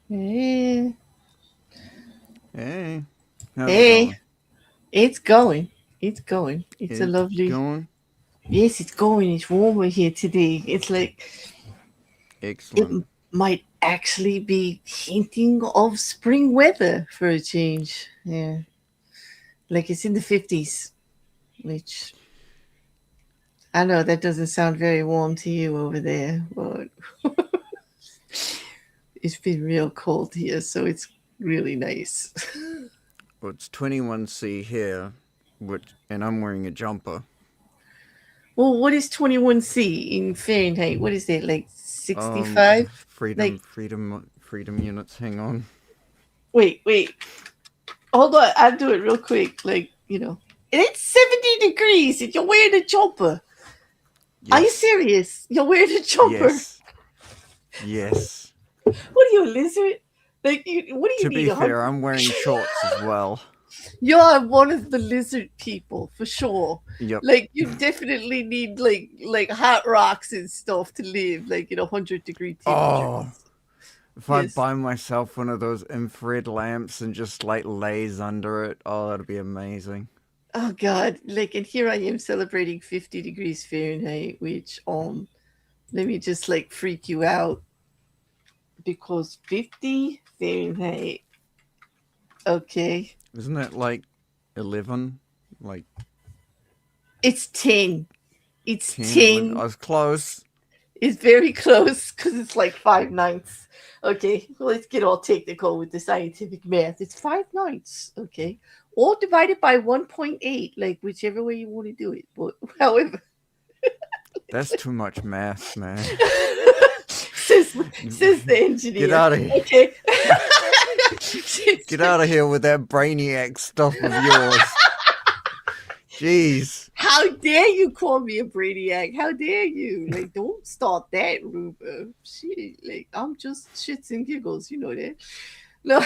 Hey. Hey. How's Hey. it going? It's going. It's going. It's a It's lovely. going? Yes, it's going. It's warmer here today. It's like it Excellent. might actually be hinting of spring weather for a change. Yeah. Like it's in the 50s, which I know that doesn't sound very warm to you over there, but it's been real cold here, so it's really nice. Well, it's 21C here, and I'm wearing a jumper. Well, what is 21C in Fahrenheit? What is that, like 65? Like, Freedom units. Hang on. wait. Hold on, I'll do it real quick. Like, and it's 70 degrees and you're wearing a jumper. Are you Yes. serious? You're wearing a jumper? Yes. Yes. What are you, a lizard? Like, what do you To need? be fair, I'm wearing shorts as well. You're one of the lizard people for sure. Yep. Like you definitely need like hot rocks and stuff to live, like 100-degree temperatures. Oh, if I Yes. buy myself one of those infrared lamps and just like laze under it, oh, that'd be amazing. Oh God! Like, and here I am celebrating 50 degrees Fahrenheit, which let me just like freak you out because 50 Fahrenheit. Okay, Isn't that like 11? Like it's 10. It's 10? I 10. was close. It's very close because it's like 5/9. Okay, well, let's get all technical with the scientific math. It's 5/9. Okay, or divided by 1.8, like whichever way you want to do it. But however, That's too much math, man. says the engineer. Get out of here. Okay. Get out of here with that brainiac stuff of yours. Jeez. How dare you call me a brainiac? How dare you? Like, don't start that rumor. Shit, like, I'm just shits and giggles. You know that. No.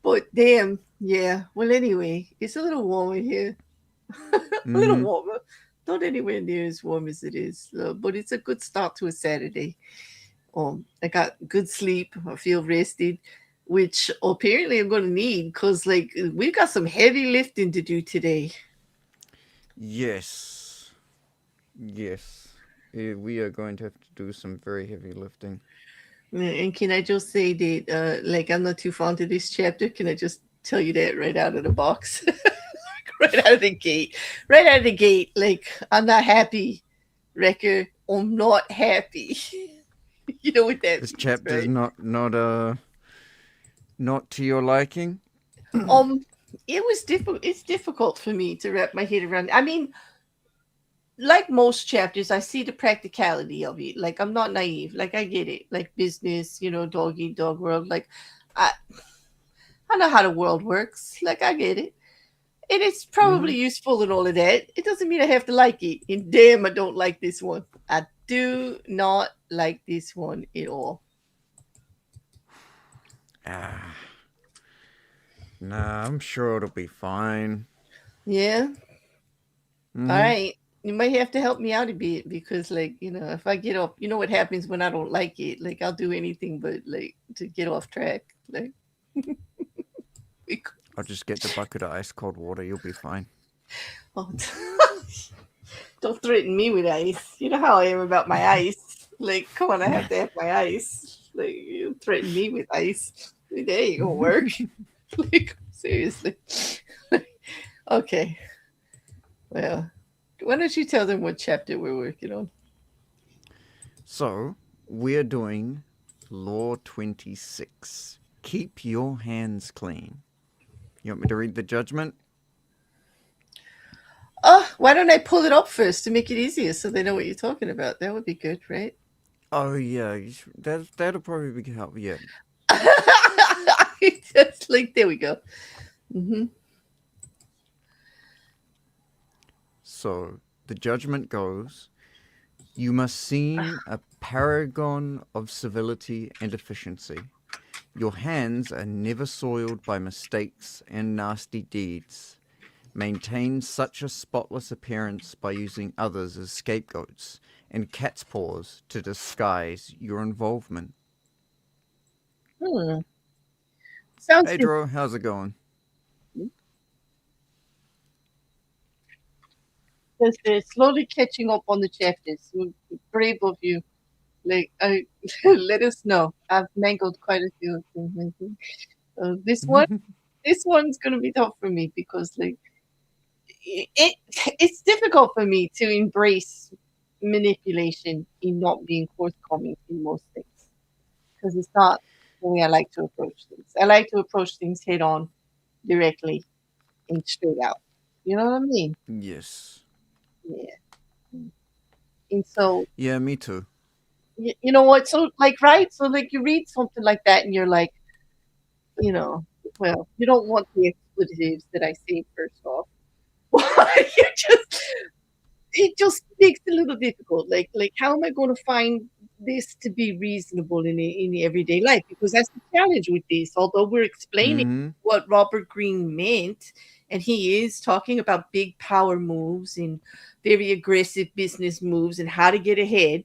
But damn, yeah. Well, anyway, it's a little warmer here. A little Mm-hmm. warmer. Not anywhere near as warm as it is, but it's a good start to a Saturday. I got good sleep. I feel rested, which apparently I'm going to need because, like, we got some heavy lifting to do today. Yes. Yes. We are going to have to do some very heavy lifting. And can I just say that, like, I'm not too fond of this chapter. Can I just tell you that right out of the box? Right out of the gate. Right out of the gate. Like, I'm not happy, Rekkr. I'm not happy. You know what that This means, chapter's right? not to your liking. Um, it was difficult. It's difficult for me to wrap my head around. I mean, like most chapters, I see the practicality of it. Like, I'm not naive. Like, I get it. Like, business, dog eat dog world. Like, I I know how the world works. Like, I get it. And it's Mm-hmm. probably useful and all of that. It doesn't mean I have to like it. And damn, I don't like this one. I do not like this one at all. Ah, nah, I'm sure it'll be fine. Yeah. All Mm-hmm. right. You might have to help me out a bit because, like, if I get off, you know what happens when I don't like it? Like, I'll do anything but, like, to get off track. Like, I'll just get the bucket of ice cold water. You'll be fine. oh, don't threaten me with ice. You know how I am about my ice. Like, come on, I have to have my ice. Like, you threaten me with ice. That ain't gonna work. Like, seriously. Okay. Well, why don't you tell them what chapter we're working on? So, we're doing Law 26. Keep your hands clean. You want me to read the judgment? Oh, why don't I pull it up first to make it easier so they know what you're talking about? That would be good, right? Oh, yeah. That'll probably be helpful. Yeah. Just like, there we go. Hmm. So, the judgment goes: you must seem a paragon of civility and efficiency. Your hands are never soiled by mistakes and nasty deeds. Maintain such a spotless appearance by using others as scapegoats and cat's paws to disguise your involvement. Hmm. Sounds Hey, good. Dro, how's it going? Because they're slowly catching up on the chapters. So brave of you. Like, let us know. I've mangled quite a few of them. This one, this one's gonna be tough for me because, like, it it's difficult for me to embrace manipulation in not being forthcoming in most things because it's not the way I like to approach things. I like to approach things head on, directly, and straight out. You know what I mean? Yes. Yeah. And so, Yeah, me too. you know what? So, like, right? So, like, you read something like that and you're like, you know, well, you don't want the expletives that I say first off. you just it just makes it a little difficult. Like how am I going to find this to be reasonable in the everyday life? Because that's the challenge with this. Although we're explaining Mm-hmm. what Robert Greene meant, and he is talking about big power moves and very aggressive business moves and how to get ahead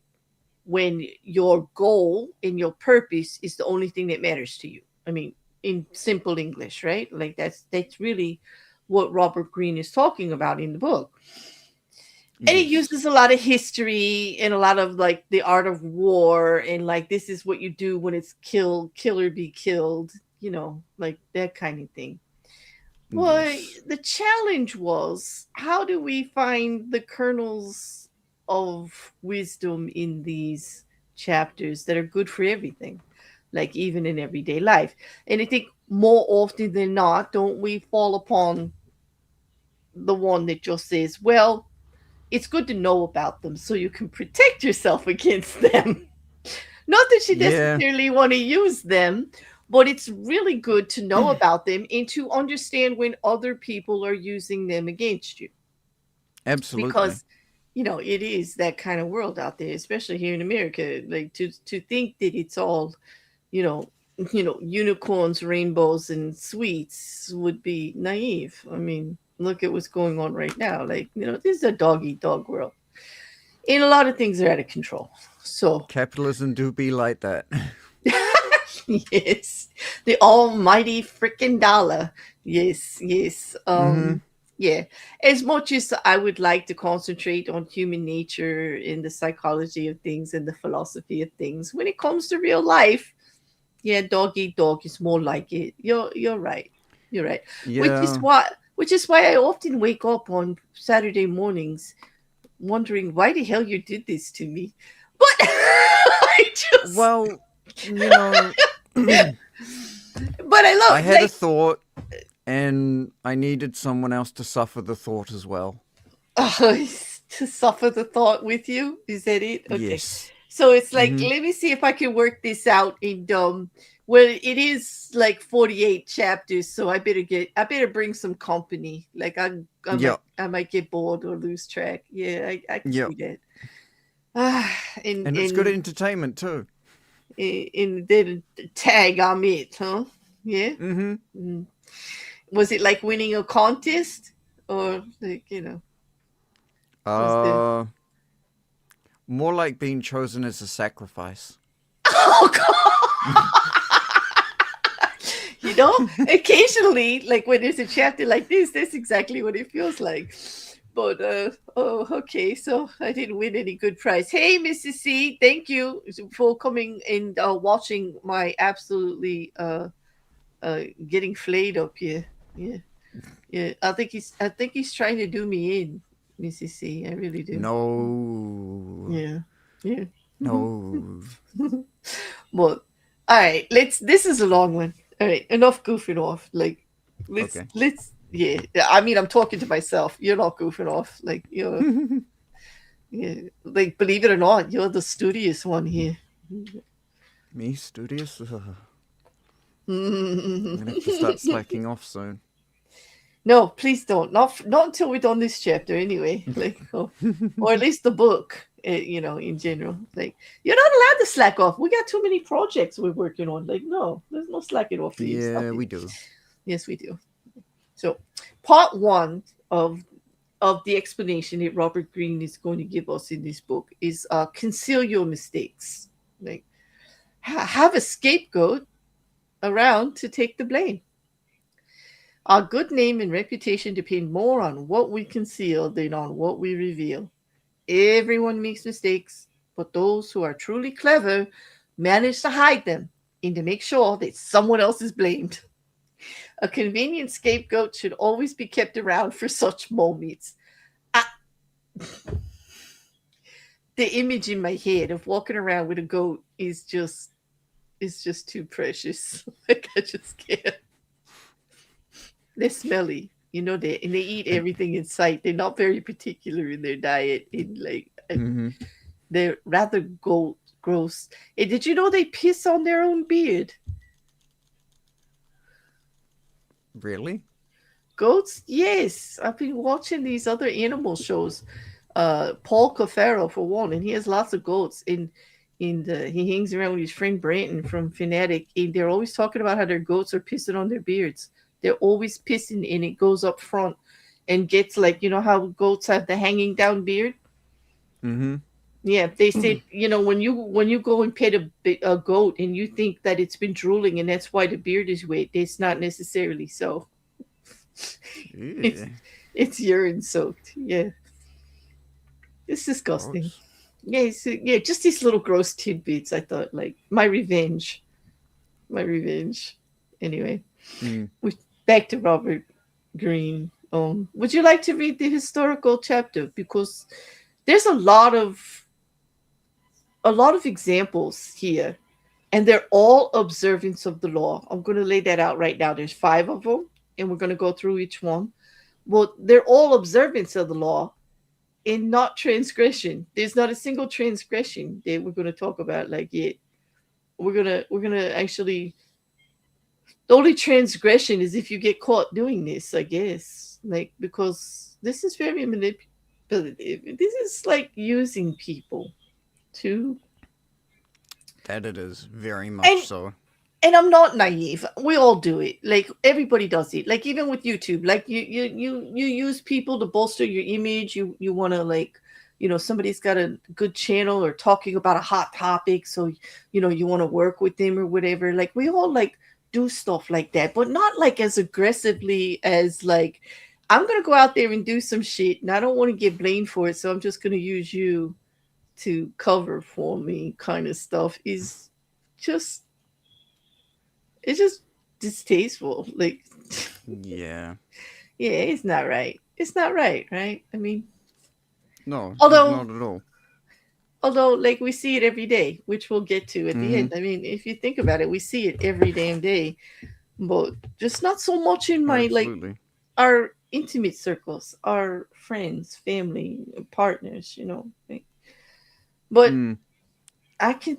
when your goal and your purpose is the only thing that matters to you. I mean, in simple English, right? Like that's really what Robert Greene is talking about in the book. And it Yes. uses a lot of history and a lot of, like, the art of war and, like, this is what you do when it's kill or be killed, like that kind of thing. Well, Yes. the challenge was, how do we find the kernels of wisdom in these chapters that are good for everything, like even in everyday life? And I think more often than not, don't we fall upon the one that just says, well, it's good to know about them so you can protect yourself against them. Not that you Yeah, necessarily want to use them, but it's really good to know about them and to understand when other people are using them against you. absolutely. Because it is that kind of world out there, especially here in America. Like, to think that it's all, you know, unicorns, rainbows, and sweets would be naive. I mean, Look at what's going on right now. Like, this is a dog eat dog world. And a lot of things are out of control. So, Capitalism do be like that. yes, the almighty freaking dollar. Yes, yes. Mm-hmm. Yeah. As much as I would like to concentrate on human nature and the psychology of things and the philosophy of things, when it comes to real life, yeah, dog eat dog is more like it. You're right. You're right. Which is Yeah. why which is why I often wake up on Saturday mornings wondering why the hell you did this to me. But I just Well, you know, but I I love had a like thought, and I needed someone else to suffer the thought as well. to suffer the thought with you. Is that it? Okay. Yes. So it's like, Mm-hmm. let me see if I can work this out in well, it is like 48 chapters, so I better bring some company. Like I might Yep. I might get bored or lose track. Yeah, I can Yep. see that. Ah, in And it's good in entertainment too. in the tag I'm it, huh? Yeah. Mm-hmm. Mm. Was it like winning a contest, or like was the Uh, More like being chosen as a sacrifice. oh god? Occasionally, like when there's a chapter like this, that's exactly what it feels like. But oh, okay, so I didn't win any good prize. Hey, Mrs. C, thank you for coming and watching my absolutely getting flayed up here. Yeah, yeah. I think he's trying to do me in, Mrs. C. I really do. No. Yeah, yeah. No. But all right, let's. This is a long one. All right, enough goofing off. Like, let's Okay. let's. Yeah, I mean, I'm talking to myself. You're not goofing off. Like yeah. Like, believe it or not, you're the studious one here. Me studious? I'm gonna have to No, start slacking off soon. please don't. Not until we're done this chapter, anyway. Like, or at least the book. In general, like you're not allowed to slack off. We got too many projects we're working on. Like, no, there's no slacking off for you. Stop Yeah, it. we do. Yes, we do. So, part one of the explanation that Robert Greene is going to give us in this book is conceal your mistakes. Like, have a scapegoat around to take the blame. Our good name and reputation depend more on what we conceal than on what we reveal. Everyone makes mistakes, but those who are truly clever manage to hide them and to make sure that someone else is blamed. A convenient scapegoat should always be kept around for such moments. I, the image in my head of walking around with a goat is just too precious. Like, I just can't. They're smelly. They eat And everything in sight. They're not very particular in their diet. In like, mm-hmm. they're rather gross. And did you know they piss on their own beard? Really? Goats? Yes. I've been watching these other animal shows. Paul Cafaro for one, and he has lots of goats. He hangs around with his friend Branton from Fanatic, and they're always talking about how their goats are pissing on their beards. They're always pissing, and it goes up front and gets like how goats have the hanging down beard. Mm-hmm. Yeah, they said when you go and pet a goat and you think that it's been drooling and that's why the beard is wet. It's not necessarily so. It's Yeah. it's urine soaked. Yeah, it's disgusting. Gross. Yeah, just these little gross tidbits. I thought, like, my revenge. Anyway, Mm. we back to Robert Greene. Would you like to read the historical chapter, because there's a lot of examples here, and they're all observance of the law. I'm going to lay that out right now. There's 5 of them, and we're going to go through each one. Well, they're all observance of the law and not transgression. There's not a single transgression that we're going to talk about like yet. We're gonna actually, the only transgression is if you get caught doing this, I guess. Like, because this is very manipulative. This is like using people to That it is very much and so. and I'm not naive. We all do it. Like everybody does it. Like even with YouTube, like you use people to bolster your image. You want to like, somebody's got a good channel or talking about a hot topic, so you want to work with them or whatever. Like we all like do stuff like that, but not like as aggressively as like I'm gonna go out there and do some shit, and I don't want to get blamed for it, so I'm just gonna use you to cover for me, kind of stuff. Is just it's just distasteful. Like, Yeah. yeah, it's not right. It's not right, right? I mean, No, although, not at all. like we see it every day, which we'll get to at the Mm-hmm. end. I mean, if you think about it, we see it every damn day, but just not so much in Oh, my like absolutely. our intimate circles, our friends, family, partners. Like, but Mm. I can.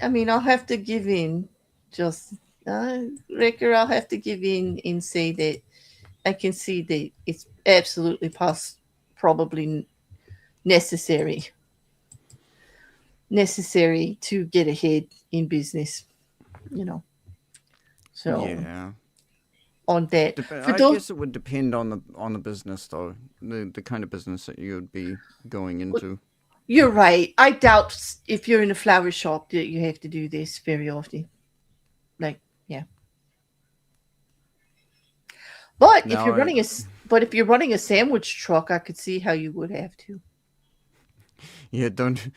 I mean, I'll have to give in. Just Rekkr, I'll have to give in and say that I can see that it's absolutely probably necessary to get ahead in business. You know, so Yeah. on that, for I those, guess it would depend on the business though, the kind of business that you would be going into. you're right. I doubt if you're in a flower shop that you have to do this very often. Like, yeah, but if Now, you're running a sandwich truck, I could see how you would have to. yeah, don't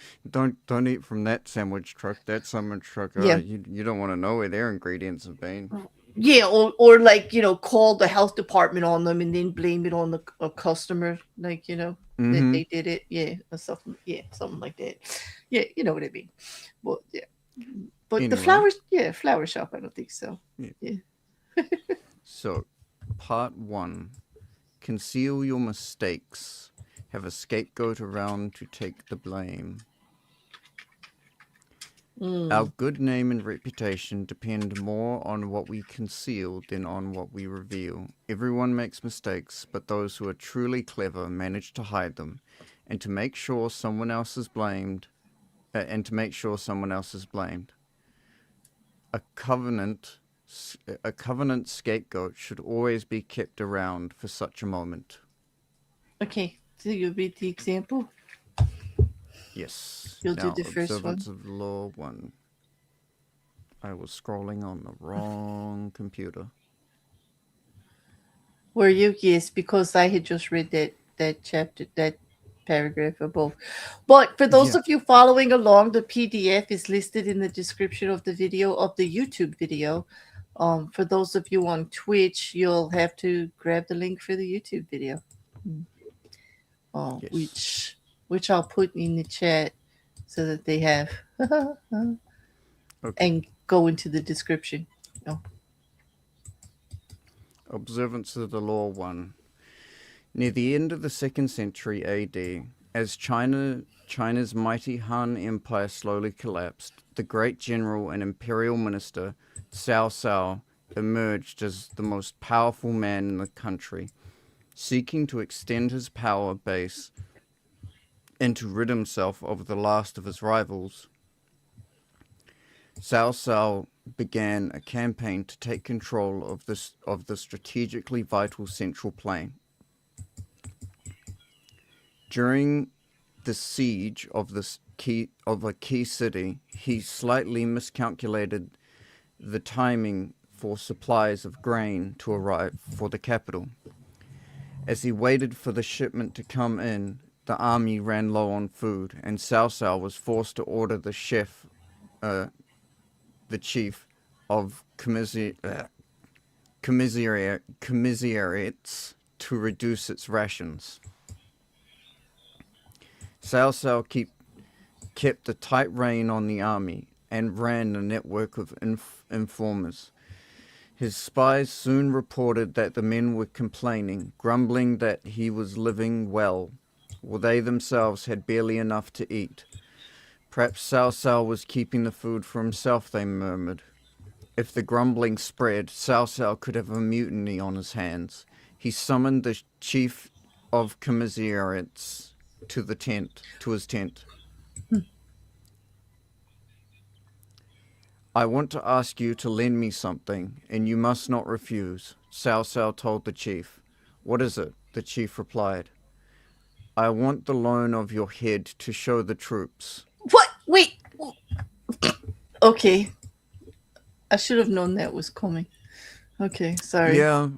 eat from that sandwich truck. That sandwich truck, Yeah, you don't want to know where their ingredients have been. yeah, or like call the health department on them and then blame it on the a customer, like that Mm-hmm. they did it, yeah, or something, yeah, something like that. Yeah, you know what I mean. But yeah, but the Anyway, flowers, yeah, flower shop, I don't think so. yeah. Yeah. So, part one: conceal your mistakes. Have a scapegoat around to take the blame. Our Mm. good name and reputation depend more on what we conceal than on what we reveal. Everyone makes mistakes, but those who are truly clever manage to hide them, and to make sure someone else is blamed. And to make sure someone else is blamed. A covenant, a covenant scapegoat should always be kept around for such a moment. Okay, so you read the example. Yes. You'll do Now, the first one. observance of law one. I was scrolling on the wrong computer. Were you? Yes, because I had just read that chapter, that paragraph above. But for those Yeah. of you following along, the PDF is listed in the description of the video, of the YouTube video. For those of you on Twitch, you'll have to grab the link for the YouTube video, Yes. which I'll put in the chat so that they have Okay. and go into the description. Oh, Observance of the law one. Near the end of the 2nd century AD, as China's mighty Han Empire slowly collapsed, the great general and imperial minister Cao Cao emerged as the most powerful man in the country, seeking to extend his power base and to rid himself of the last of his rivals. Cao Cao began a campaign to take control of the strategically vital Central Plain. During the siege of a key city, he slightly miscalculated the timing for supplies of grain to arrive for the capital. As he waited for the shipment to come in, the army ran low on food, and Cao Cao was forced to order uh, the chief of commissariats to reduce its rations. Cao Cao kept a tight rein on the army and ran a network of informers. His spies soon reported that the men were complaining, grumbling that he was living well, while they themselves had barely enough to eat. Perhaps Cao Cao was keeping the food for himself, they murmured. If the grumbling spread, Cao Cao could have a mutiny on his hands. He summoned the chief of commissariats to his tent. I want to ask you to lend me something, and you must not refuse, Cao Cao told the chief. What is it? The chief replied. I want the loan of your head to show the troops. What? Wait. Okay. I should have known that was coming. Okay, sorry. Yeah,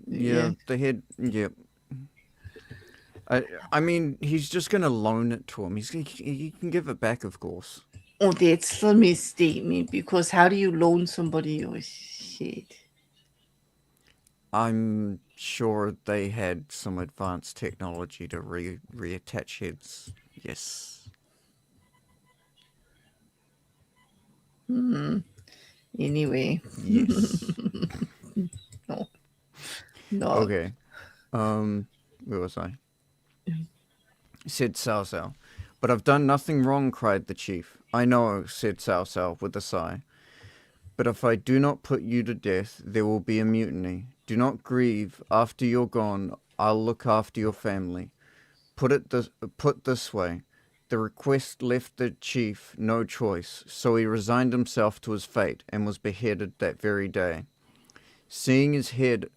Yeah. the head, yeah. I mean, he's just going to loan it to him. He can give it back, of course. Oh, that's a misstatement because how do you loan somebody your shit? I'm sure they had some advanced technology to reattach heads. Yes. Anyway, Yes. no, no. Okay. Where was I? Said Cao Cao. But I've done nothing wrong, cried the chief. I know, said Cao Cao with a sigh. But if I do not put you to death, there will be a mutiny. Do not grieve. After you're gone, I'll look after your family. Put this way. The request left the chief no choice, so he resigned himself to his fate and was beheaded that very day. Seeing his head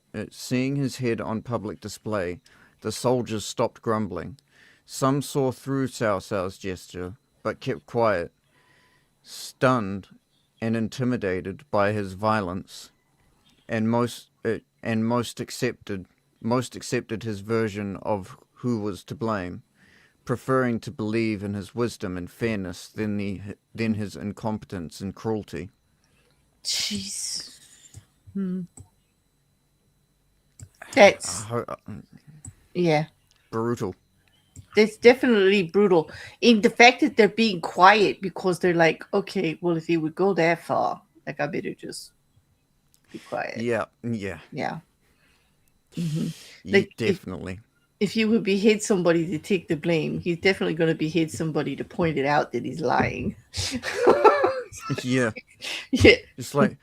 on public display, the soldiers stopped grumbling. Some saw through Cao Cao's gesture, but kept quiet, stunned and intimidated by his violence, and most accepted his version of who was to blame, preferring to believe in his wisdom and fairness than his incompetence and cruelty. Jeez. That's yeah. Brutal. That's definitely brutal. In the fact that they're being quiet because they're like, okay, well, if he would go that far, like I better just be quiet. Yeah. Yeah. Like Definitely. if you would behead somebody to take the blame, he's definitely going to behead somebody to point it out that he's lying. Yeah. Yeah. It's like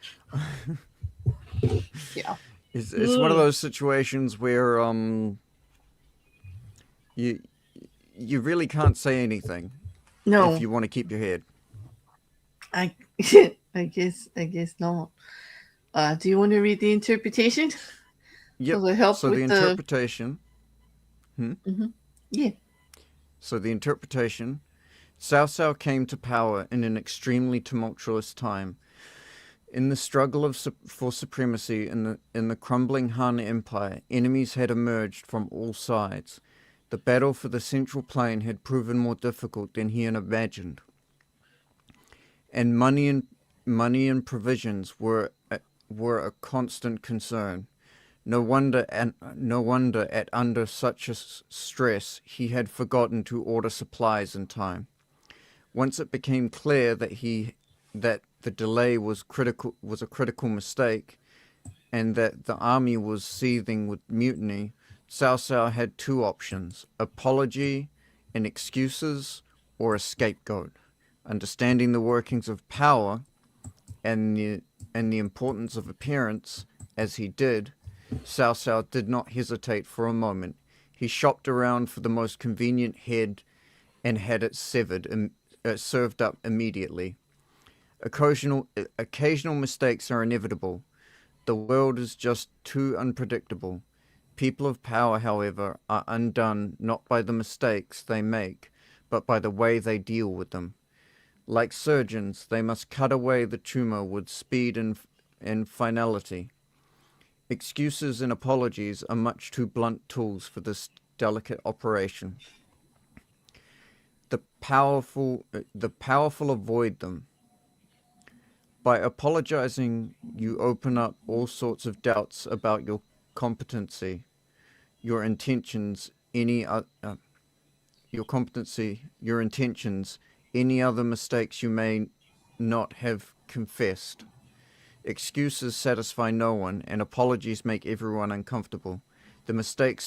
Yeah. it's one of those situations where you really can't say anything No, if you want to keep your head. I I guess not. Do you want to read the interpretation? Yep. Will it help So the with the? interpretation. Yeah. So the interpretation. Cao Cao came to power in an extremely tumultuous time. In the struggle for supremacy in the crumbling Han Empire, enemies had emerged from all sides. The battle for the Central Plain had proven more difficult than he had imagined, and money and provisions were a constant concern. No wonder at under such a stress he had forgotten to order supplies in time. Once it became clear that the delay was a critical mistake, and that the army was seething with mutiny, Cao Cao had two options: apology and excuses, or a scapegoat. Understanding the workings of power and the importance of appearance, as he did, Cao Cao did not hesitate for a moment. He shopped around for the most convenient head and had it served up immediately. Occasional mistakes are inevitable. The world is just too unpredictable. People of power, however, are undone not by the mistakes they make, but by the way they deal with them. Like surgeons, they must cut away the tumor with speed and finality. Excuses and apologies are much too blunt tools for this delicate operation. The powerful avoid them. By apologizing, you open up all sorts of doubts about your competency, your intentions, your intentions, any other mistakes you may not have confessed. Excuses satisfy no one, and apologies make everyone uncomfortable. The mistake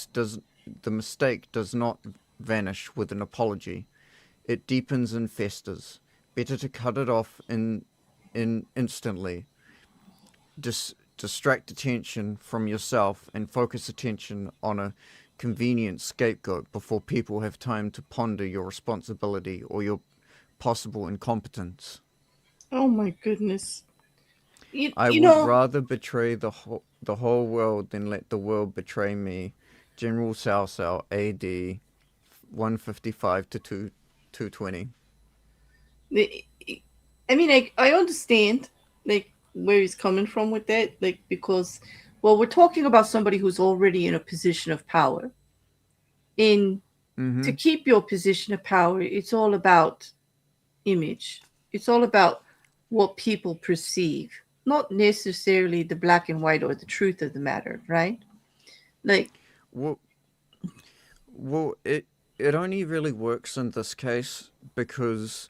does not vanish with an apology. It deepens and festers. Better to cut it off instantly. Distract attention from yourself and focus attention on a convenient scapegoat before people have time to ponder your responsibility or your possible incompetence. Oh my goodness. I You would know, rather betray the whole world than let the world betray me. General Cao Cao, AD 155 to 220. the- I mean, I understand like where he's coming from with that, like because, well, we're talking about somebody who's already in a position of power. In To Mm-hmm. keep your position of power, it's all about image. It's all about what people perceive, not necessarily the black and white or the truth of the matter, right? Like, Well, well, it only really works in this case because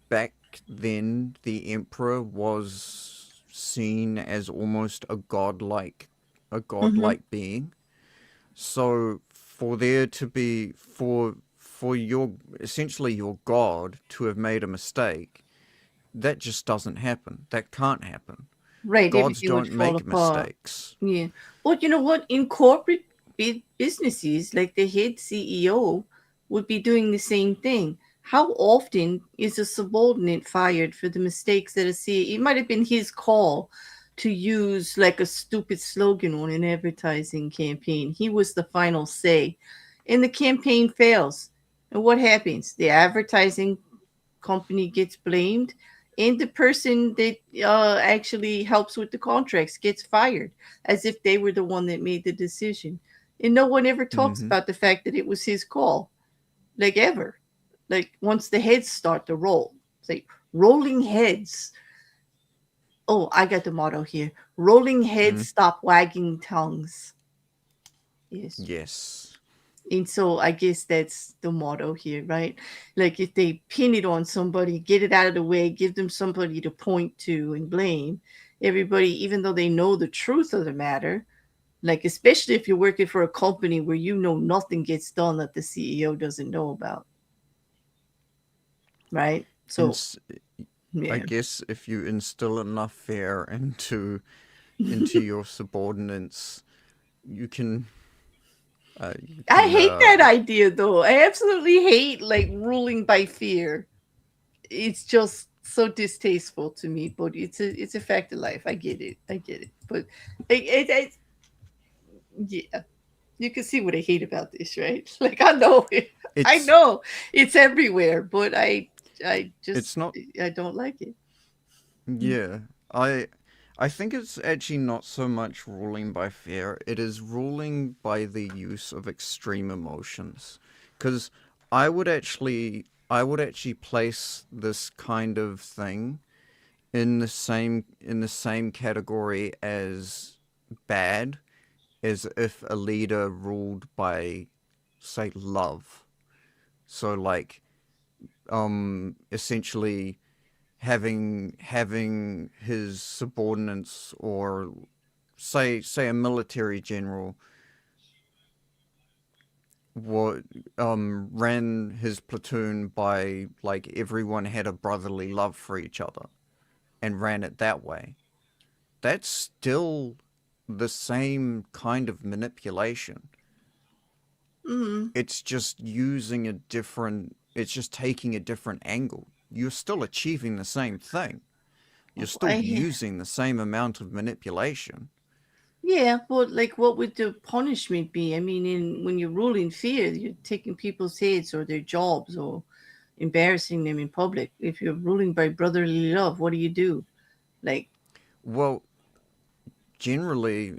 back then the emperor was seen as almost a mm-hmm, godlike being. So for there to be for your essentially your god to have made a mistake, that just doesn't happen. That can't happen. right, Gods everything would don't fall make apart. mistakes. Yeah. But you know what? In corporate businesses, like the head CEO would be doing the same thing. How often is a subordinate fired for the mistakes that a CEO? It might have been his call to use like a stupid slogan on an advertising campaign. He was the final say, and the campaign fails. And what happens? The advertising company gets blamed, and the person that actually helps with the contracts gets fired, as if they were the one that made the decision. And no one ever talks Mm-hmm. about the fact that it was his call, like ever. Like once the heads start to roll, it's like rolling heads. Oh, I got the motto here: rolling heads Mm. stop wagging tongues. Yes. Yes. And so I guess that's the motto here, right? Like if they pin it on somebody, get it out of the way, give them somebody to point to and blame. Everybody, even though they know the truth of the matter, like especially if you're working for a company where you know nothing gets done that the CEO doesn't know about, right? And So I yeah. guess if you instill enough fear into your subordinates, you can you I can hate that idea though. I absolutely hate like ruling by fear. It's just so distasteful to me, but it's a fact of life. I get it. I get it. But it yeah, you can see what I hate about this, right? Like I know it. I it's know it's everywhere, but I just it's not. I don't like it. Yeah, I I think it's actually not so much ruling by fear. It is ruling by the use of extreme emotions. Because I would actually place this kind of thing in the same category as bad, as if a leader ruled by, say, love. So like essentially having his subordinates, or say a military general, what ran his platoon by like everyone had a brotherly love for each other and ran it that way. That's still the same kind of manipulation. Mm, It's just using a different, it's just taking a different angle. You're still achieving the same thing. You're still I using the same amount of manipulation. yeah, but like, what would the punishment be? I mean, in when you're ruling fear, you're taking people's heads or their jobs or embarrassing them in public. If you're ruling by brotherly love, what do you do? Like, Well, generally,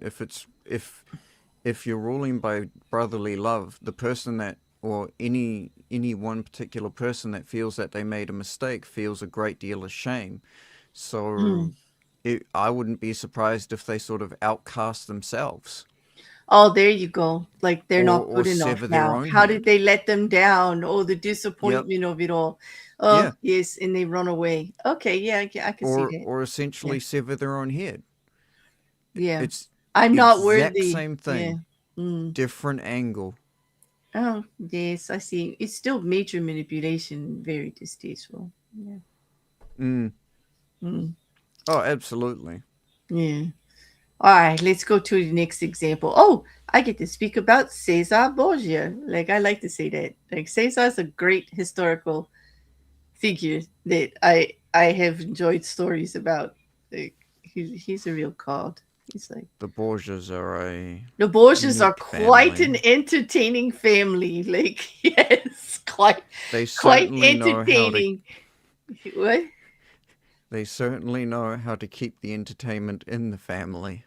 if you're ruling by brotherly love, the person that, or any one particular person that feels that they made a mistake feels a great deal of shame. mm. So I wouldn't be surprised if they sort of outcast themselves, Oh, there you go. Like they're not or good enough sever their now. own How did head. they let them down? Oh, the Yep. disappointment of it all. Oh, Yeah. yes, and they run away. Okay, yeah, I can see that. Or Yeah, essentially sever their own head. yeah. It's I'm not exact worthy. same Yeah. thing, Mm. different angle. Oh, yes, I see. It's still major manipulation, very distasteful. Yeah. Mm. Mm. Oh, absolutely. Yeah. All right, let's go to the next example. Oh, I get to speak about Cesar Borgia. Like I like to say that. Like Cesar is a great historical figure that I have enjoyed stories about. Like, he's a real cod. He's like The Borgias are a the Borgias are neat quite family. an entertaining family. Like yes, They quite certainly know how to entertaining. What? they certainly know how to keep the entertainment in the family.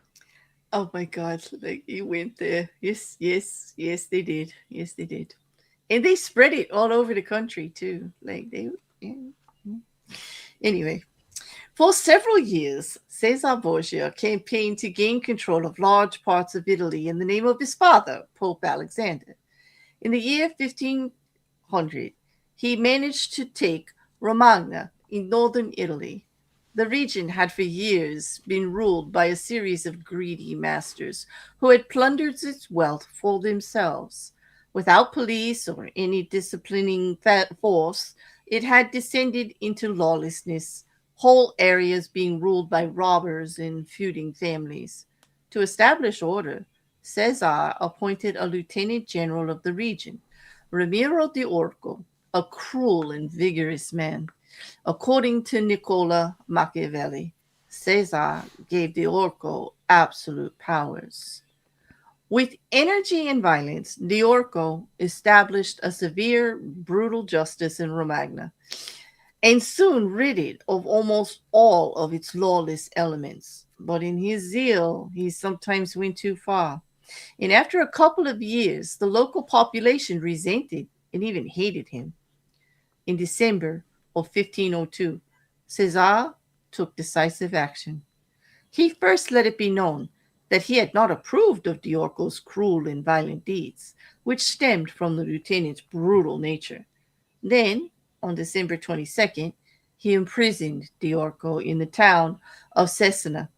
Oh my God! Like you went there. Yes, yes, yes. They did. Yes, they did. And they spread it all over the country too. Like they. Yeah. Anyway, for several years, Caesar Borgia campaigned to gain control of large parts of Italy in the name of his father, Pope Alexander. In the year 1500, he managed to take Romagna in northern Italy. The region had for years been ruled by a series of greedy masters who had plundered its wealth for themselves. Without police or any disciplining force, it had descended into lawlessness, whole areas being ruled by robbers and feuding families. To establish order, Caesar appointed a lieutenant general of the region, Ramiro di Orco, a cruel and vigorous man. According to Nicola Machiavelli, Caesar gave the Orco absolute powers. With energy and violence, the Orco established a severe, brutal justice in Romagna and soon rid it of almost all of its lawless elements. But in his zeal, he sometimes went too far. And after a couple of years, the local population resented and even hated him. In December of 1502, Caesar took decisive action. He first let it be known that he had not approved of Diorco's cruel and violent deeds, which stemmed from the lieutenant's brutal nature. Then, on December 22nd, he imprisoned Diorco in the town of Cesena,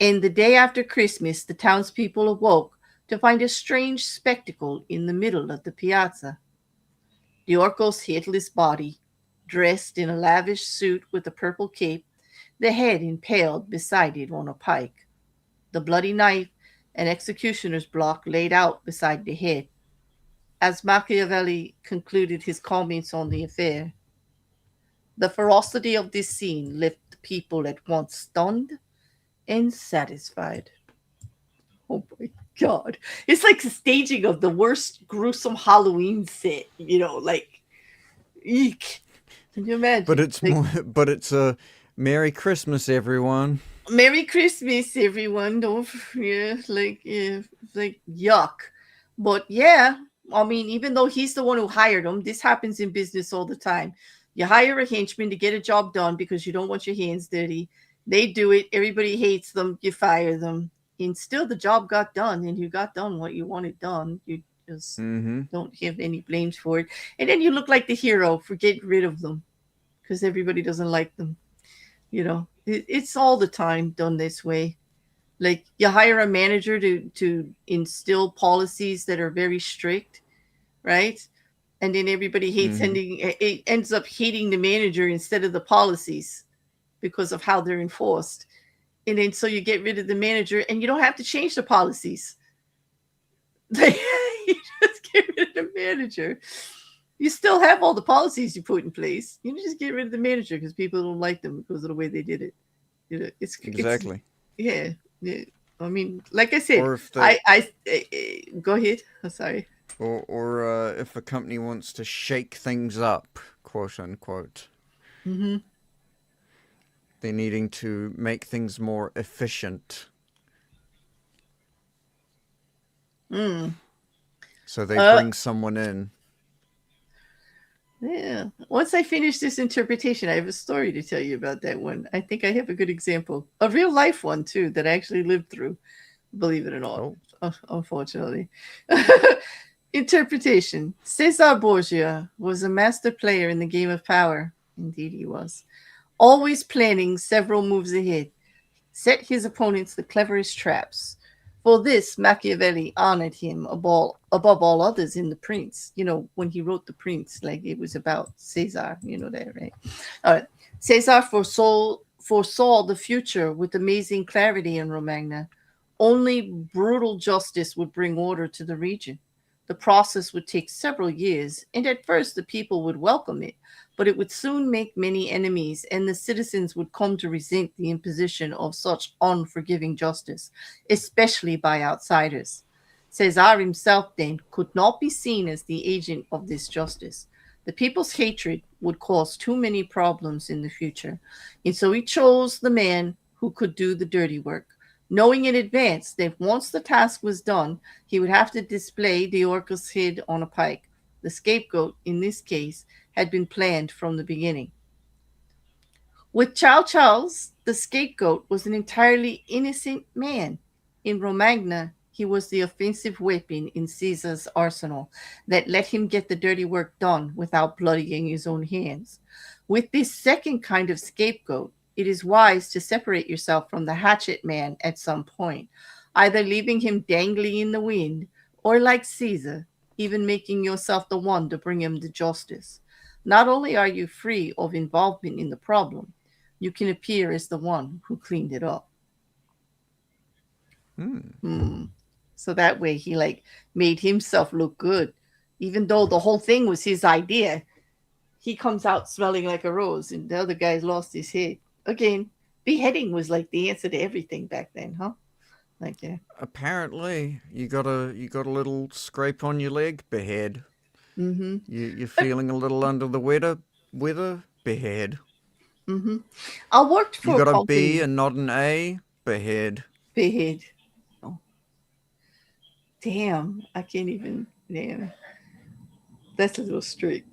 and the day after Christmas, the townspeople awoke to find a strange spectacle in the middle of the piazza. Diorco's headless body, dressed in a lavish suit with a purple cape, the head impaled beside it on a pike, the bloody knife and executioner's block laid out beside the head. As Machiavelli concluded his comments on the affair, the ferocity of this scene left the people at once stunned and satisfied. Oh my God. It's like the staging of the worst gruesome Halloween set, like, eek. Can you But imagine? it's Like, more but it's a Merry Christmas everyone. Merry Christmas, everyone. Don't, yeah, like, yuck. But yeah, I mean, even though he's the one who hired him, this happens in business all the time. You hire a henchman to get a job done because you don't want your hands dirty. They do it. Everybody hates them. You fire them. And still, the job got done, and you got done what you wanted done. You just Mhm. don't have any blames for it. And then you look like the hero for getting rid of them because everybody doesn't like them. It's all the time done this way. Like you hire a manager to instill policies that are very strict, right? And then everybody hates Mhm. ending it ends up hating the manager instead of the policies because of how they're enforced. And then so you get rid of the manager and you don't have to change the policies. You just get rid of the manager. You still have all the policies you put in place. You just get rid of the manager because people don't like them because of the way they did it. It's Exactly. yeah, yeah. I mean, like I said, Or if they go ahead. I'm sorry. or if a company wants to shake things up, quote unquote, Mm-hmm. they're needing to make things more efficient. Mm. So they Uh, bring someone in. yeah. Once I finish this interpretation, I have a story to tell you about that one. I think I have a good example, a real life one too, that I actually lived through. Believe it or not, Oh. unfortunately. Interpretation. Cesar Borgia was a master player in the game of power. Indeed, he was. Always planning several moves ahead, set his opponents the cleverest traps. For this, Machiavelli honored him above all others in The Prince. When he wrote The Prince, like it was about Caesar, that, right? All right. Caesar foresaw the future with amazing clarity in Romagna. Only brutal justice would bring order to the region. The process would take several years, and at first the people would welcome it, but it would soon make many enemies, and the citizens would come to resent the imposition of such unforgiving justice, especially by outsiders. Caesar himself, then, could not be seen as the agent of this justice. The people's hatred would cause too many problems in the future, and so he chose the man who could do the dirty work, knowing in advance that once the task was done, he would have to display the orca's head on a pike. The scapegoat, in this case, had been planned from the beginning. With Charles, the scapegoat was an entirely innocent man. In Romagna, he was the offensive weapon in Caesar's arsenal that let him get the dirty work done without bloodying his own hands. With this second kind of scapegoat, it is wise to separate yourself from the hatchet man at some point, either leaving him dangling in the wind, or like Caesar, even making yourself the one to bring him to justice. Not only are you free of involvement in the problem, you can appear as the one who cleaned it up. Hmm. Hmm. So that way he like made himself look good. Even though the whole thing was his idea, he comes out smelling like a rose and the other guy's lost his head. Again, beheading was like the answer to everything back then, huh? Like yeah. Apparently, you got a little scrape on your leg, behead. Mm-hmm. You're feeling a little under the weather, behead. Mm-hmm. I worked You for a got a B company. and not an A, behead. Behead. Oh, damn. I can't even damn. That's a little strict.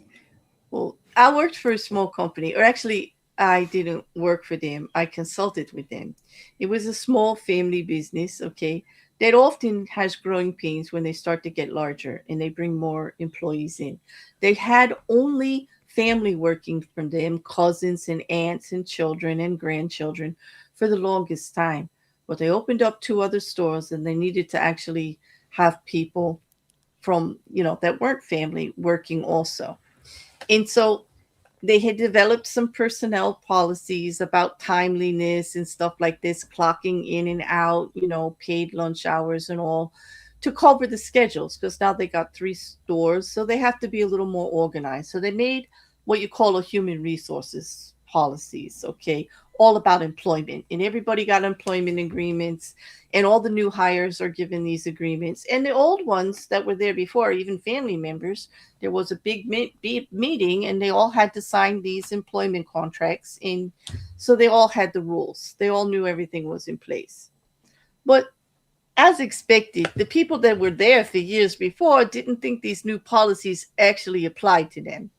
Well, I worked for a small company, or actually, I didn't work for them. I consulted with them. It was a small family business, okay, that often has growing pains when they start to get larger and they bring more employees in. They had only family working for them, cousins and aunts and children and grandchildren for the longest time. But they opened up two other stores and they needed to actually have people from, that weren't family working also. And so they had developed some personnel policies about timeliness and stuff like this, clocking in and out, paid lunch hours and all to cover the schedules because now they got three stores. So they have to be a little more organized. So they made what you call a human resources policies, okay, all about employment. And everybody got employment agreements, and all the new hires are given these agreements. And the old ones that were there before, even family members, there was a big meeting and they all had to sign these employment contracts. And so they all had the rules, they all knew everything was in place. But as expected, the people that were there for years before didn't think these new policies actually applied to them.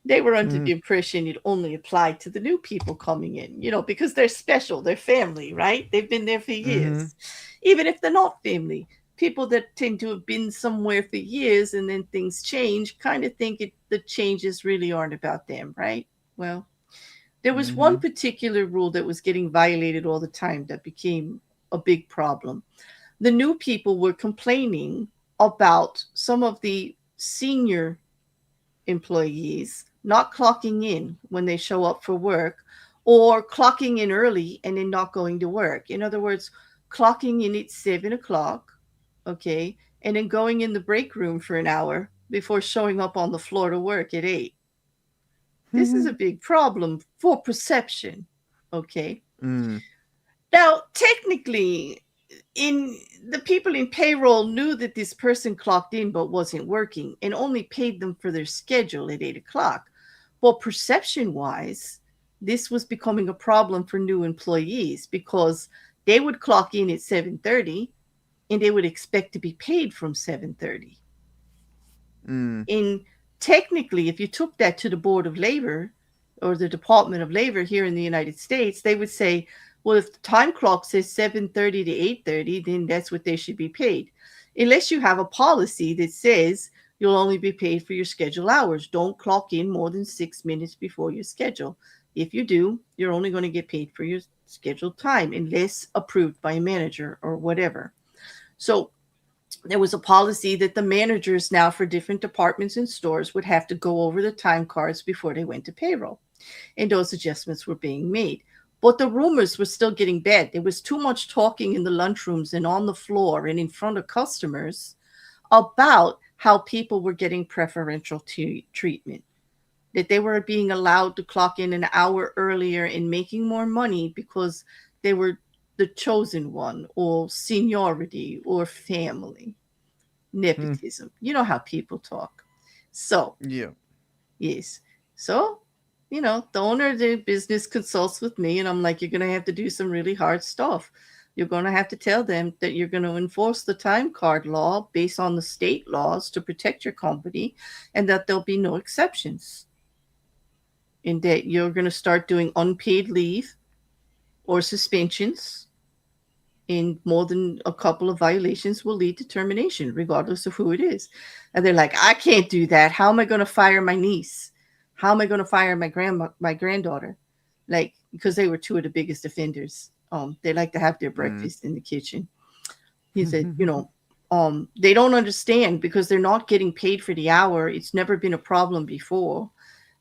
They were under Hmm. the impression it only applied to the new people coming in, because they're special, they're family, right? They've been there for Mm-hmm. years. Even if they're not family, people that tend to have been somewhere for years and then things change kind of think the changes really aren't about them, right? Well, there was Mm-hmm. one particular rule that was getting violated all the time that became a big problem. The new people were complaining about some of the senior employees not clocking in when they show up for work, or clocking in early and then not going to work. In other words, clocking in at 7 o'clock, okay, and then going in the break room for an hour before showing up on the floor to work at 8. This is a big problem for perception, okay? Mm. Now, technically, in the people in payroll knew that this person clocked in but wasn't working and only paid them for their schedule at 8 o'clock. Well, perception wise, this was becoming a problem for new employees because they would clock in at 7:30 and they would expect to be paid from 7:30. Mm. And technically, if you took that to the Board of Labor or the Department of Labor here in the United States, they would say, well, if the time clock says 7:30 to 8:30, then that's what they should be paid. Unless you have a policy that says you'll only be paid for your scheduled hours. Don't clock in more than 6 minutes before your schedule. If you do, you're only going to get paid for your scheduled time unless approved by a manager or whatever. So there was a policy that the managers now for different departments and stores would have to go over the time cards before they went to payroll. And those adjustments were being made. But the rumors were still getting bad. There was too much talking in the lunchrooms and on the floor and in front of customers about how people were getting preferential treatment, that they were being allowed to clock in an hour earlier and making more money because they were the chosen one, or seniority, or family, Hmm. nepotism. You know how people talk. So, Yeah. yes. So, the owner of the business consults with me, and I'm like, you're going to have to do some really hard stuff. You're going to have to tell them that you're going to enforce the time card law based on the state laws to protect your company, and that there'll be no exceptions, and that you're going to start doing unpaid leave or suspensions, and more than a couple of violations will lead to termination, regardless of who it is. And they're like, I can't do that. How am I going to fire my niece? How am I going to fire my granddaughter? Like, because they were two of the biggest offenders. They like to have their Mm. breakfast in the kitchen. He said, they don't understand because they're not getting paid for the hour. It's never been a problem before,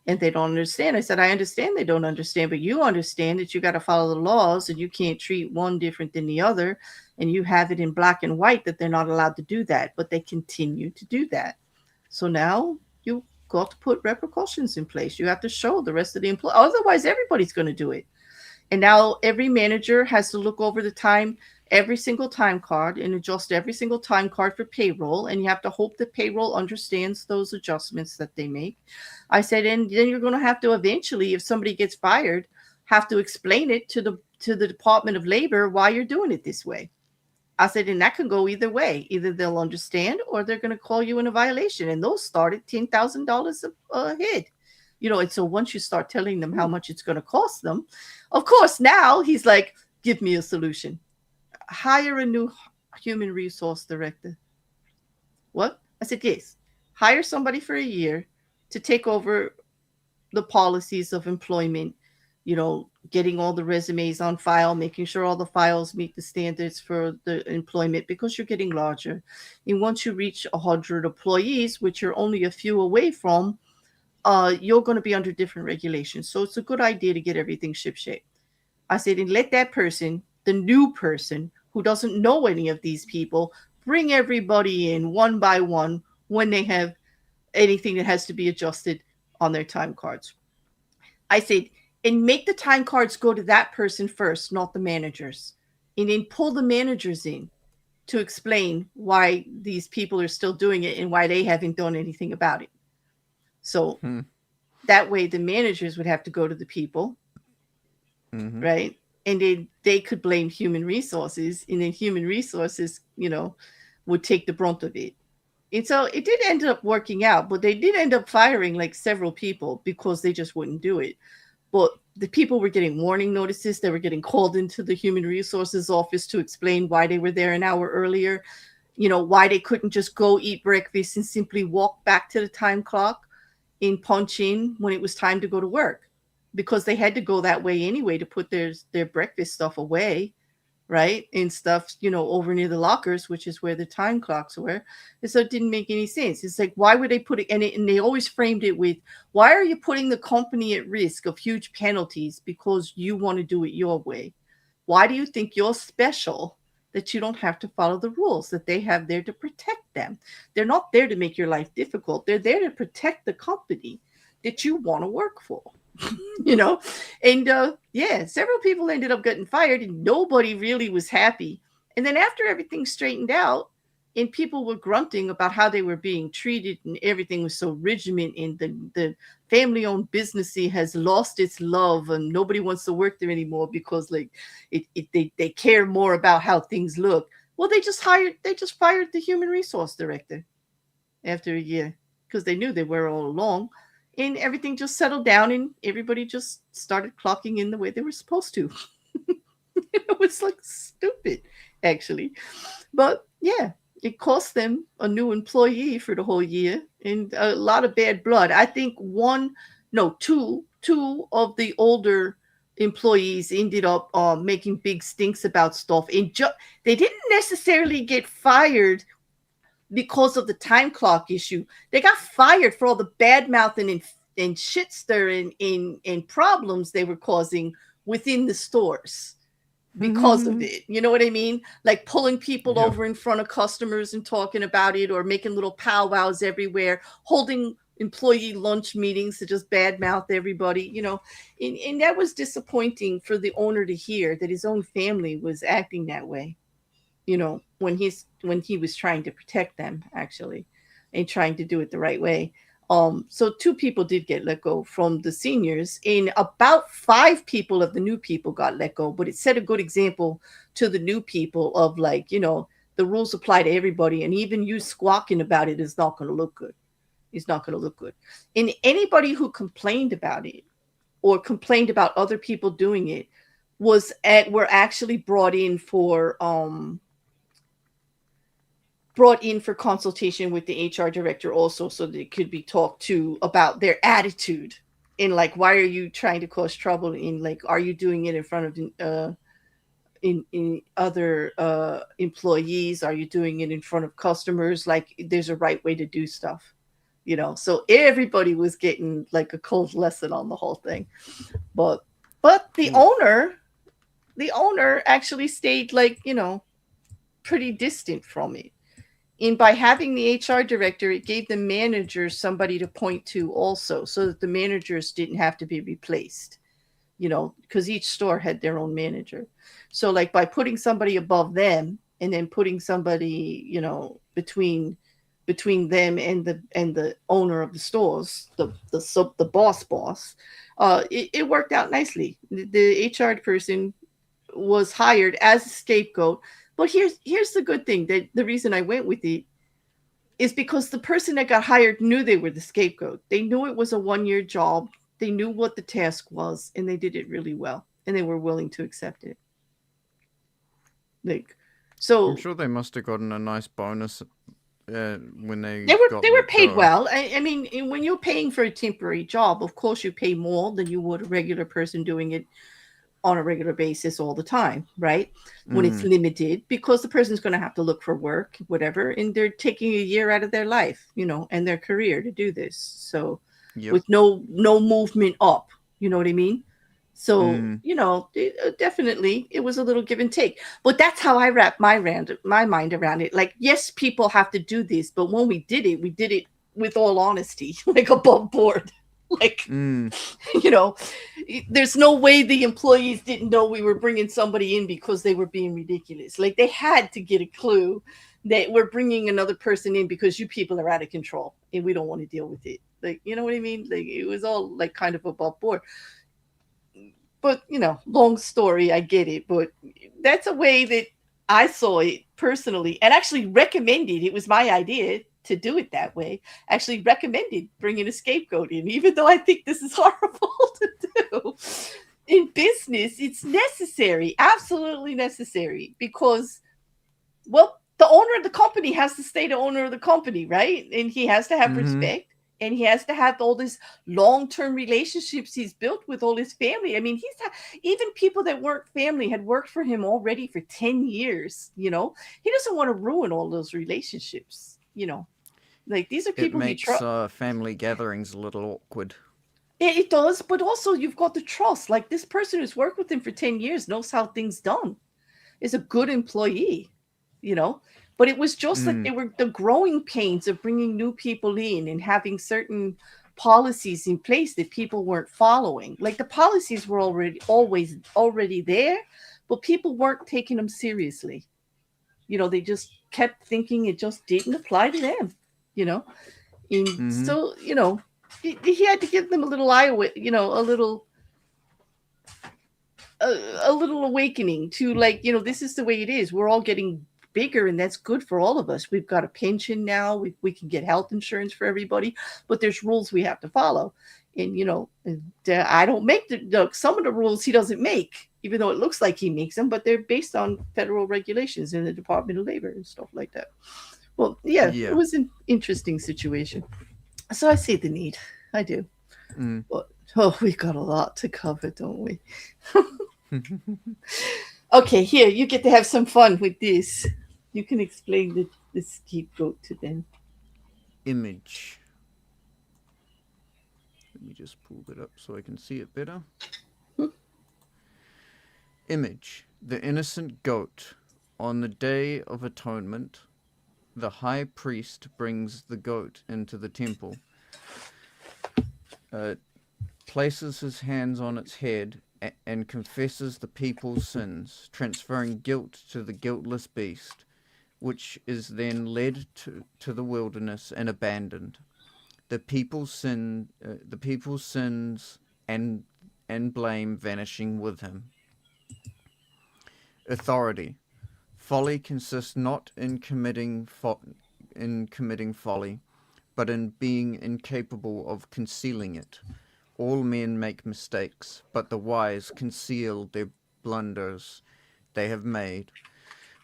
and they don't understand. I said, I understand they don't understand, but you understand that you got to follow the laws, and you can't treat one different than the other. And you have it in black and white that they're not allowed to do that, but they continue to do that. So now you got to put repercussions in place. You have to show the rest of the employees. Otherwise, everybody's going to do it. And now every manager has to look over the time, every single time card, and adjust every single time card for payroll. And you have to hope that payroll understands those adjustments that they make. I said, and then you're going to have to eventually, if somebody gets fired, have to explain it to the Department of Labor why you're doing it this way. I said, and that can go either way. Either they'll understand, or they're going to call you in a violation. And those start at $10,000 a head. And so once you start telling them how Ooh. much it's going to cost them, of course, now he's like, give me a solution. Hire a new human resource director. What? I said, yes. Hire somebody for a year to take over the policies of employment, getting all the resumes on file, making sure all the files meet the standards for the employment, because you're getting larger. And once you reach 100 employees, which you're only a few away from, you're going to be under different regulations. So it's a good idea to get everything shipshape. I said, and let that person, the new person who doesn't know any of these people, bring everybody in one by one when they have anything that has to be adjusted on their time cards. I said, and make the time cards go to that person first, not the managers. And then pull the managers in to explain why these people are still doing it and why they haven't done anything about it. So Hmm. that way the managers would have to go to the people, Mm-hmm. right? And they could blame human resources, and then human resources, would take the brunt of it. And so it did end up working out, but they did end up firing like several people because they just wouldn't do it. But the people were getting warning notices. They were getting called into the human resources office to explain why they were there an hour earlier, why they couldn't just go eat breakfast and simply walk back to the time clock and punch in when it was time to go to work, because they had to go that way anyway to put their breakfast stuff away, right? And stuff, over near the lockers, which is where the time clocks were. And so it didn't make any sense. It's like, why would they put it? And they always framed it with, why are you putting the company at risk of huge penalties because you want to do it your way? Why do you think you're special that you don't have to follow the rules that they have there to protect them? They're not there to make your life difficult. They're there to protect the company that you want to work for. you know and yeah, several people ended up getting fired, and nobody really was happy. And then after everything straightened out, and people were grunting about how they were being treated, and everything was so regiment, and the family owned business has lost its love, and nobody wants to work there anymore because like they care more about how things look. Well, they just fired the human resource director after a year, because they knew they were all along. And everything just settled down, and everybody just started clocking in the way they were supposed to. It was like stupid, actually. But yeah, it cost them a new employee for the whole year and a lot of bad blood. I think two of the older employees ended up making big stinks about stuff. And they didn't necessarily get fired because of the time clock issue. They got fired for all the bad mouthing and shit stirring and problems they were causing within the stores. because of it. You know what I mean? Like pulling people Yeah. over in front of customers and talking about it, or making little powwows everywhere, holding employee lunch meetings to just badmouth everybody, and that was disappointing for the owner to hear that his own family was acting that way, when he was trying to protect them, actually, and trying to do it the right way. So two people did get let go from the seniors, and about five people of the new people got let go. But it set a good example to the new people of, like, the rules apply to everybody, and even you squawking about it is not going to look good. It's not going to look good. And anybody who complained about it or complained about other people doing it were actually brought in for consultation with the HR director also, so they could be talked to about their attitude, in like, why are you trying to cause trouble, in like, are you doing it in front of in other employees, are you doing it in front of customers, like there's a right way to do stuff, so everybody was getting like a cold lesson on the whole thing. But the Oof. owner actually stayed, like, pretty distant from it. And by having the HR director, it gave the managers somebody to point to also, so that the managers didn't have to be replaced, because each store had their own manager. So, like, by putting somebody above them and then putting somebody, between them and the owner of the stores, the boss, it worked out nicely. The HR person was hired as a scapegoat. But here's the good thing, that the reason I went with it is because the person that got hired knew they were the scapegoat. They knew it was a 1-year job. They knew what the task was, and they did it really well, and they were willing to accept it. Like, I'm so sure they must have gotten a nice bonus when they they were got they were let paid go. well. I mean, when you're paying for a temporary job, of course you pay more than you would a regular person doing it on a regular basis all the time, right? When it's Mm. limited, because the person's going to have to look for work, whatever, and they're taking a year out of their life, and their career to do this. So, Yep. with no movement up, you know what I mean? So, Mm. definitely it was a little give and take. But that's how I wrap my mind around it. Like, yes, people have to do this, but when we did it with all honesty, like above board. Like, Mm. you know, there's no way the employees didn't know we were bringing somebody in because they were being ridiculous. Like, they had to get a clue that we're bringing another person in because you people are out of control and we don't want to deal with it. Like, you know what I mean? Like, it was all like kind of above board. But, long story, I get it. But that's a way that I saw it personally, and actually recommended. It was my idea to do it that way. Actually recommended bringing a scapegoat in, even though I think this is horrible to do. In business, it's necessary, absolutely necessary, because, well, the owner of the company has to stay the owner of the company, right? And he has to have Mm-hmm. respect, and he has to have all these long-term relationships he's built with all his family. I mean, even people that weren't family had worked for him already for 10 years. He doesn't want to ruin all those relationships. Like, these are It people he makes trust. family gatherings a little awkward. It does, but also you've got the trust. Like, this person who's worked with him for 10 years knows how things done, is a good employee, you know. But it was just like Mm. they were the growing pains of bringing new people in and having certain policies in place that people weren't following. Like, the policies were already there, but people weren't taking them seriously. They just kept thinking it just didn't apply to them. You know, and Mm-hmm. so, he had to give them a little a, a little awakening to, like, this is the way it is. We're all getting bigger, and that's good for all of us. We've got a pension now. We can get health insurance for everybody, but there's rules we have to follow. And, I don't make some of the rules he doesn't make, even though it looks like he makes them, but they're based on federal regulations in the Department of Labor and stuff like that. Well, yeah, it Yeah. was an interesting situation. So I see the need. I do. Mm. But, oh, we got a lot to cover, don't we? Okay, here, you get to have some fun with this. You can explain the scapegoat to them. Image. Let me just pull that up so I can see it better. Image: the innocent goat. On the Day of Atonement, the high priest brings the goat into the temple, uh, places his hands on its head, and confesses the people's sins, transferring guilt to the guiltless beast, which is then led to the wilderness and abandoned. The people's sins and blame vanishing with him. Authority: folly consists not in committing folly, but in being incapable of concealing it. All men make mistakes, but the wise conceal their blunders they have made,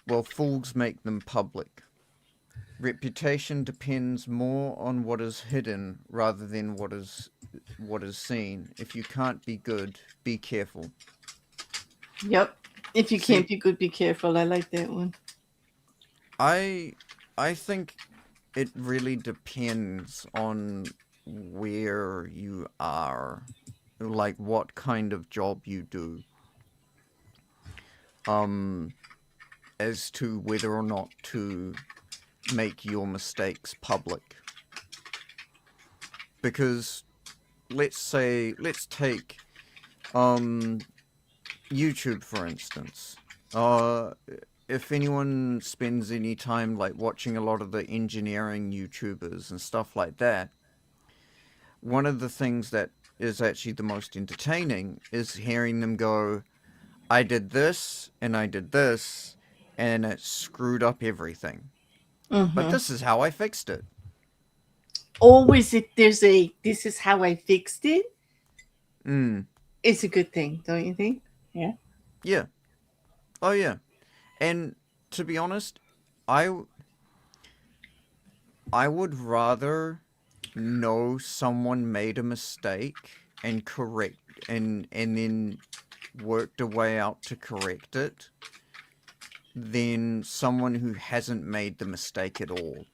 while fools make them public. Reputation depends more on what is hidden rather than what is seen. If you can't be good, be careful. Yep. If you can't See, be good, be careful. I like that one. I I think it really depends on where you are, like what kind of job you do, um, as to whether or not to make your mistakes public. Because let's take um YouTube for instance. Uh, if anyone spends any time like watching a lot of the engineering YouTubers and stuff like that, one of the things that is actually the most entertaining is hearing them go, I did this and I did this and it screwed up everything. But Mm-hmm. this is how I fixed it. Always, if there's a "this is how I fixed it," Mm, it's a good thing, don't you think? Yeah. yeah. Oh, yeah. And to be honest, I I would rather know someone made a mistake and then worked a way out to correct it than someone who hasn't made the mistake at all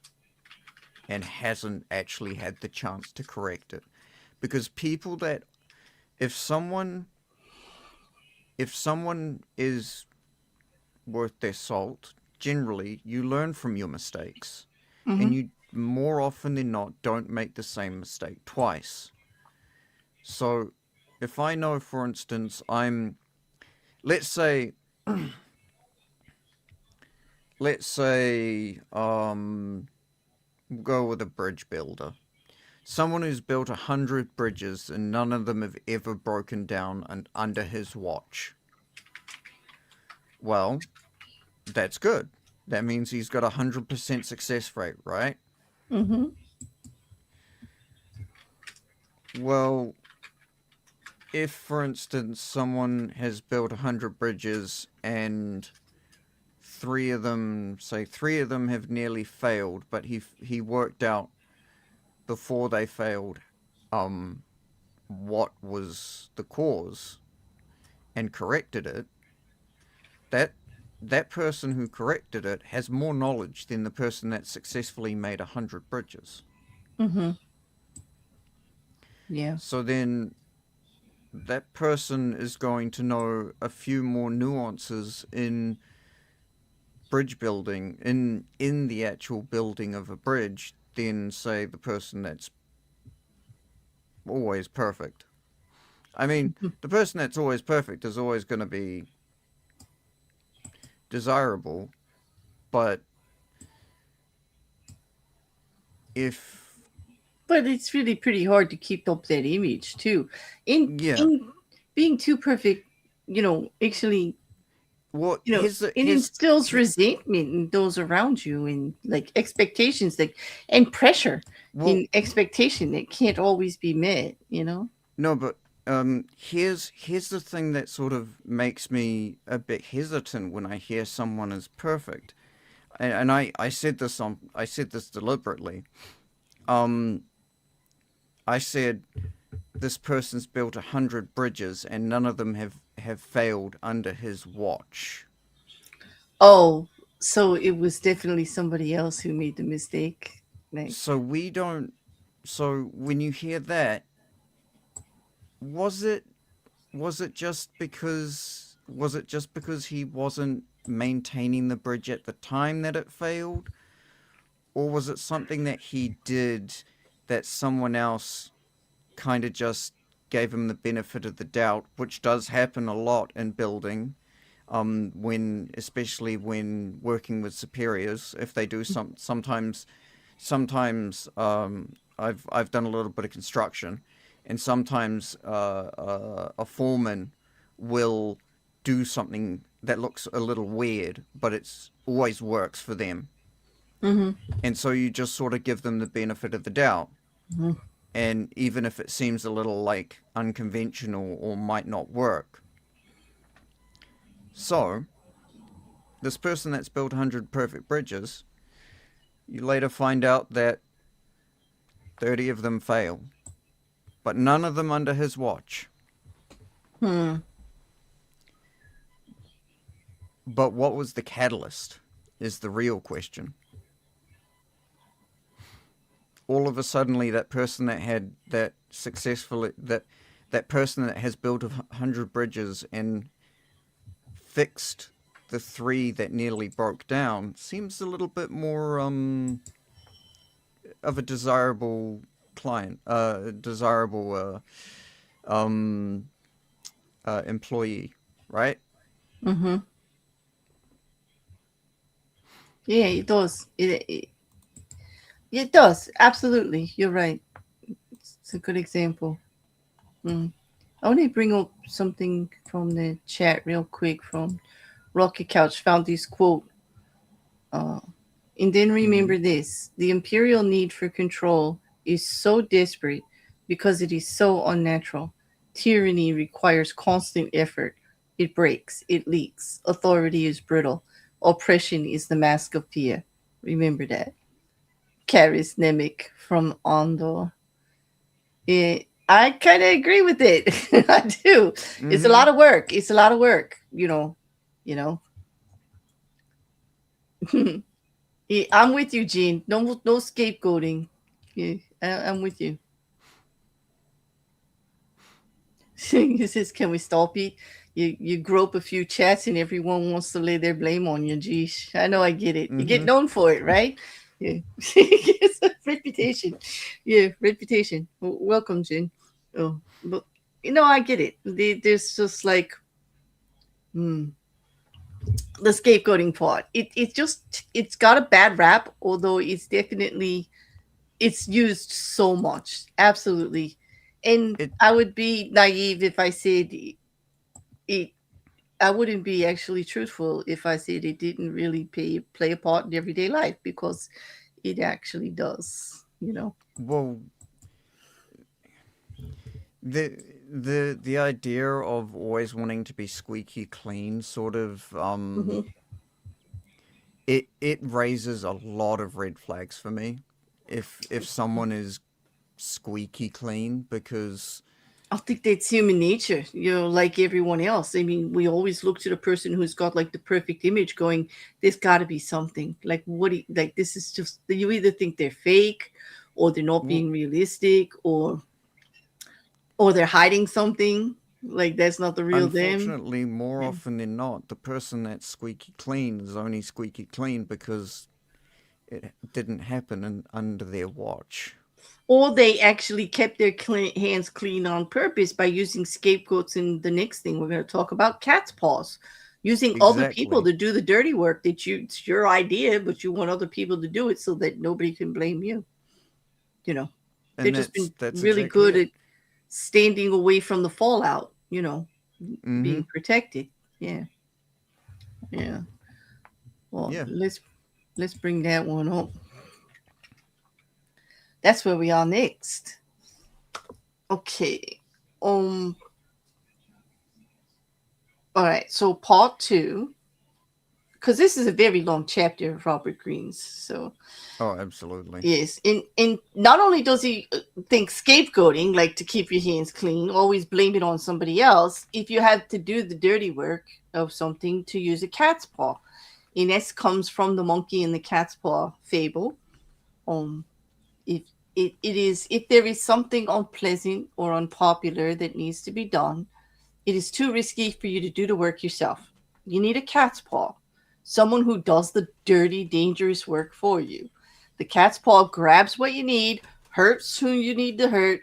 and hasn't actually had the chance to correct it. Because people that if someone if someone is worth their salt, generally you learn from your mistakes Mm-hmm. and you more often than not don't make the same mistake twice. So if I know, for instance, let's say let's say go with a bridge builder. Someone who's built 100 bridges and none of them have ever broken down under his watch. Well, that's good. That means he's got a 100% success rate, right? Mm-hmm. Well, if, for instance, someone has built 100 bridges and three of them have nearly failed, but he worked out before they failed, um, what was the cause and corrected it. That that person who corrected it has more knowledge than the person that successfully made 100 bridges. Mm-hmm. Yeah. So then that person is going to know a few more nuances in bridge building in the actual building of a bridge than say the person that's always perfect. I mean, the person that's always perfect is always going to be desirable, but if But it's really pretty hard to keep up that image too. yeah, In being too perfect, actually, well, here's the it here's instills he, resentment in those around you and like expectations that and pressure well, in expectation that can't always be met. no, but here's the thing that sort of makes me a bit hesitant when I hear someone is perfect, and I said this deliberately. Um, I said this person's built 100 bridges and none of them have failed under his watch. Oh, so it was definitely somebody else who made the mistake. Like, So we don't. So when you hear that, was it was it just because was it just because he wasn't maintaining the bridge at the time that it failed, or was it something that he did that someone else kind of just gave him the benefit of the doubt, which does happen a lot in building, when especially when working with superiors, if they do sometimes I've done a little bit of construction, and sometimes a foreman will do something that looks a little weird, but it's always works for them, Mm-hmm. and so you just sort of give them the benefit of the doubt. Mm-hmm. And even if it seems a little like unconventional or might not work. So, this person that's built 100 perfect bridges, you later find out that 30 of them fail, but none of them under his watch. Hmm. But what was the catalyst is the real question. All of a suddenly, that person that had that successfully that person that has built 100 bridges and fixed the three that nearly broke down seems a little bit more of a desirable client, desirable um, employee, right? Mm-hmm. Yeah, it does. It does. Absolutely. You're right. It's a good example. Mm. I want to bring up something from the chat real quick from Rocky Couch. Found this quote. Uh, and then Mm-hmm. remember this: the imperial need for control is so desperate because it is so unnatural. Tyranny requires constant effort. It breaks, it leaks. Authority is brittle. Oppression is the mask of fear. Remember that. Karis Nemec from Andor. I kind of agree with it. I do. It's a Mm-hmm. lot of work. It's a lot of work. You know. Yeah, I'm with you, Gene. No scapegoating. Yeah, I'm with you. He says, "Can we stop it? You grope a few chats and everyone wants to lay their blame on you." Geez, I know, I get it. You get Mm-hmm. known for it, right? Yeah, it's a reputation. Yeah, reputation. Welcome, Gene. Oh, but I get it. There's just like, hmm, the scapegoating part. It's got a bad rap, although it's used so much. Absolutely. And It I would be naive if I said it. I wouldn't be actually truthful if I said it didn't really play a part in everyday life, because it actually does. well, the the idea of always wanting to be squeaky clean sort of Hmm. it raises a lot of red flags for me if someone is squeaky clean because I think that's human nature, like everyone else. I mean, we always look to the person who's got like the perfect image, going, there's got to be something. Like, like, this is just, you either think they're fake, or they're not well, being realistic, or they're hiding something. Like, that's not the real them. unfortunately, more Yeah. often than not, the person that's squeaky clean is only squeaky clean because it didn't happen under their watch. Or they actually kept their hands clean on purpose by using scapegoats. In the next thing we're going to talk about, cat's paws, using other people Exactly. to do the dirty work, it's your idea, but you want other people to do it so that nobody can blame you. you know they've And just been that's really exactly good it. at standing away from the fallout, Mm-hmm. being protected. Yeah. Yeah. Well, Yeah. let's bring that one up. That's where we are next. Okay. um all right, so part two, because this is a very long chapter of Robert Greene's. So Oh, absolutely. yes, and not only does he think scapegoating, like to keep your hands clean, always blame it on somebody else. If you have to do the dirty work of something, to use a cat's paw. And this comes from the monkey and the cat's paw fable. Um, if it is, if there is something unpleasant or unpopular that needs to be done, It is too risky for you to do the work yourself. You need a cat's paw, someone who does the dirty, dangerous work for you. The cat's paw grabs what you need, hurts who you need to hurt,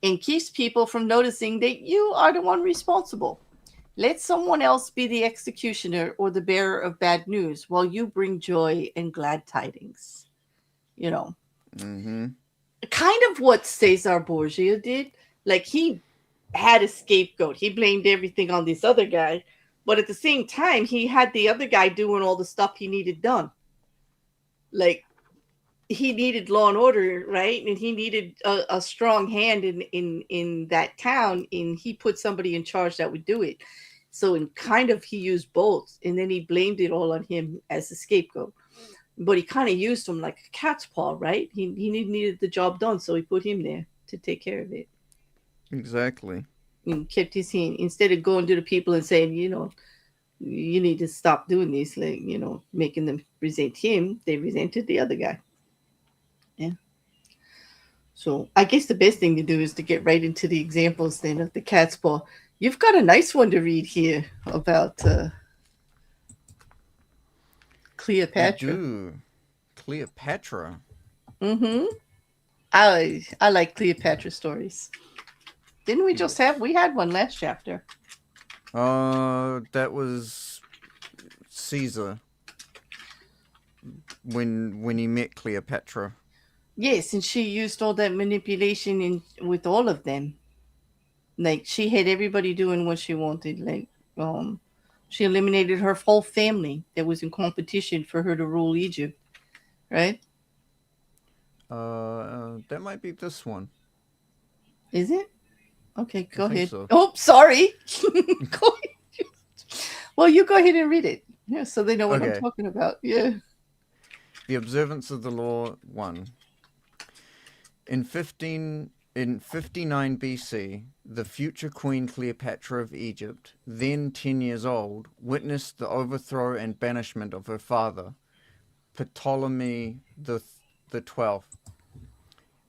and keeps people from noticing that you are the one responsible. Let someone else be the executioner or the bearer of bad news while you bring joy and glad tidings. You know, Mm-hmm. kind of what Cesar Borgia did. Like he had a scapegoat. He blamed everything on this other guy, but at the same time, he had the other guy doing all the stuff he needed done. Like he needed law and order, right? And he needed a strong hand in that town, and he put somebody in charge that would do it. So, in kind of, he used both, and then he blamed it all on him as a scapegoat. But he kind of used him like a cat's paw, right? He needed the job done, so he put him there to take care of it. Exactly. And kept his hand instead of going to the people and saying, you need to stop doing this, like making them resent him. They resented the other guy. Yeah. So I guess the best thing to do is to get right into the examples then of the cat's paw. You've got a nice one to read here about I Cleopatra. do. Cleopatra. Mm-hmm. I like Cleopatra stories. Didn't we just have Yes. we had one last chapter? That was Caesar when he met Cleopatra. Yes, and she used all that manipulation in with all of them. Like she had everybody doing what she wanted. Like she eliminated her whole family that was in competition for her to rule Egypt. Right? That might be this one. Is it? Okay, I go think ahead. so. Oh, sorry. Go ahead. Well, you go ahead and read it. Yeah, so they know what I'm Okay. talking about. Yeah. The observance of the law 1. In 59 BC, the future Queen Cleopatra of Egypt, then 10 years old, witnessed the overthrow and banishment of her father, Ptolemy the 12th,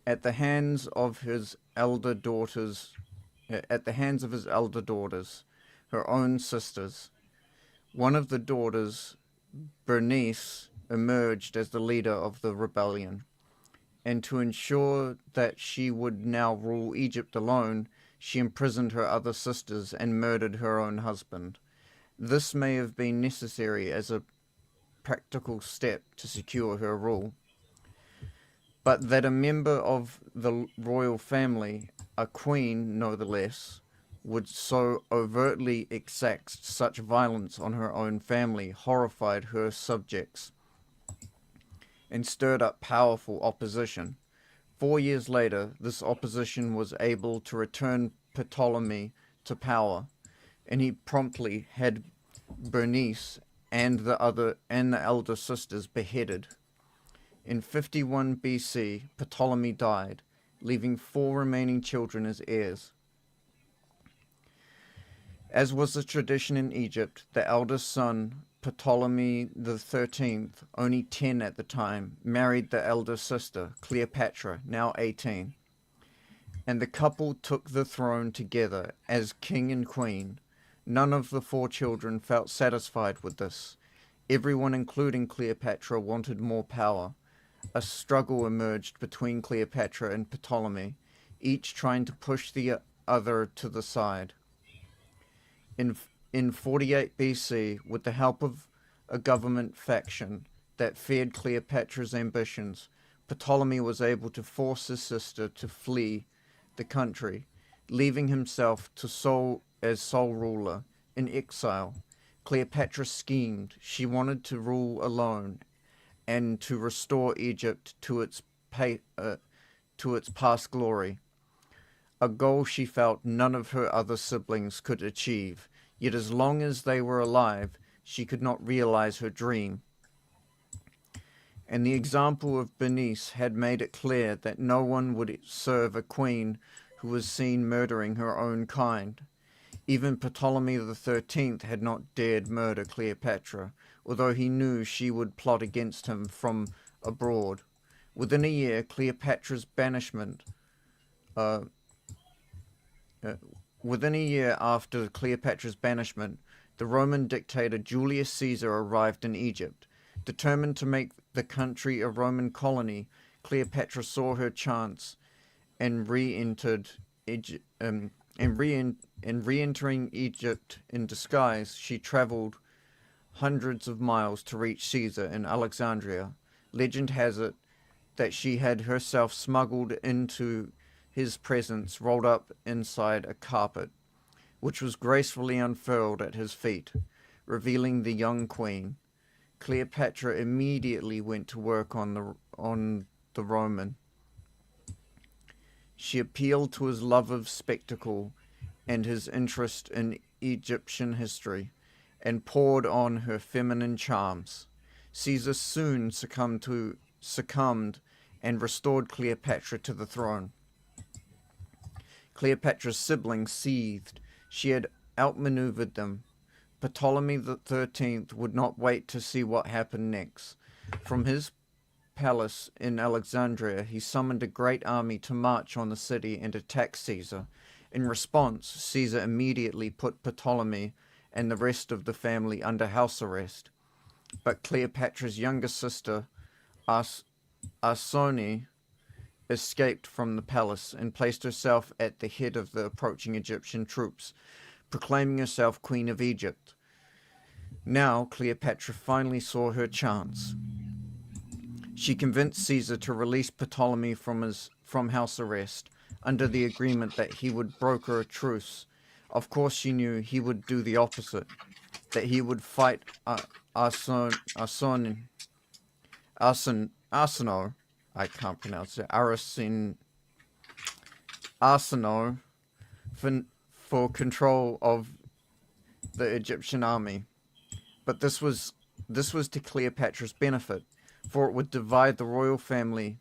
at the hands of his elder daughters, her own sisters. One of the daughters, Bernice, emerged as the leader of the rebellion, and to ensure that she would now rule Egypt alone, she imprisoned her other sisters and murdered her own husband. This may have been necessary as a practical step to secure her rule, but that a member of the royal family, a queen no the less, would so overtly exact such violence on her own family horrified her subjects and stirred up powerful opposition. 4 years later, this opposition was able to return Ptolemy to power, and he promptly had Bernice and the elder sisters beheaded. In 51 BC, Ptolemy died, leaving 4 remaining children as heirs. As was the tradition in Egypt, the eldest son, Ptolemy the 13th, only 10 at the time, married the elder sister, Cleopatra, now 18, and the couple took the throne together as king and queen. None of the 4 children felt satisfied with this. Everyone, including Cleopatra, wanted more power. A struggle emerged between Cleopatra and Ptolemy, each trying to push the other to the side. In, in 48 BC, with the help of a government faction that feared Cleopatra's ambitions, Ptolemy was able to force his sister to flee the country, leaving himself as sole ruler in exile. Cleopatra schemed. She wanted to rule alone and to restore Egypt to its past glory, a goal she felt none of her other siblings could achieve. Yet as long as they were alive, she could not realize her dream. And the example of Bernice had made it clear that no one would serve a queen who was seen murdering her own kind. Even Ptolemy the 13th had not dared murder Cleopatra, although he knew she would plot against him from abroad. Within a year, Cleopatra's banishment uh, uh, Within a year after Cleopatra's banishment, the Roman dictator Julius Caesar arrived in Egypt. Determined to make the country a Roman colony, Cleopatra saw her chance and re-entered Egypt. Re-entering Egypt in disguise, she travelled hundreds of miles to reach Caesar in Alexandria. Legend has it that she had herself smuggled into his presence, rolled up inside a carpet, which was gracefully unfurled at his feet, revealing the young queen. Cleopatra immediately went to work on the Roman. She appealed to his love of spectacle and his interest in Egyptian history, and poured on her feminine charms. Caesar soon succumbed and restored Cleopatra to the throne. Cleopatra's siblings seethed. She had outmaneuvered them. Ptolemy XIII would not wait to see what happened next. From his palace in Alexandria, he summoned a great army to march on the city and attack Caesar. In response, Caesar immediately put Ptolemy and the rest of the family under house arrest. But Cleopatra's younger sister, Arsone, escaped from the palace and placed herself at the head of the approaching Egyptian troops, proclaiming herself Queen of Egypt. Now Cleopatra finally saw her chance. She convinced Caesar to release Ptolemy from house arrest, under the agreement that he would broker a truce. Of course she knew he would do the opposite, that he would fight Arseno, I can't pronounce it, Arseno, for control of the Egyptian army. But this was to Cleopatra's benefit, for it would divide the royal family.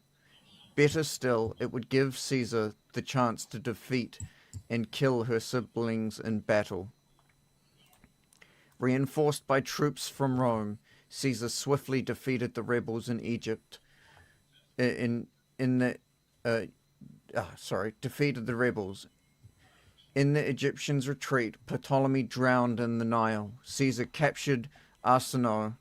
Better still, it would give Caesar the chance to defeat and kill her siblings in battle. Reinforced by troops from Rome, Caesar swiftly defeated the rebels in Egypt. Defeated the rebels. In the Egyptians' retreat, Ptolemy drowned in the Nile. Caesar captured Arsinoe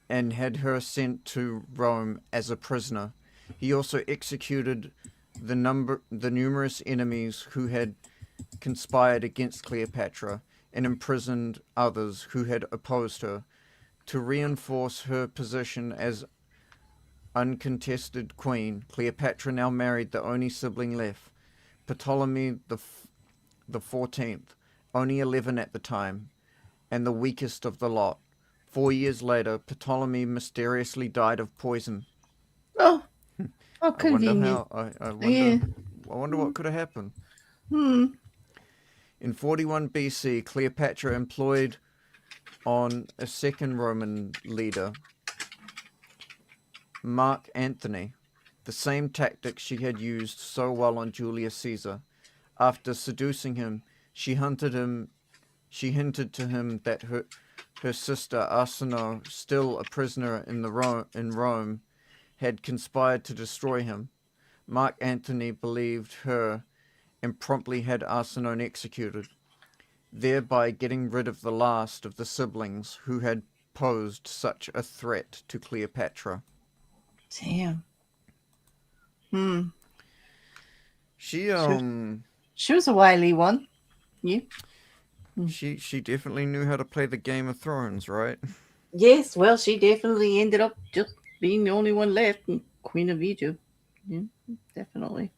and had her sent to Rome as a prisoner. He also executed the numerous enemies who had conspired against Cleopatra, and imprisoned others who had opposed her. To reinforce her position as uncontested queen, Cleopatra now married the only sibling left, Ptolemy the 14th, only 11 at the time, and the weakest of the lot. 4 years later, Ptolemy mysteriously died of poison. Oh, how I wonder convenient. I Yeah. wonder what could have happened. Hmm. In 41 BC, Cleopatra employed on a second Roman leader, Mark Antony, the same tactics she had used so well on Julius Caesar. After seducing him, she hinted to him that her sister Arsinoe, still a prisoner in Rome, had conspired to destroy him. Mark Antony believed her and promptly had Arsinoe executed, thereby getting rid of the last of the siblings who had posed such a threat to Cleopatra. Damn. Hmm. She She, she was a wily one. Yeah. Hmm. she definitely knew how to play the Game of Thrones, right? Yes, well, she definitely ended up just being the only one left, and Queen of Egypt. Yeah, definitely.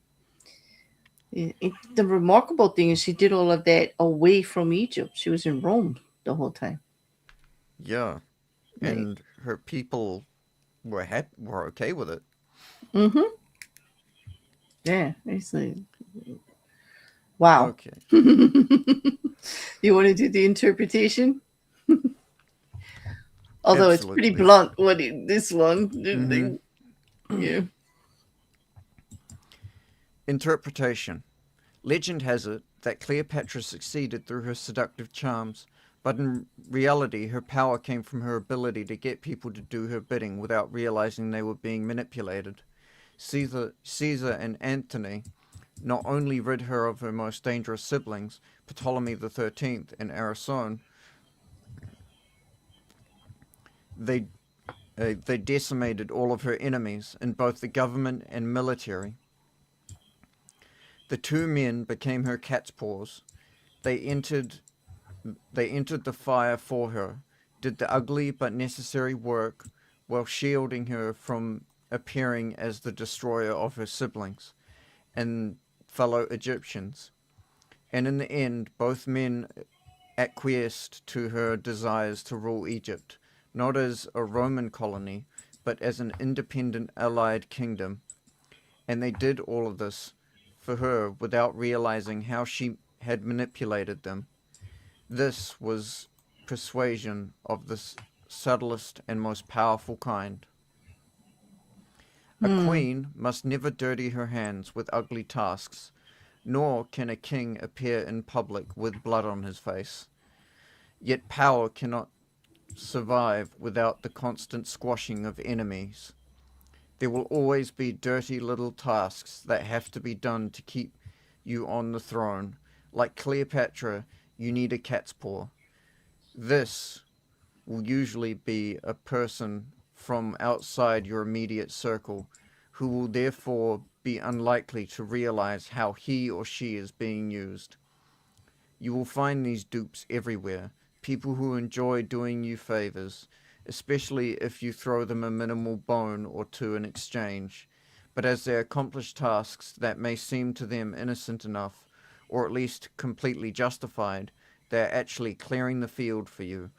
The remarkable thing is she did all of that away from Egypt. She was in Rome the whole time. Yeah, Like, and her people were okay with it. mm-hmm. Yeah, it's like, wow. Okay, You want to do the interpretation? Although it's pretty absolutely. blunt. This one? Mm-hmm. Yeah. Interpretation. Legend has it that Cleopatra succeeded through her seductive charms, but in reality her power came from her ability to get people to do her bidding without realizing they were being manipulated. Caesar and Antony not only rid her of her most dangerous siblings, Ptolemy the 13th and Aracene, they they decimated all of her enemies in both the government and military. The two men became her cat's paws. They entered they entered the fire for her, did the ugly but necessary work while shielding her from appearing as the destroyer of her siblings and fellow Egyptians. And in the end, both men acquiesced to her desires to rule Egypt, not as a Roman colony, but as an independent allied kingdom. And they did all of this for her without realizing how she had manipulated them. This was persuasion of the subtlest and most powerful kind. A Hmm. queen must never dirty her hands with ugly tasks, nor can a king appear in public with blood on his face. Yet power cannot survive without the constant squashing of enemies. There will always be dirty little tasks that have to be done to keep you on the throne. Like Cleopatra, you need a cat's paw. This will usually be a person from outside your immediate circle who will therefore be unlikely to realize how he or she is being used. You will find these dupes everywhere, people who enjoy doing you favors, especially if you throw them a minimal bone or two in exchange. But as they accomplish tasks that may seem to them innocent enough, or at least completely justified, they are actually clearing the field for you,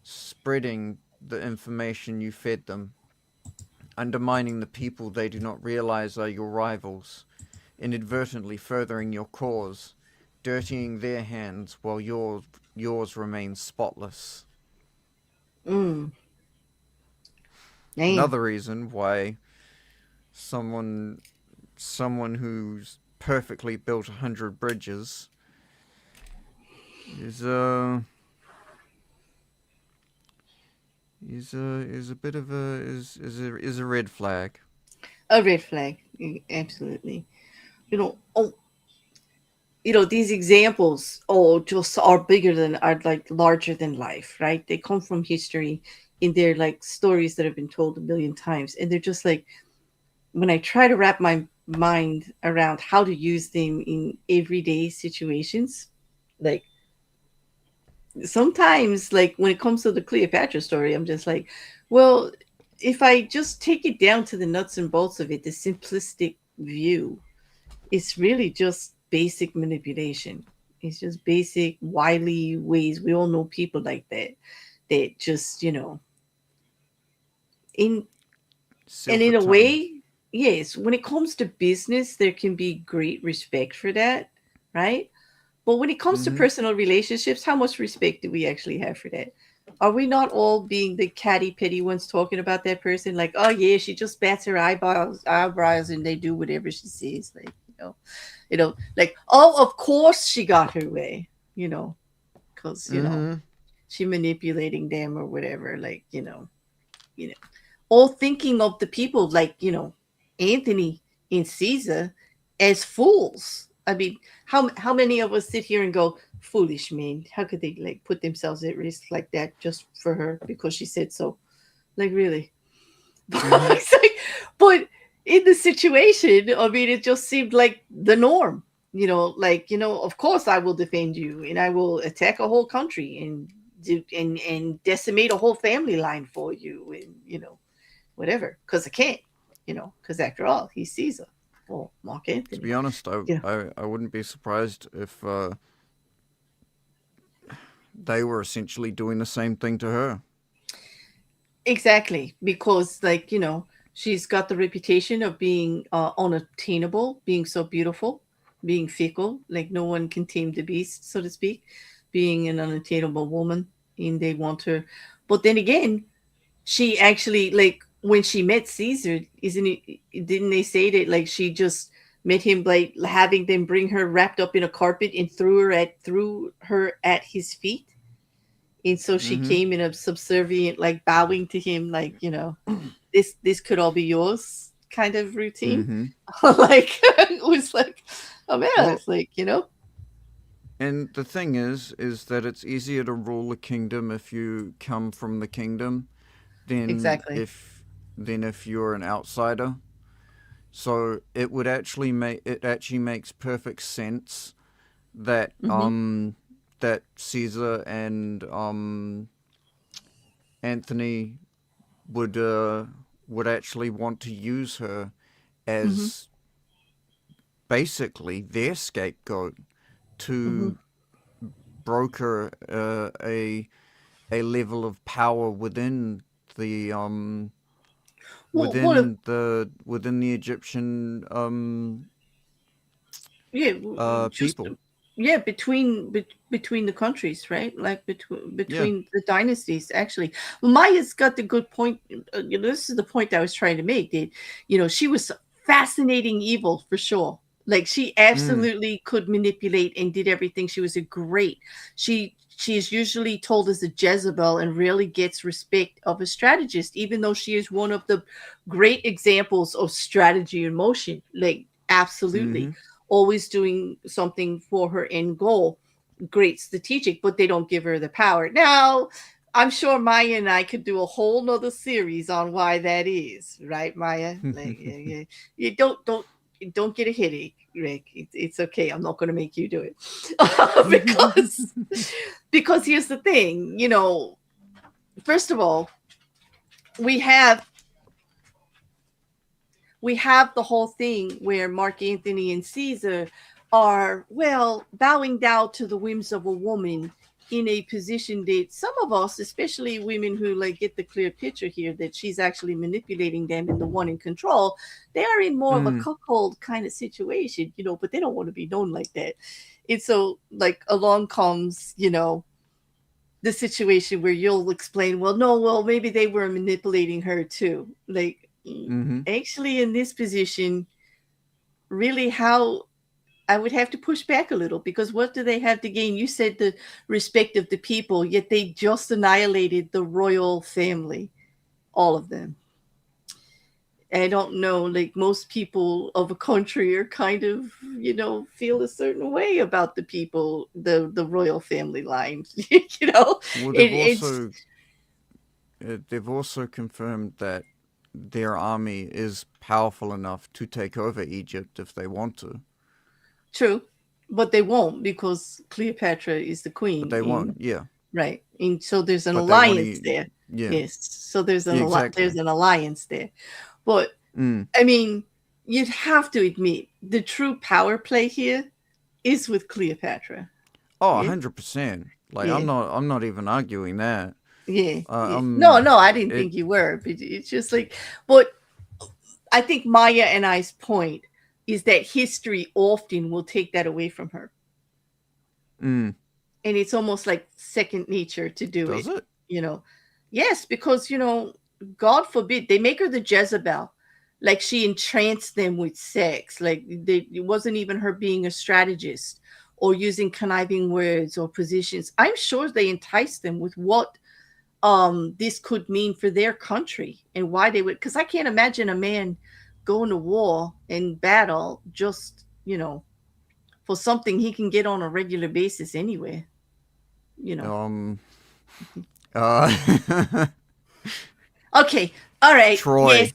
spreading the information you fed them, undermining the people they do not realize are your rivals, inadvertently furthering your cause, dirtying their hands while yours remains spotless. Mm. Damn. Another reason why someone who's perfectly built 100 bridges is is a bit of a is a red flag. A red flag. Absolutely. You know, oh, these examples, just are bigger than, are like larger than life, right? They come from history, in their like stories that have been told a million times, and they're just like, when I try to wrap my mind around how to use them in everyday situations, like sometimes, like when it comes to the Cleopatra story, I'm just like, well, if I just take it down to the nuts and bolts of it, the simplistic view, it's really just basic manipulation. It's just basic wily ways. We all know people like that, that just, in and Silver in a tongue. way, yes, when it comes to business, there can be great respect for that, right? But when it comes to Mm-hmm. personal relationships, how much respect do we actually have for that? Are we not all being the catty petty ones talking about that person? Like, oh yeah, she just bats her eyebrows and they do whatever she says. Like, like, oh, of course she got her way, because Mm-hmm. she manipulating them or whatever. Like, you know, all thinking of the people like, Anthony and Caesar as fools. I mean, how many of us sit here and go, foolish men? How could they like put themselves at risk like that just for her because she said so? Like, really? But Mm-hmm. it's like, but in the situation, I mean, it just seemed like the norm. Like, of course I will defend you and I will attack a whole country and and decimate a whole family line for you, and whatever, because I can't, because after all, he's Caesar or Mark To Anthony. be honest, Yeah, I wouldn't be surprised if they were essentially doing the same thing to her. exactly. Because, like, she's got the reputation of being unattainable, being so beautiful, being fickle, like no one can tame the beast, so to speak, being an unattainable woman, and they want her. But then again, she actually, like, when she met Caesar, isn't it? Didn't they say that like she just met him like having them bring her wrapped up in a carpet and threw her at his feet, and so she Mm-hmm. came in a subservient, like bowing to him, like this could all be yours kind of routine. Mm-hmm. Like it was like, Oh man, Well, it's like, you know. and the thing is that it's easier to rule a kingdom if you come from the kingdom than Exactly. if you're an outsider. So it actually makes perfect sense that Mm-hmm. that Caesar and Anthony would uh, would actually want to use her Mm-hmm. as basically their scapegoat Mm-hmm. to broker a level of power the um Well, what if within the Egyptian yeah, just people. yeah, between the countries, right? Like between Yeah. the dynasties. Actually, well, Maya's got the good point. This is the point I was trying to make. That she was fascinating evil for sure. Like she Mm. absolutely could manipulate and did everything. She was a great. She is usually told as a Jezebel and rarely gets respect of a strategist, even though she is one of the great examples of strategy in motion. Like absolutely Mm-hmm. always doing something for her end goal. Great strategic, but they don't give her the power. Now, I'm sure Maya and I could do a whole nother series on why that is, right, Maya? Like, yeah, you don't get a headache, Rick. It's okay. I'm not going to make you do it because here's the thing. First of all, we have the whole thing where Mark Anthony and Caesar are, well, bowing down to the whims of a woman in a position that some of us, especially women who like get the clear picture here that she's actually manipulating them and the one in control, they are in more of a Mm. cuckold kind of situation, but they don't want to be known like that. And so like along comes, the situation where you'll explain, well, no, well, maybe they were manipulating her too. Like, Mm-hmm. actually, in this position, really, how I would have to push back a little because what do they have to gain? You said the respect of the people, yet they just annihilated the royal family, all of them. I don't know, like most people of a country are kind of, feel a certain way about the people, the royal family line. you know, Well, it's they've also confirmed that their army is powerful enough to take over Egypt if they want to, true, but they won't because Cleopatra is the but queen they in won't. Yeah, right. And so there's an but they want alliance to. there. Yeah, Yes. So there's yeah, there's exactly. an alliance there. But Mm. I mean, you'd have to admit the true power play here is with Cleopatra. Oh, Yeah. 100%. Like Yeah. I'm not even arguing that. Yeah. Yeah. No, Um, no, I didn't it. think you were. But it's just like, but I think Maya and I's point is that history often will take that away from her. Mm, And it's almost like second nature to do does it, it? you know. Yes, because God forbid they make her the Jezebel, like she entranced them with sex, like it wasn't even her being a strategist or using conniving words or positions. I'm sure they enticed them with what this could mean for their country and why they would, because I can't imagine a man going to war and battle just for something he can get on a regular basis anyway you know Um. Uh. Okay. All right. Yes. Troy.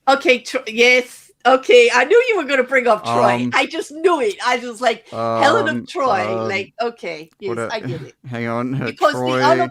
Okay. Yes. Okay. I knew you were going to bring up Troy. Um. I just knew it. I was like, Helen of Um. Troy. Like, okay. What Yes, a. I get it. Hang on. Because Troy.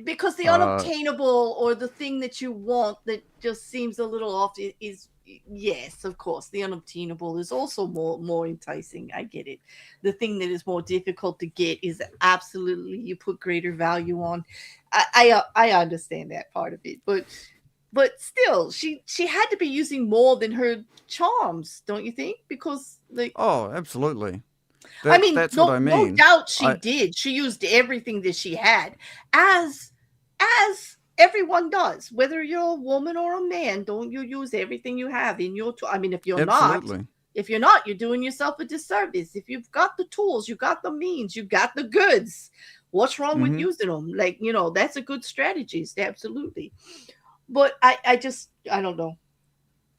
because the Uh. unobtainable or the thing that you want that just seems a little off is yes, of course. The unobtainable is also more enticing. I get it. The thing that is more difficult to get is absolutely you put greater value on. I understand that part of it, but still she had to be using more than her charms, don't you think? Because like Oh, absolutely. I mean, That's what I no mean. doubt she I did. She used everything that she had, as everyone does. Whether you're a woman or a man, don't you use everything you have in your I mean, absolutely. if you're not, you're doing yourself a disservice. If you've got the tools, you got the means, you got the goods. What's wrong with Mm-hmm. using them? Like, that's a good strategist, absolutely. But I don't know.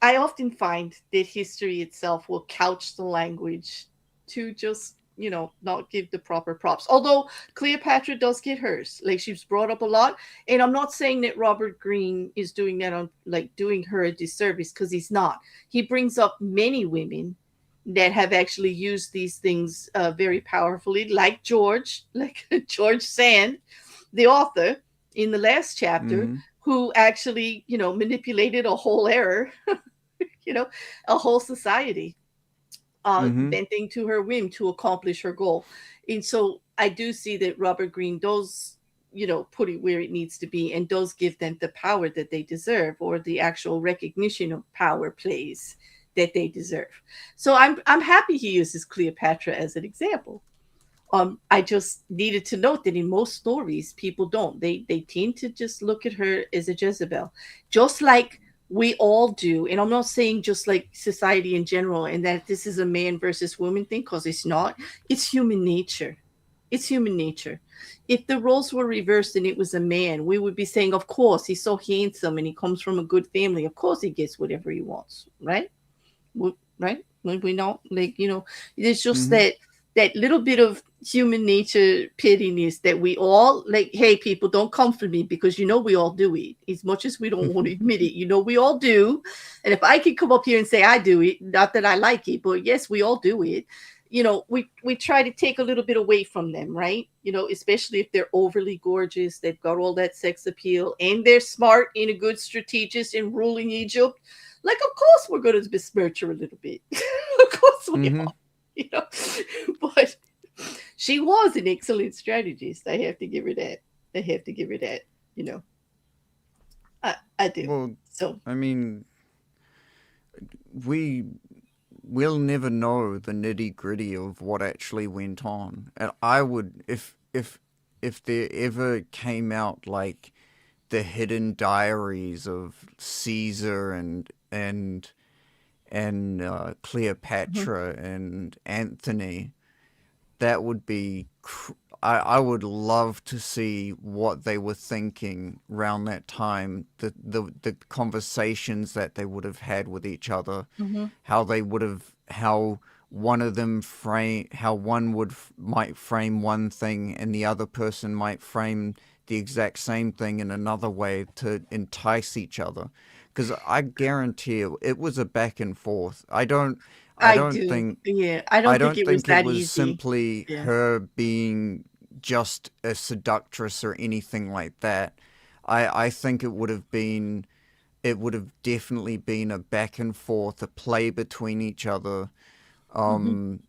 I often find that history itself will couch the language. to just, not give the proper props. Although Cleopatra does get hers. Like, she's brought up a lot. And I'm not saying that Robert Greene is doing that on, like, doing her a disservice, because he's not. He brings up many women that have actually used these things very powerfully, like George, like George Sand, the author in the last chapter, Mm-hmm. who actually, manipulated a whole era, you know, a whole society, Mm-hmm. bending to her whim to accomplish her goal. And so I do see that Robert Greene does, put it where it needs to be, and does give them the power that they deserve, or the actual recognition of power plays that they deserve. So I'm happy he uses Cleopatra as an example. I just needed to note that in most stories, people don't. They tend to just look at her as a Jezebel, just like we all do. And I'm not saying just like society in general, and that this is a man versus woman thing, because it's not. It's human nature. It's human nature. If the roles were reversed and it was a man, we would be saying, of course, he's so handsome and he comes from a good family. Of course, he gets whatever he wants, right? Right? We know, like, it's just Mm-hmm. that little bit of human nature pittiness that we all like. Hey, people, don't come for me, because we all do it. As much as we don't want to admit it, we all do. And if I could come up here and say I do it, not that I like it, but yes, we all do it. We try to take a little bit away from them, right? Especially if they're overly gorgeous, they've got all that sex appeal, and they're smart and a good strategist in ruling Egypt. Like, of course, we're going to besmirch her a little bit. Of course we Mm-hmm. are, you know. But she was an excellent strategist. I have to give her that. I have to give her that. You know, I do. Well, So, I mean, we we'll never know the nitty gritty of what actually went on. And I would, if there ever came out like the hidden diaries of Caesar and mhm, Cleopatra and Anthony, that would be. I would love to see what they were thinking around that time, the conversations that they would have had with each other, mhm, how one of them how one might frame one thing and the other person might frame the exact same thing in another way to entice each other, because I guarantee it was a back and forth. I I don't do. think Yeah, I I don't think don't it was think it that was easy. simply Yeah. her being just a seductress or anything like that. I think it would have definitely been a back and forth, a play between each other, Hmm. um,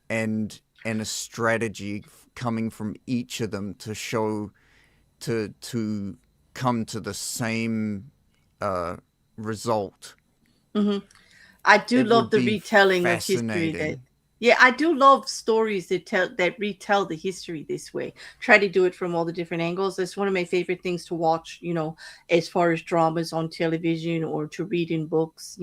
and a strategy coming from each of them to show to come to the same uh, result. Hmm. I do It love would the be retelling of history. That, fascinating. yeah, I do love stories that retell the history this way. Try to do it from all the different angles. That's one of my favorite things to watch. As far as dramas on television or to read in books.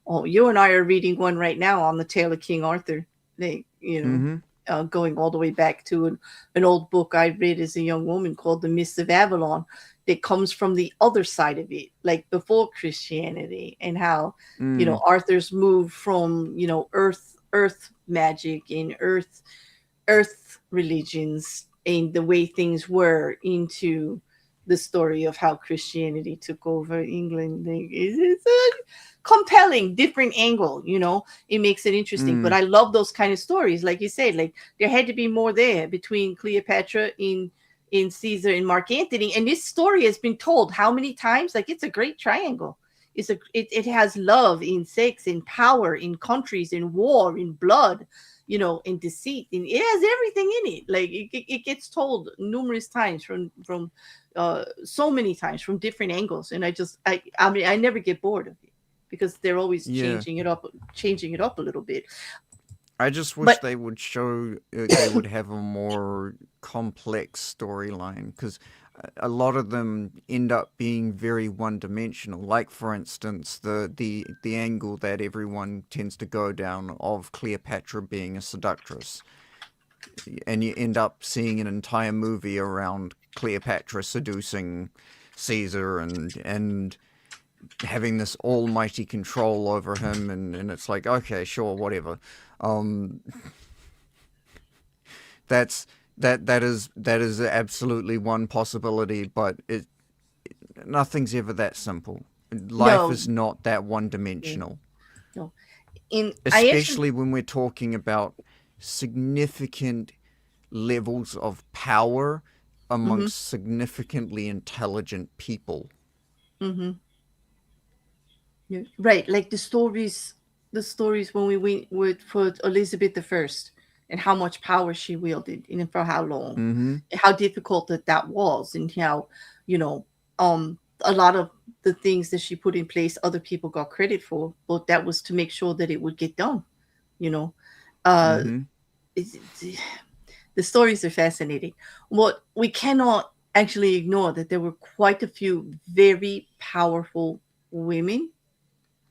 Oh, you and I are reading one right now on the tale of King Arthur. They, Mm-hmm. going all the way back to an old book I read as a young woman called The Mists of Avalon, that comes from the other side of it, like before Christianity, and how Mm. Arthur's moved from earth magic and earth religions and the way things were into the story of how Christianity took over England. Like, it's a compelling, different angle. It makes it interesting. But Mm. I love those kind of stories, like you said. Like, there had to be more there between Cleopatra in Caesar and Mark Antony. And this story has been told how many times? Like, it's a great triangle. It has love, in sex, in power, in countries, in war, in blood, in deceit, and it has everything in it. Like, it gets told numerous times from so many times from different angles. And I mean, I never get bored of it, because they're always Yeah. changing it up a little bit. I just wish But they would show they would have a more complex storyline, because a lot of them end up being very one-dimensional. Like, for instance, the angle that everyone tends to go down of Cleopatra being a seductress, and you end up seeing an entire movie around Cleopatra seducing Caesar and having this almighty control over him, and it's like, okay, sure, whatever. Um, That's that is absolutely one possibility, but nothing's ever that simple. Life No, is not that one yeah, dimensional, no. In I actually, especially when we're talking about significant levels of power mm-hmm, amongst significantly intelligent people. mm-hmm, yeah, right. Like the stories when we went with for Elizabeth the First and how much power she wielded and for how long, Mm-hmm. and how difficult that was, and how, you know, a lot of the things that she put in place, other people got credit for, but that was to make sure that it would get done. You know, uh, Mm-hmm. the stories are fascinating. What we cannot actually ignore that there were quite a few very powerful women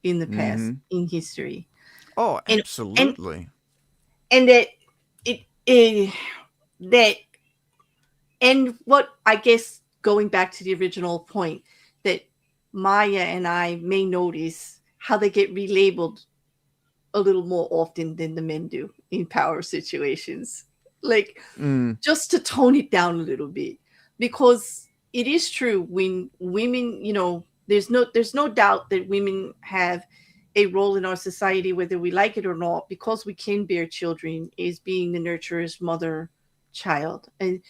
in the past Mm-hmm. in history, Oh, and and absolutely. and that it that and what I guess going back to the original point that Maya and I may notice how they get relabeled a little more often than the men do in power situations. Like, Mm. just to tone it down a little bit, because it is true when women, there's no doubt that women have a role in our society, whether we like it or not, because we can bear children, is being the nurturer's mother, child, and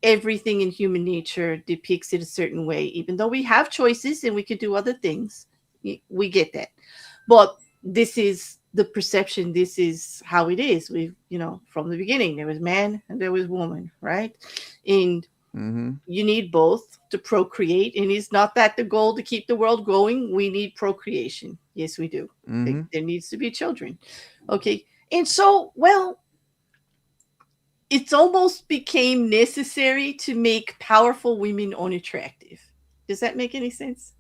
everything in human nature depicts it a certain way, even though we have choices and we could do other things. We get that, but this is the perception, this is how it is. We've, from the beginning there was man and there was woman, right? And Mm-hmm. you need both to procreate, and it's not that the goal to keep the world going. We need procreation, yes we do. Mm-hmm. There needs to be children, okay? And so, well, it's almost became necessary to make powerful women unattractive. Does that make any sense?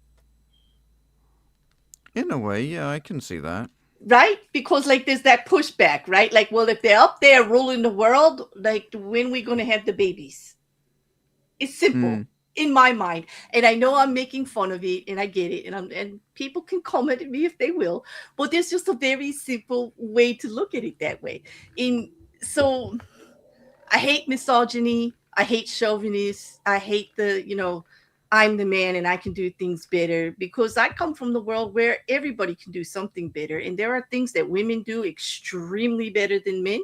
In a way, yeah, I can see that. Right? Because like there's that pushback, right? Like, well, if they're up there ruling the world, like when we gonna have the babies? It's simple Mm. in my mind, and I know I'm making fun of it, and I get it, and people can comment at me if they will, but there's just a very simple way to look at it that way. In So I hate misogyny. I hate chauvinists. I hate I'm the man and I can do things better, because I come from the world where everybody can do something better. And there are things that women do extremely better than men.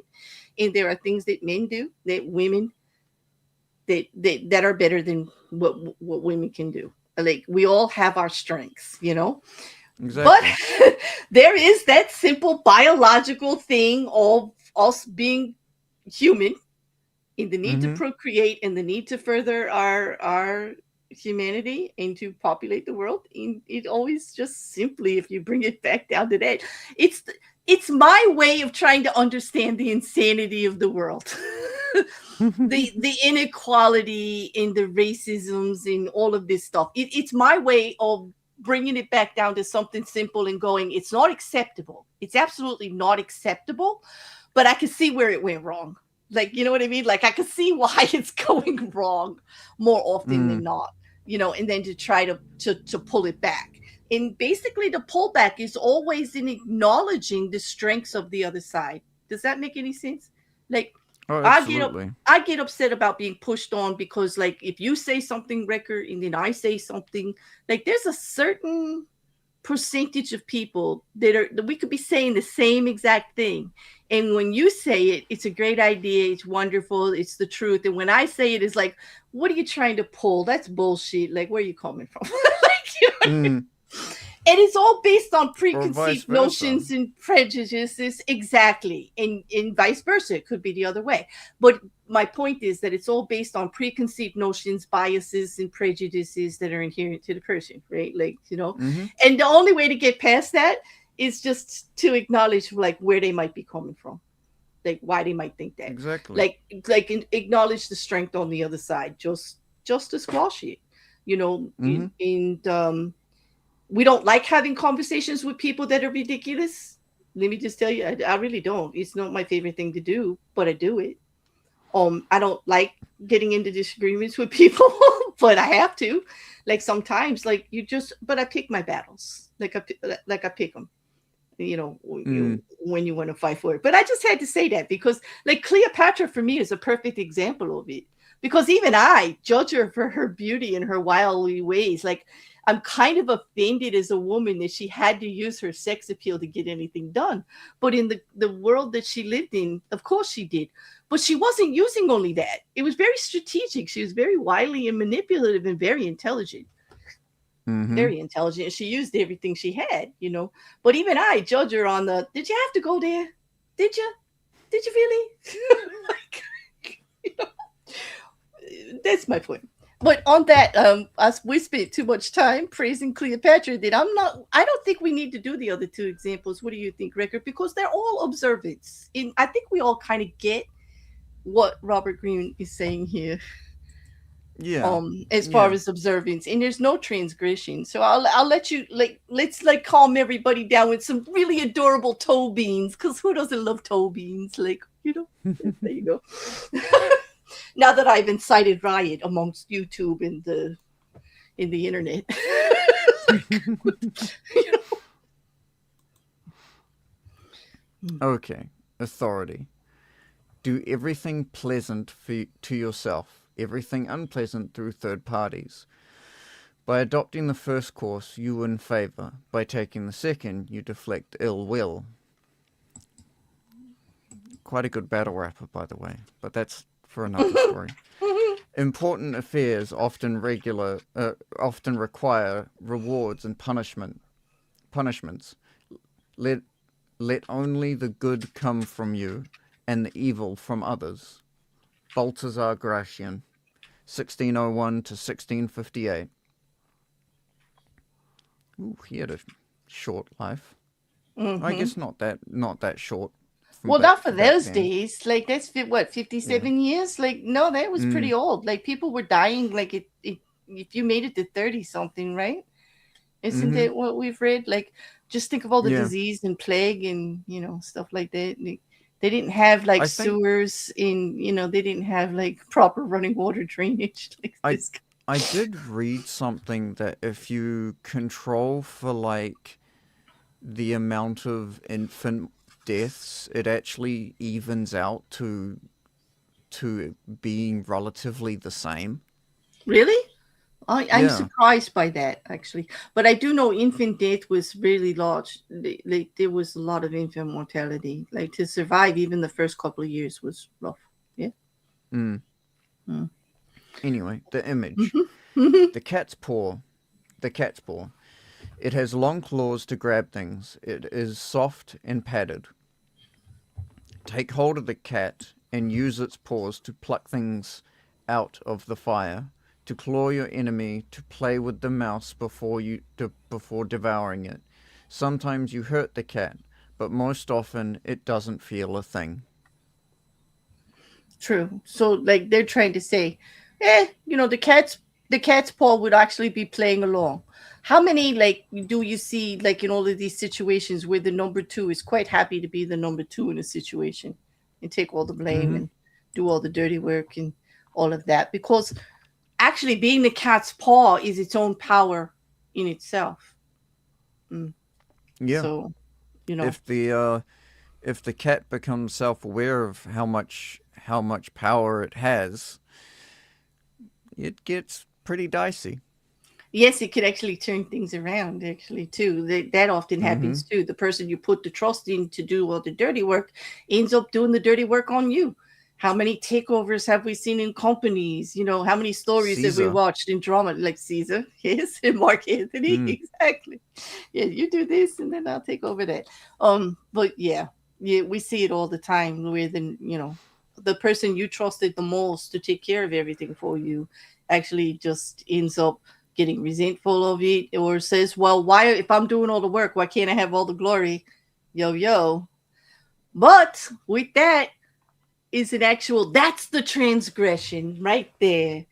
And there are things that men do that women that are better than what women can do. Like, we all have our strengths. But Exactly. there is that simple biological thing of us being human, in the need to Mm-hmm. procreate and the need to further our humanity and to populate the world. And it always just simply, if you bring it back down to that, it's it's my way of trying to understand the insanity of the world. The inequality and the racisms and all of this stuff. It's my way of bringing it back down to something simple and going, it's not acceptable. It's absolutely not acceptable, but I can see where it went wrong. Like, you know what I mean? Like, I can see why it's going wrong more often Mm. than not, and then to try to pull it back. And basically the pullback is always in acknowledging the strengths of the other side. Does that make any sense? Like, Oh, I get up absolutely. I get upset about being pushed on, because like if you say something, Rekkr, and then I say something, like there's a certain percentage of people that we could be saying the same exact thing, and when you say it, it's a great idea, it's wonderful, it's the truth, and when I say it, it's like, what are you trying to pull? That's bullshit. Like, where are you coming from? Like, Mm. and it's all based on Or vice preconceived versa. notions and prejudices, exactly, and vice versa, it could be the other way. But my point is that it's all based on preconceived notions, biases, and prejudices that are inherent to the person, right? Like, Mm-hmm. and the only way to get past that is just to acknowledge like where they might be coming from, like why they might think that, Exactly. like acknowledge the strength on the other side, just to squash it, Mm-hmm. and we don't like having conversations with people that are ridiculous. Let me just tell you, I really don't. It's not my favorite thing to do, but I do it. I don't like getting into disagreements with people, but I have to. Like sometimes, like but I pick my battles. Like I pick them. Mm. when you want to fight for it. But I just had to say that because, like, Cleopatra for me is a perfect example of it. Because even I judge her for her beauty and her wily ways. Like, I'm kind of offended as a woman that she had to use her sex appeal to get anything done. But in the world that she lived in, of course she did. But she wasn't using only that. It was very strategic. She was very wily and manipulative and very intelligent. Mm-hmm. Very intelligent. She used everything she had. But even I judge her on the, did you have to go there? Did you? Did you really? Like, you know, that's my point. But on that, as we spent too much time praising Cleopatra, that I don't think we need to do the other two examples. What do you think, Rekkr? Because they're all observance. I think we all kind of get what Robert Greene is saying here, Yeah. as far Yeah. as observance, and there's no transgression. So I'll let you, like, let's like calm everybody down with some really adorable toe beans, because who doesn't love toe beans? Like, there you go. Now that I've incited riot amongst YouTube and the internet. You Okay. Authority. Do everything pleasant to yourself, everything unpleasant through third parties. By adopting the first course, you win favour. By taking the second, you deflect ill will. Quite a good battle rapper, by the way, but that's for another story. know. Important affairs often require rewards and punishments. Let let only the good come from you, and the evil from others. Balthazar Gracian, 1601 to 1658. Ooh, he had a short life. I Hmm. guess not that short Well, not for for back those then. days. Like, that's what, Yeah. 57 years. Like, no, that was pretty Mm. old. Like, people were dying. Like, if you made it to 30 something, right? Isn't Mm-hmm. that what we've read? Like, just think of all the Yeah. disease and plague and stuff like that. They didn't have like I think sewers in. They didn't have like proper running water drainage like I this. I did read something that if you control for like the amount of infant deaths, it actually evens out to being relatively the same. Really? I'm Yeah. surprised by that, actually. But I do know infant death was really large. Like, there was a lot of infant mortality. Like, to survive even the first couple of years was rough. Yeah. Mm. Mm. Anyway, the image. Mhm. The cat's paw. The cat's paw. It has long claws to grab things. It is soft and padded. Take hold of the cat and use its paws to pluck things out of the fire, to claw your enemy, to play with the mouse before devouring it. Sometimes you hurt the cat, but most often it doesn't feel a thing. True. So, like, they're trying to say, the cat's paw would actually be playing along. How many, like, do you see, like, in all of these situations where the number two is quite happy to be the number two in a situation and take all the blame Mm-hmm. and do all the dirty work and all of that? Because actually, being the cat's paw is its own power in itself. Mm. Yeah. So, you know, If the cat becomes self-aware of how much power it has, it gets pretty dicey. yes, it could actually turn things around, actually, too. That often Mm-hmm. happens, too. The person you put the trust in to do all the dirty work ends up doing the dirty work on you. How many takeovers have we seen in companies? How many stories have we Caesar. watched in drama, like Caesar? Yes, and Mark Anthony. Mm. Exactly. Yeah, you do this, and then I'll take over that. But yeah, yeah, we see it all the time where the person you trusted the most to take care of everything for you actually just ends up getting resentful of it, or says, well, why, if I'm doing all the work, why can't I have all the glory? Yo, yo. But with that is an actual, that's the transgression right there,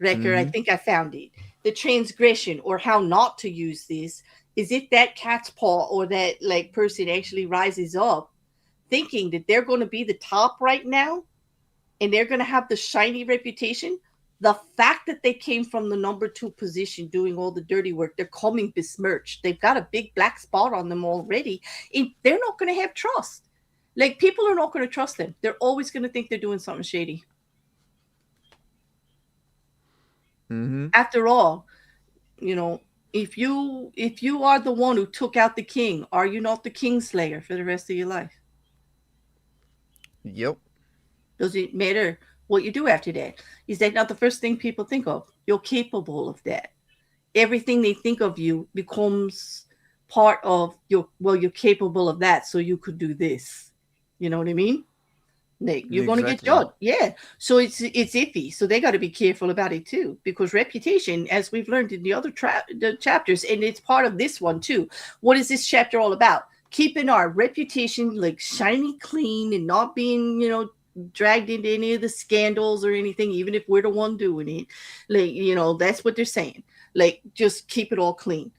Rekkr. I Mm-hmm. think I found it. The transgression, or how not to use this, is if that cat's paw or that like person actually rises up thinking that they're going to be the top right now and they're going to have the shiny reputation, The fact that they came from the number two position doing all the dirty work, they're coming besmirched. They've got a big black spot on them already. And they're not going to have trust. Like, people are not going to trust them. They're always going to think they're doing something shady. Mm-hmm. After all, you know, if you are the one who took out the king, are you not the kingslayer for the rest of your life? Yep. Does it matter what you do after that? Is that not the first thing people think of? You're capable of that. Everything they think of you becomes part of your, well, you're capable of that, so you could do this. You know what I mean? Like, you're going to get Exactly. judged. Yeah. So it's iffy. So they got to be careful about it too, because reputation, as we've learned in the other the chapters, and it's part of this one too. What is this chapter all about? Keeping our reputation like shiny clean and not being, dragged into any of the scandals or anything, even if we're the one doing it. Like, that's what they're saying. Like, just keep it all clean.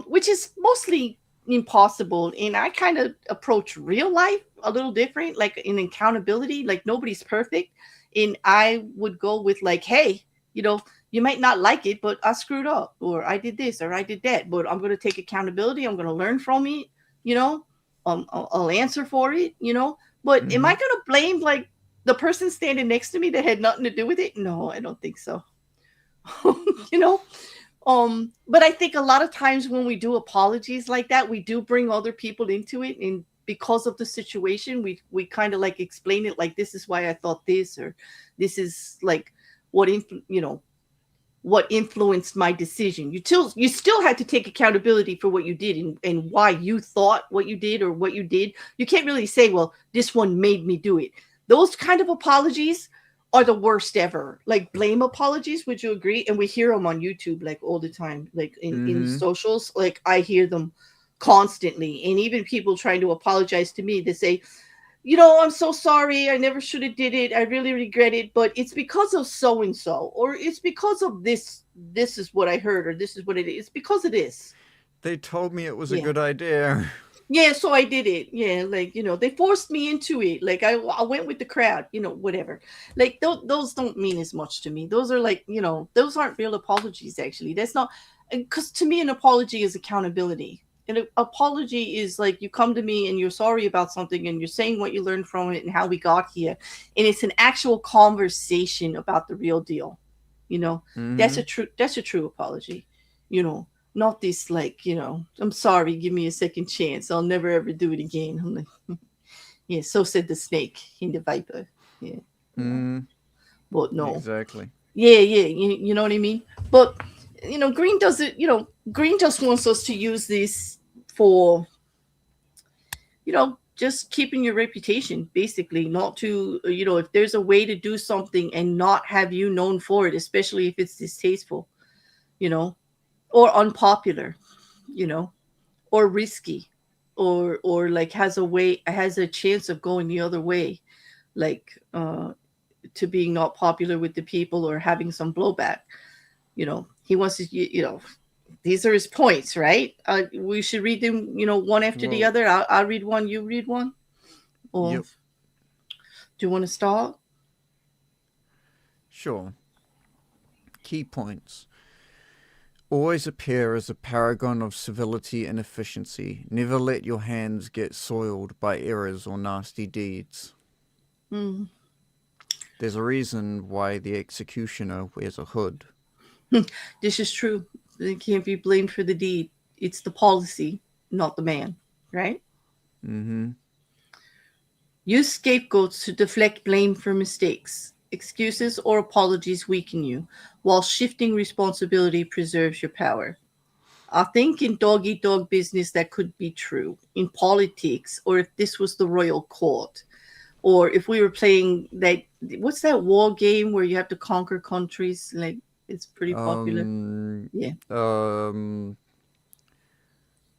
Which is mostly impossible. And I kind of approach real life a little different, like in accountability. Like, nobody's perfect, and I would go with like, hey, you might not like it, but I screwed up, or I did this, or I did that. But I'm going to take accountability. I'm going to learn from it. You know, I'll answer for it. But am I Mm-hmm. going to blame like the person standing next to me that had nothing to do with it? No, I don't think so. you know, but I think a lot of times when we do apologies like that, we do bring other people into it, and because of the situation, we kind of like explain it like, this is why I thought this, or this is like what what influenced my decision. You still had to take accountability for what you did, and why you thought what you did or what you did. You can't really say, well, this one made me do it. Those kind of apologies are the worst ever. Like, blame apologies, would you agree? And we hear them on YouTube like all the time, like in Mm-hmm. socials. Like, I hear them constantly, and even people trying to apologize to me, they say, I'm so sorry. I never should have did it. I really regret it, but it's because of so and so, or it's because of this. This is what I heard, or this is what it is. It's because of this. They told me it was a Yeah. good idea. Yeah, so I did it. Yeah, like, they forced me into it. Like, I went with the crowd, whatever. Like, those don't mean as much to me. Those are like, those aren't real apologies, actually. That's not, because to me, an apology is accountability. An apology is like, you come to me and you're sorry about something, and you're saying what you learned from it and how we got here. And it's an actual conversation about the real deal. You know, Mm-hmm. that's a true apology. You know, not this like, I'm sorry, give me a second chance, I'll never ever do it again. I'm like, yeah, so said the snake in the viper. Yeah, Mm, but no. exactly. Yeah, you know what I mean. But green doesn't, green just wants us to use this for, just keeping your reputation, basically. Not to, if there's a way to do something and not have you known for it, especially if it's distasteful, you know or unpopular, you know or risky, or like has a chance of going the other way, like to being not popular with the people, or having some blowback. He wants to, these are his points, right? We should read them, one after the Well, other. I'll read one, you read one, or yep. do you want to start? Sure. Key points. Always appear as a paragon of civility and efficiency. Never let your hands get soiled by errors or nasty deeds. Mm. There's a reason why the executioner wears a hood. This is true. They can't be blamed for the deed. It's the policy, not the man, right? Mm-hmm. Use scapegoats to deflect blame for mistakes. Excuses or apologies weaken you, while shifting responsibility preserves your power. I think in dog eat dog business that could be true. In politics, or if this was the royal court, or if we were playing that, what's that war game where you have to conquer countries? Like, it's pretty popular. Um, Yeah. um,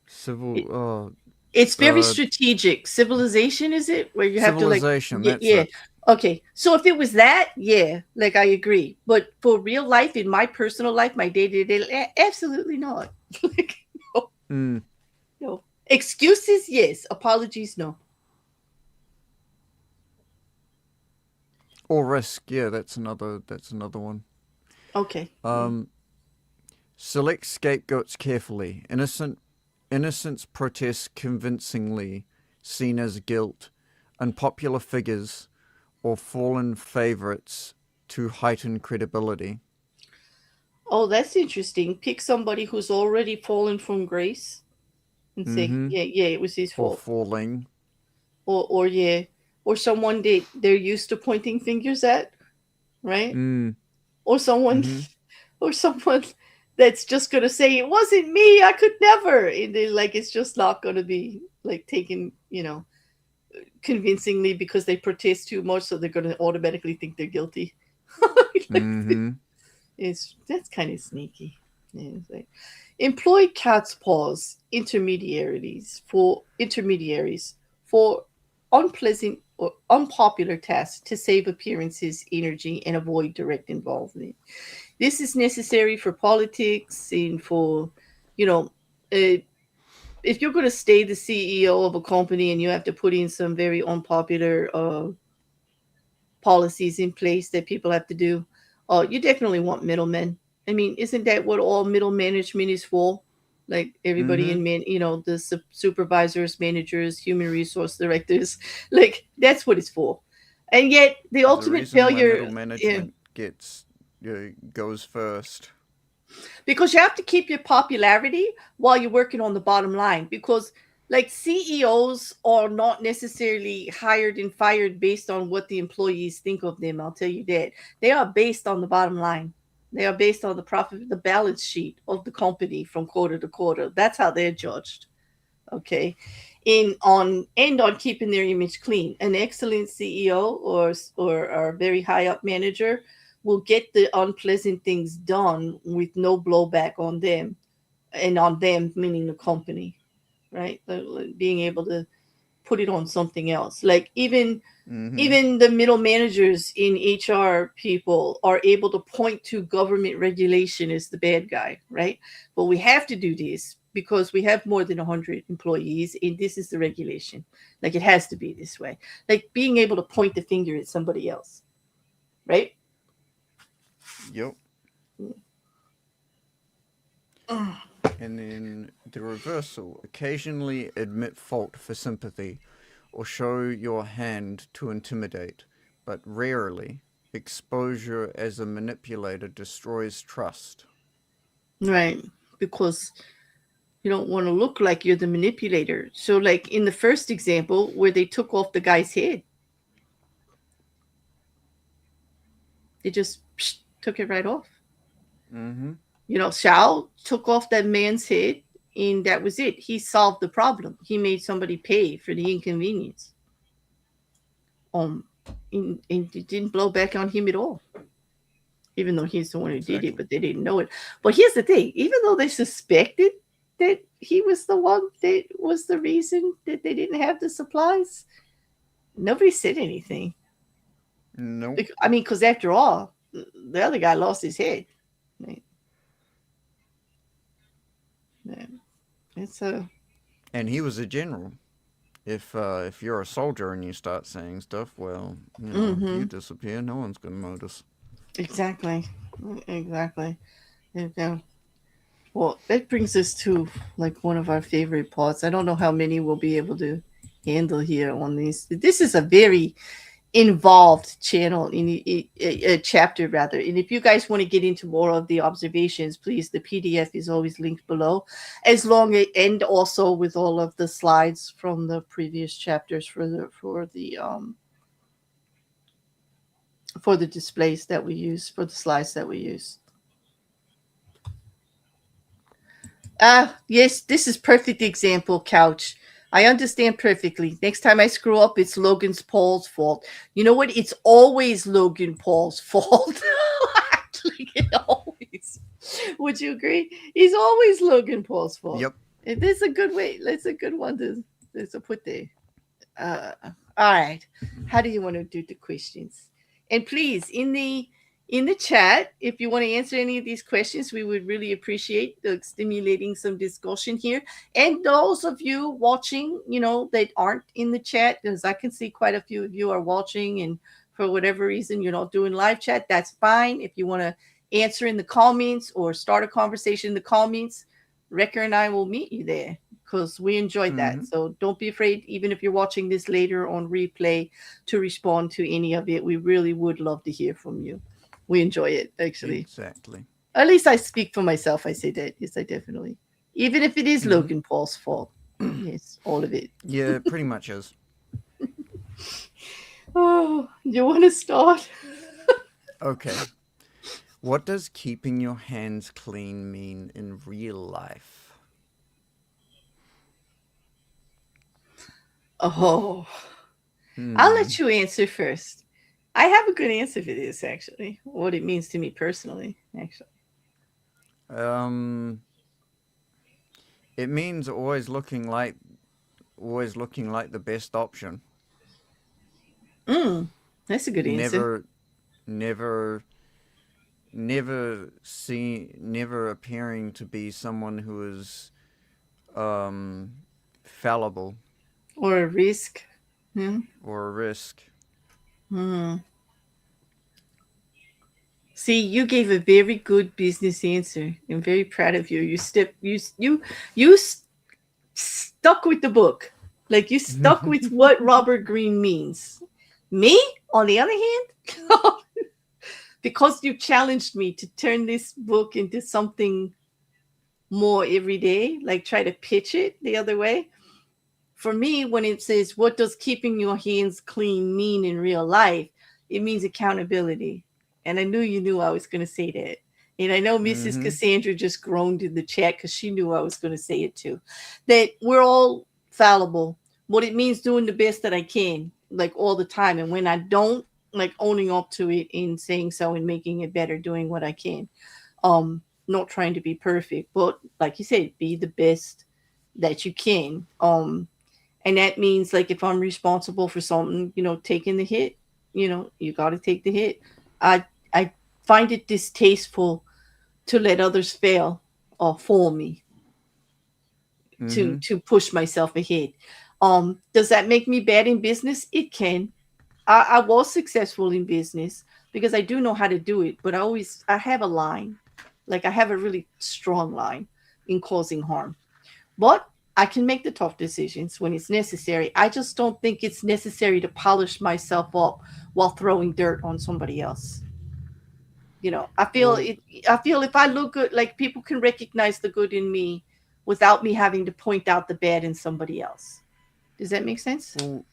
It, civil, it's very uh, strategic. Civilization, is it? Where you have to like, civilization, yeah, that's yeah. it. Okay. So if it was that, yeah, like, I agree. But for real life, in my personal life, my day to day, absolutely not. Like, no, Mm. no. Excuses, yes. Apologies, no. Or risk, yeah, that's another one. Okay. Select scapegoats carefully. Innocence protests convincingly, seen as guilt. Unpopular figures or fallen favorites to heighten credibility. Oh, that's interesting. Pick somebody who's already fallen from grace and say, Mm-hmm. yeah, yeah, it was his Or fault. falling. Or yeah, or someone that they're used to pointing fingers at, right? Mm. Or someone, Mm-hmm. or someone that's just gonna say it wasn't me. I could never. And then, like, it's just not gonna be like taken, convincingly because they protest too much, so they're gonna automatically think they're guilty. Like, Mm-hmm. it's that's kind of sneaky. Yeah, it's like, employ cat's paws intermediaries for unpleasant or unpopular tasks to save appearances, energy, and avoid direct involvement. This is necessary for politics and for, you know, uh, if you're going to stay the CEO of a company and you have to put in some very unpopular policies in place that people have to do, you definitely want middlemen. I mean, isn't that what all middle management is for? Like everybody Mm-hmm. in the supervisors, managers, human resource directors, like that's what it's for. And yet, the There's a ultimate reason why failure, middle yeah, management goes first. because you have to keep your popularity while you're working on the bottom line. Because like CEOs are not necessarily hired and fired based on what the employees think of them. I'll tell you that. They are based on the bottom line. They are based on the profit, the balance sheet of the company from quarter to quarter. That's how they're judged. Okay. On keeping their image clean. An excellent CEO or a very high up manager will get the unpleasant things done with no blowback on them, and on them meaning the company, right? Being able to put it on something else. Like Mm-hmm. even the middle managers in HR people are able to point to government regulation as the bad guy, right? But we have to do this because we have more than 100 employees and this is the regulation. Like it has to be this way. Like being able to point the finger at somebody else, right? Yep. And then the reversal. Occasionally admit fault for sympathy or show your hand to intimidate, but rarely. Exposure as a manipulator destroys trust. Right. Because you don't want to look like you're the manipulator. So, like in the first example where they took off the guy's head, they just took it right off. Mm-hmm. Shao took off that man's head, and that was it. He solved the problem. He made somebody pay for the inconvenience. Um, and it didn't blow back on him at all, even though he's the one who did it, Exactly. but they didn't know it. But here's the thing: even though they suspected that he was the one that was the reason that they didn't have the supplies, nobody said anything. Nope. I mean, because after all, the other guy lost his head. Right? Yeah. It's a And he was a general. If you're a soldier and you start saying stuff, well, if you mm-hmm. disappear, no one's gonna notice. Exactly. Exactly. Yeah. Well, that brings us to like one of our favorite parts. I don't know how many we'll be able to handle here on these. This is a very involved channel in a chapter rather. And if you guys want to get into more of the observations, please, the PDF is always linked below, as long as, and also with all of the slides from the previous chapters for the displays that we use, for the slides that we use. Ah, yes, this is perfect example, Couch. I understand perfectly. Next time I screw up, it's Logan's Paul's fault. You know what? It's always Logan Paul's fault. Actually, it always. Would you agree? He's always Logan Paul's fault. Yep. And this is a good way. That's a good one to put there. Uh, all right. How do you want to do the questions? And please, in the chat, if you want to answer any of these questions, we would really appreciate stimulating some discussion here. And those of you watching, that aren't in the chat, because I can see quite a few of you are watching, and for whatever reason you're not doing live chat, that's fine. If you want to answer in the comments or start a conversation in the comments, Rekkr and I will meet you there because we enjoyed that. Mm-hmm. So don't be afraid, even if you're watching this later on replay, to respond to any of it. We really would love to hear from you. We enjoy it, actually. Exactly. At least I speak for myself. I say that. Yes, I definitely. Even if it is Mm-hmm. Logan Paul's fault. Yes, all of it. Yeah, it pretty much is. Oh, you want to start? Okay. What does keeping your hands clean mean in real life? Oh, I'll Hmm. let you answer first. I have a good answer for this, actually. What it means to me personally, actually. Um, it means always looking like the best option. Mm, that's a good answer. Never, never, never appearing to be someone who is um, fallible Or a risk. Hmm. or a risk. Hmm. See, you gave a very good business answer. I'm very proud of you. You stuck with the book. Like you stuck with what Robert Greene means. Me, on the other hand, because you challenged me to turn this book into something more every day, like try to pitch it the other way. For me, when it says, what does keeping your hands clean mean in real life? It means accountability. And I knew I was going to say that. And I know Mrs. Mm-hmm. Cassandra just groaned in the chat because she knew I was going to say it too. That we're all fallible. What it means doing the best that I can, like all the time. And when I don't, like owning up to it and saying so and making it better, doing what I can. Not trying to be perfect, but like you said, be the best that you can. And that means like if I'm responsible for something, taking the hit, you got to take the hit. I find it distasteful to let others fail for me to Mm-hmm. to push myself ahead. Does that make me bad in business? It can. I was successful in business because I do know how to do it, but I have a line, like I have a really strong line in causing harm. But I can make the tough decisions when it's necessary. I just don't think it's necessary to polish myself up while throwing dirt on somebody else. I feel Well, it. I feel if I look good, like people can recognize the good in me without me having to point out the bad in somebody else. Does that make sense? well,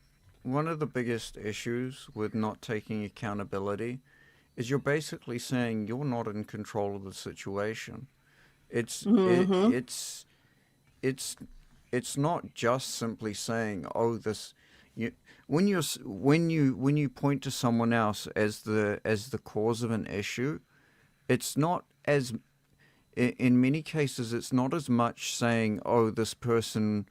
one of the biggest issues with not taking accountability is you're basically saying you're not in control of the situation. It's it, Mm-hmm. it's it's it's not just simply saying, "Oh, this." You, when you point to someone else as the cause of an issue, it's not as in many cases it's not as much saying, "Oh, this person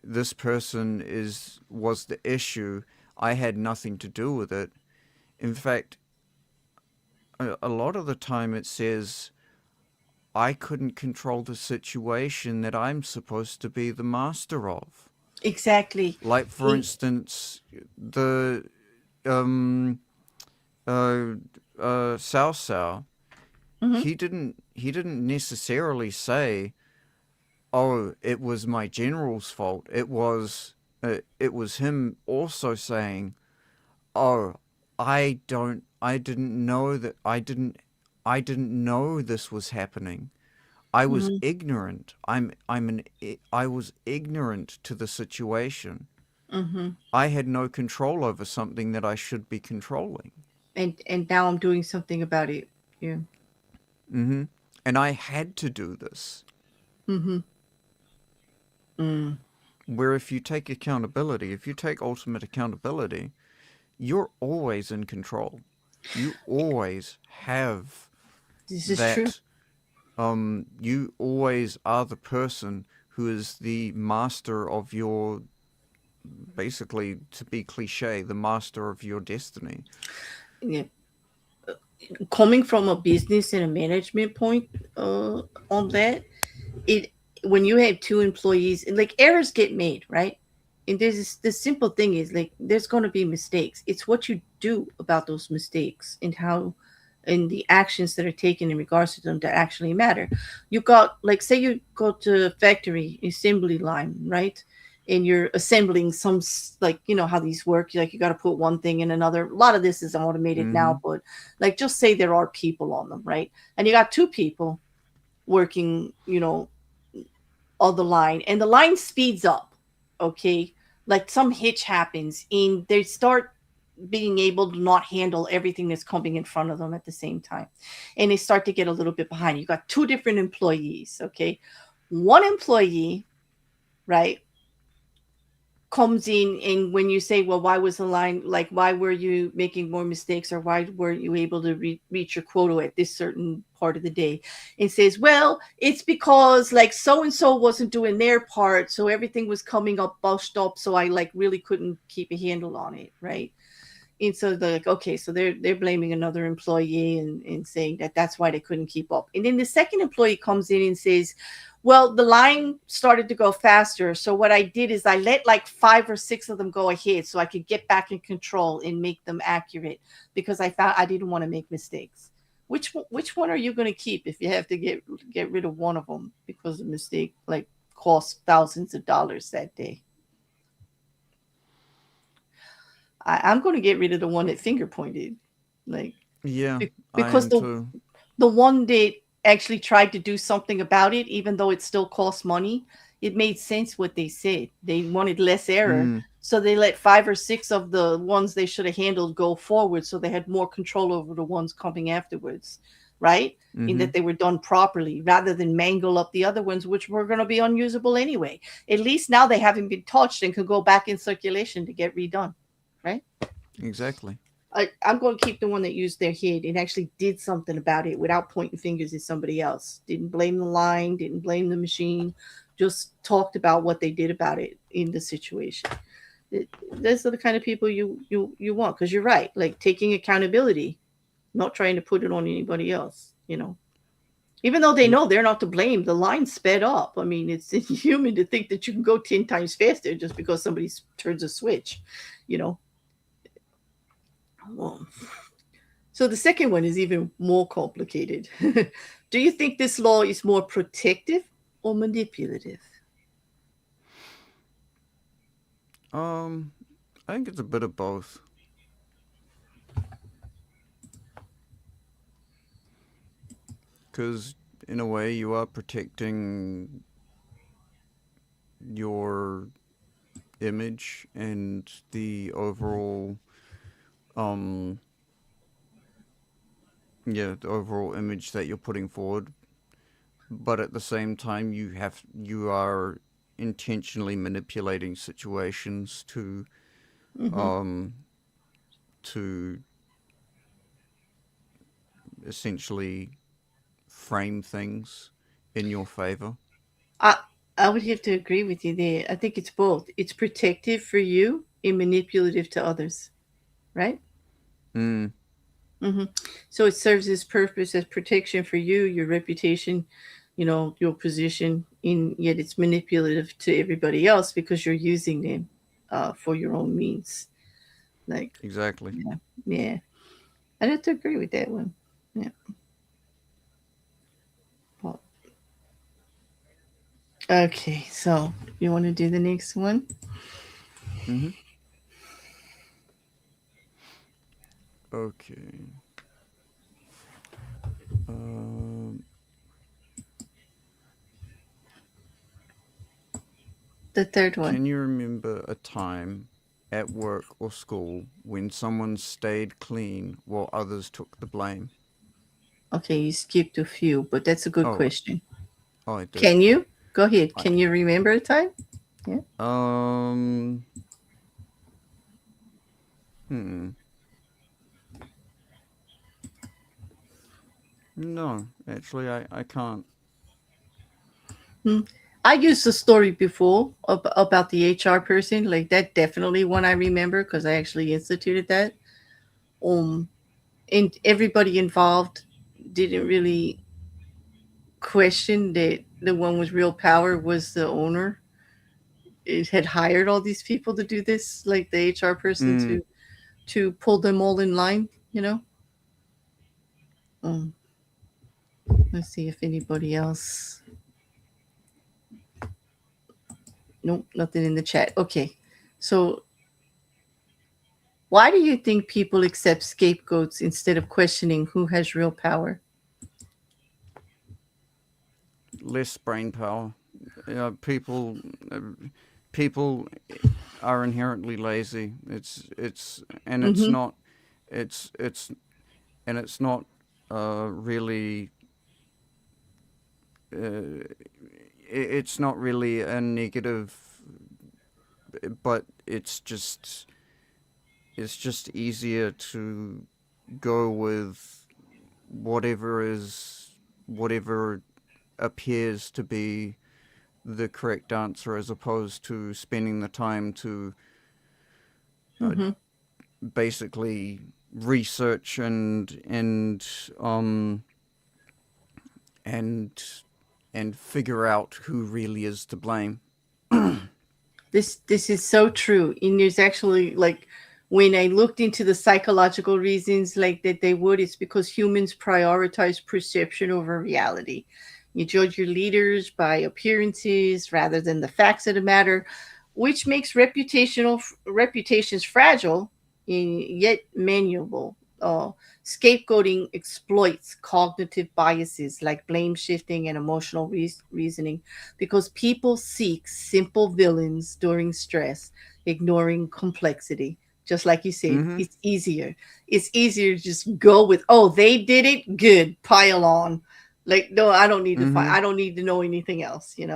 this person is was the issue. I had nothing to do with it." In fact, a lot of the time it says I couldn't control the situation that I'm supposed to be the master of. Exactly. Like, for instance, the um, uh, Sao Sao, Mm-hmm. he didn't necessarily say, "Oh, it was my general's fault." It was him also saying, "Oh, I didn't know that I didn't know this was happening. I was Mm-hmm. ignorant. I was ignorant to the situation. Mm-hmm. I had no control over something that I should be controlling." And now I'm doing something about it. Yeah. Hmm. And I had to do this. Mm-hmm. Mm. Where if you take accountability, if you take ultimate accountability, you're always in control. You always have This is true. that. You always are the person who is the master of your, basically, to be cliche, the master of your destiny. Yeah. Coming from a business and a management point on that, it when you have two employees, like errors get made, right? And the simple thing is like there's going to be mistakes. It's what you do about those mistakes and how and the actions that are taken in regards to them that actually matter. You got like say you go to a factory assembly line, right? And you're assembling some like you know how these work. Like you got to put one thing in another. A lot of this is automated Mm-hmm. now, but like just say there are people on them, right? And you got two people working, you know, on the line, and the line speeds up. Okay, like some hitch happens, and they start being able to not handle everything that's coming in front of them at the same time, and they start to get a little bit behind. You got two different employees. Okay, one employee, right, comes in, and when you say, well, why was the line like, why were you making more mistakes, or why weren't you able to reach your quota at this certain part of the day, and says, well, it's because like so and so wasn't doing their part, so everything was coming up busted up, so I like really couldn't keep a handle on it, right? And so they're like, okay, so they're blaming another employee and saying that that's why they couldn't keep up. And then the second employee comes in and says, well, the line started to go faster. So what I did is I let like five or six of them go ahead so I could get back in control and make them accurate because I found I didn't want to make mistakes. Which one are you going to keep if you have to get rid of one of them because the mistake like cost thousands of dollars that day? I'm going to get rid of the one that finger pointed, like Yeah, I because am too. the one that actually tried to do something about it, even though it still costs money, it made sense what they said. They wanted less error, Mm, so they let five or six of the ones they should have handled go forward, so they had more control over the ones coming afterwards, right? In mm-hmm. that they were done properly, rather than mangle up the other ones, which were going to be unusable anyway. At least now they haven't been touched and can go back in circulation to get redone, right? Exactly. I'm going to keep the one that used their head and actually did something about it without pointing fingers at somebody else. Didn't blame the line, didn't blame the machine, just talked about what they did about it in the situation. It, those are the kind of people you want because you're right. Like taking accountability, not trying to put it on anybody else. You know, even though they Yep. know they're not to blame, the line sped up. I mean, it's inhuman to think that you can go 10 times faster just because somebody turns a switch. You know. Well, so the second one is even more complicated. Do you think this law is more protective or manipulative? Um, I think it's a bit of both. Because in a way, you are protecting your image and the overall, um, yeah, the overall image that you're putting forward. But at the same time, you are intentionally manipulating situations Mm-hmm. um, to essentially frame things in your favor. I I would have to agree with you there. I think it's both. It's protective for you and manipulative to others, right? Mm, Mm-hmm. So it serves its purpose as protection for you, your reputation, you know, your position, in yet it's manipulative to everybody else because you're using them for your own means. Like, exactly. yeah, yeah. I have to agree with that one. Yeah. Well, okay, so you want to do the next one? Mm-hmm. Okay. Um, The third one. can you remember a time at work or school when someone stayed clean while others took the blame? Okay, you skipped a few, but that's a good Oh, question. I did. Can you? Go ahead. I Can you remember a time? Yeah. um hmm no, actually I can't. Hmm. I used the story before about the HR person. Like that definitely one I remember because I actually instituted that. Um, and everybody involved didn't really question that the one with real power was the owner. it had hired all these people to do this, like the HR person Mm. to pull them all in line, you know. Um, let's see if anybody else. Nope, nothing in the chat. Okay, so why do you think people accept scapegoats instead of questioning who has real power? Less brain power. People, people are inherently lazy. It's and it's Mm-hmm. not, it's and it's not really. Uh, it's not really a negative, but it's just easier to go with whatever is whatever appears to be the correct answer as opposed to spending the time to uh, Mm-hmm. basically research um and and figure out who really is to blame. This is so true. And there's actually like when I looked into the psychological reasons like that they would, it's because humans prioritize perception over reality. You judge your leaders by appearances rather than the facts of the matter, which makes reputations fragile and yet manuable. Scapegoating exploits cognitive biases like blame shifting and emotional reasoning because people seek simple villains during stress, ignoring complexity. Just like you said, Mm-hmm. it's easier. It's easier to just go with, oh, they did it, good, pile on. Like, no, I don't need to find. Mm-hmm. I don't need to know anything else. And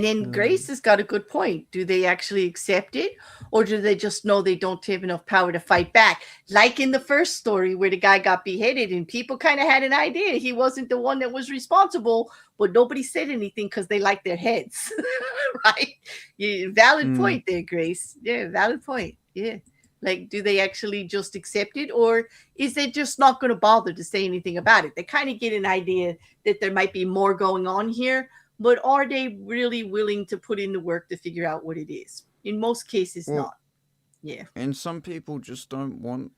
then Uh, Grace has got a good point. Do they actually accept it, or do they just know they don't have enough power to fight back? Like in the first story where the guy got beheaded, and people kind of had an idea he wasn't the one that was responsible, but nobody said anything because they liked their heads, right? Yeah, valid mm. point there, Grace. Yeah, valid point. Yeah. Like, do they actually just accept it, or is they just not going to bother to say anything about it? They kind of get an idea that there might be more going on here, but are they really willing to put in the work to figure out what it is? In most cases, Well, not. Yeah. and some people just don't want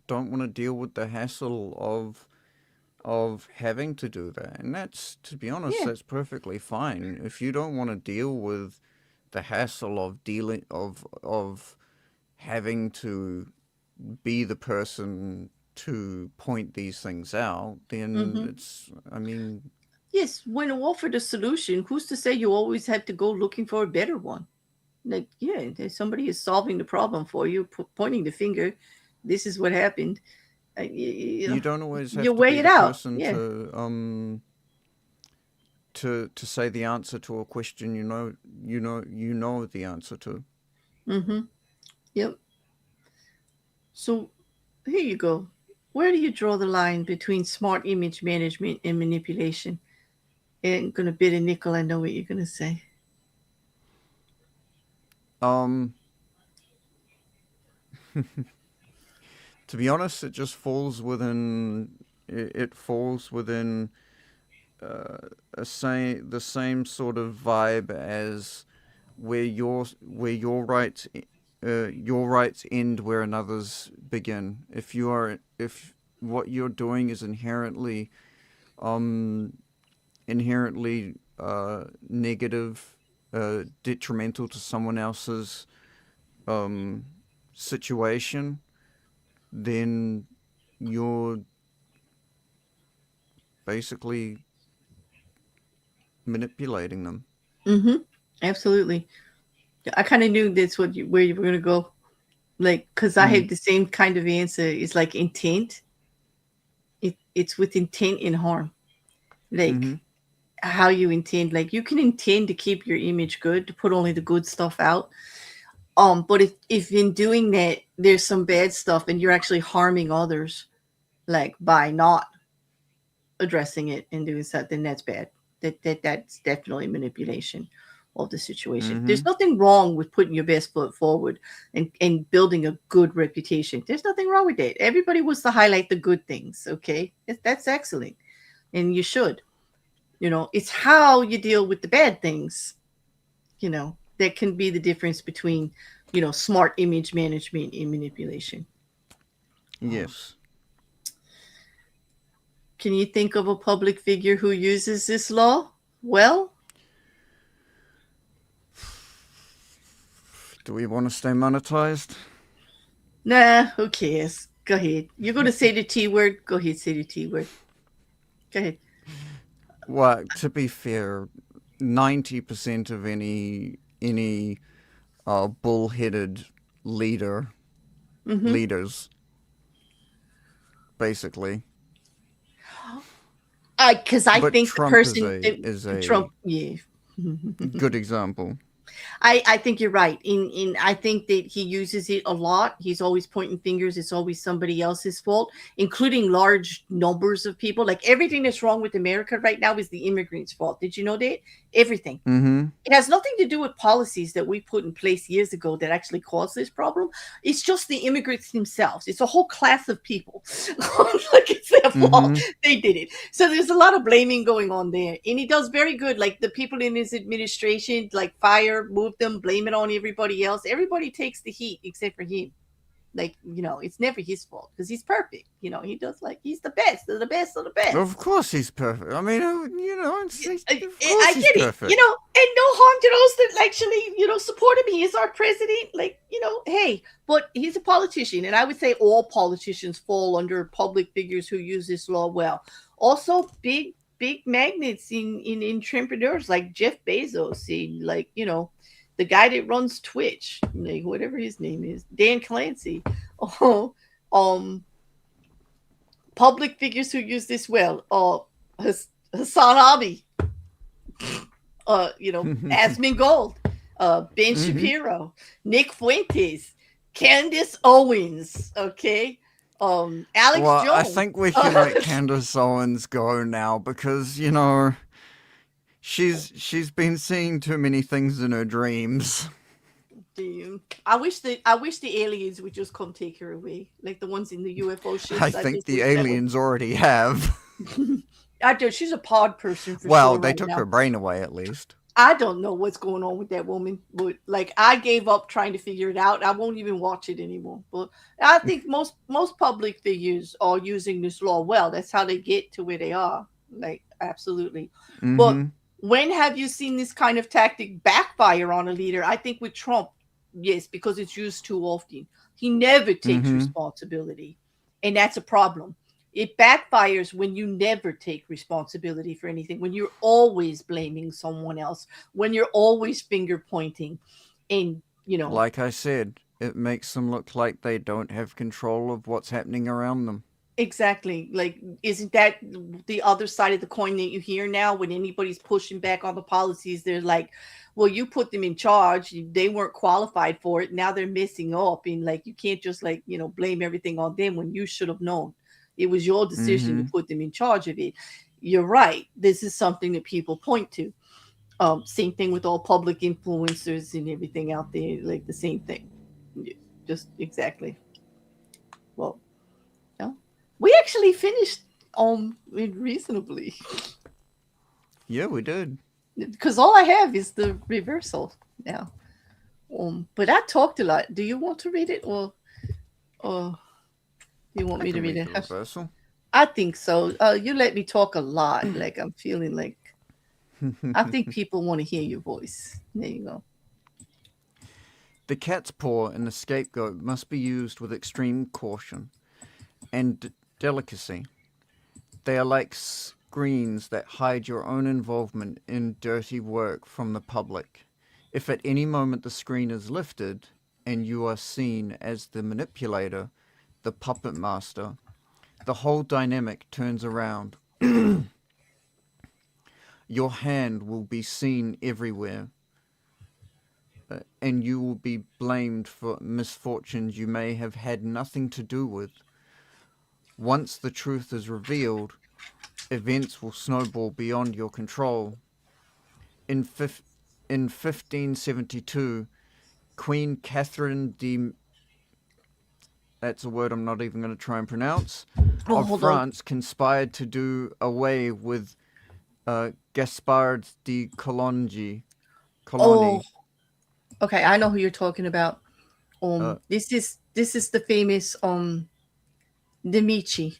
to deal with the hassle of having to do that. And that's, to be honest, Yeah. that's perfectly fine. If you don't want to deal with the hassle of having to be the person to point these things out, then Mm-hmm. it's, I mean, Yes. When offered a solution, who's to say you always have to go looking for a better one? Like, yeah, if somebody is solving the problem for you, pointing the finger. This is what happened. you don't always You have to weigh be it the out. person Yeah. to say the answer to a question you know the answer to. Mm-hmm. Yep. So here you go. Where do you draw the line between smart image management and manipulation? Ain't gonna bid a nickel. I know what you're gonna say. Um, to be honest, it just falls within it falls within the same sort of vibe as where your rights end where another's begin. If what you're doing is um inherently negative, detrimental to someone else's um situation, then you're basically manipulating them. Mm-hmm. Absolutely. I kind of knew that's where you were gonna go. Like, cause I Mm. have the same kind of answer. It's like intent. It's with intent and harm. Like Mm-hmm. how you intend. Like you can intend to keep your image good, to put only the good stuff out. But if in doing that there's some bad stuff and you're actually harming others, like by not addressing it and doing something, that's bad. That's definitely manipulation of the situation. Mm-hmm. There's nothing wrong with putting your best foot forward and building a good reputation. There's nothing wrong with that. Everybody wants to highlight the good things, okay? That's excellent. And you should. It's how you deal with the bad things, that can be the difference between, smart image management and manipulation. Um, Yes. can you think of a public figure who uses this law? Well, Do we want to stay monetized? nah, who cares? Go ahead. You're going to say the T word? Go ahead, say the T word. Go ahead. Well, to be fair, 90% of any bullheaded leader Mm-hmm. leaders basically. Because I But think the Trump is person, a is Trump, a yeah. good example. I think you're right. In I think that he uses it a lot. He's always pointing fingers. It's always somebody else's fault, including large numbers of people. Like everything that's wrong with America right now is the immigrants' fault. Did you know that? Everything. Mm-hmm. It has nothing to do with policies that we put in place years ago that actually caused this problem. It's just the immigrants themselves. It's a whole class of people. Like it's their fault. Mm-hmm. They did it. So there's a lot of blaming going on there. And he does very good. Like the people in his administration, like fire, move them, blame it on everybody else. Everybody takes the heat except for him. Like, it's never his fault because he's perfect. He does, like, he's the best of the best of the best. Of course he's perfect. I mean, of I course he's get it, perfect. and no harm to those that actually, support him. He is our president. Like, hey, but he's a politician. And I would say all politicians fall under public figures who use this law well. Also, big magnets in entrepreneurs like Jeff Bezos, like, the guy that runs Twitch, like whatever his name is, Dan Clancy. Oh, public figures who use this well. Hassan Abi, Asmin Gold, Ben Mm-hmm. Shapiro, Nick Fuentes, Candace Owens, okay, Alex Well, I Jones. think we can let Candace Owens go now because she's been seeing too many things in her dreams. Damn. I wish the aliens would just come take her away, like the ones in the UFO I ships. I think just the wish that would. aliens already have. I do. She's a pod person for Well, sure they right took her now. brain away at least. I don't know what's going on with that woman, but like I gave up trying to figure it out. I won't even watch it anymore. But I think most public figures are using this law well. That's how they get to where they are. Like absolutely. But Mm-hmm. when have you seen this kind of tactic backfire on a leader? I think with Trump, yes, because it's used too often. He never takes Mm-hmm. responsibility, and that's a problem. It backfires when you never take responsibility for anything, when you're always blaming someone else, when you're always finger pointing. And, Like I said, it makes them look like they don't have control of what's happening around them. exactly, like, isn't that the other side of the coin that you hear now when anybody's pushing back on the policies? They're like, well, you put them in charge, they weren't qualified for it, now they're messing up. And like, you can't just, like, blame everything on them when you should have known it was your decision to Mm-hmm. put them in charge of it. You're right, this is something that people point to. Same thing with all public influencers and everything out there, like the same thing. Yeah, just exactly. Well, yeah, we actually finished it reasonably Yeah, we did. because all I have is the reversal now. But I talked a lot. Do you want to read it, or do you want I me to can read read it? the reversal. I think so. You let me talk a lot. Like I'm feeling like I think people want to hear your voice. There you go. The cat's paw and the scapegoat must be used with extreme caution and delicacy. They are like screens that hide your own involvement in dirty work from the public. If at any moment the screen is lifted and you are seen as the manipulator, the puppet master, the whole dynamic turns around. Your hand will be seen everywhere, and you will be blamed for misfortunes you may have had nothing to do with. Once the truth is revealed, events will snowball beyond your control. In, in 1572, Queen Catherine de that's a word I'm not even going to try and pronounce Oh, of hold on. France conspired to do away with Gaspard de Colongi, Oh, Colony. okay. I know who you're talking about. Uh, This is the famous de Medici,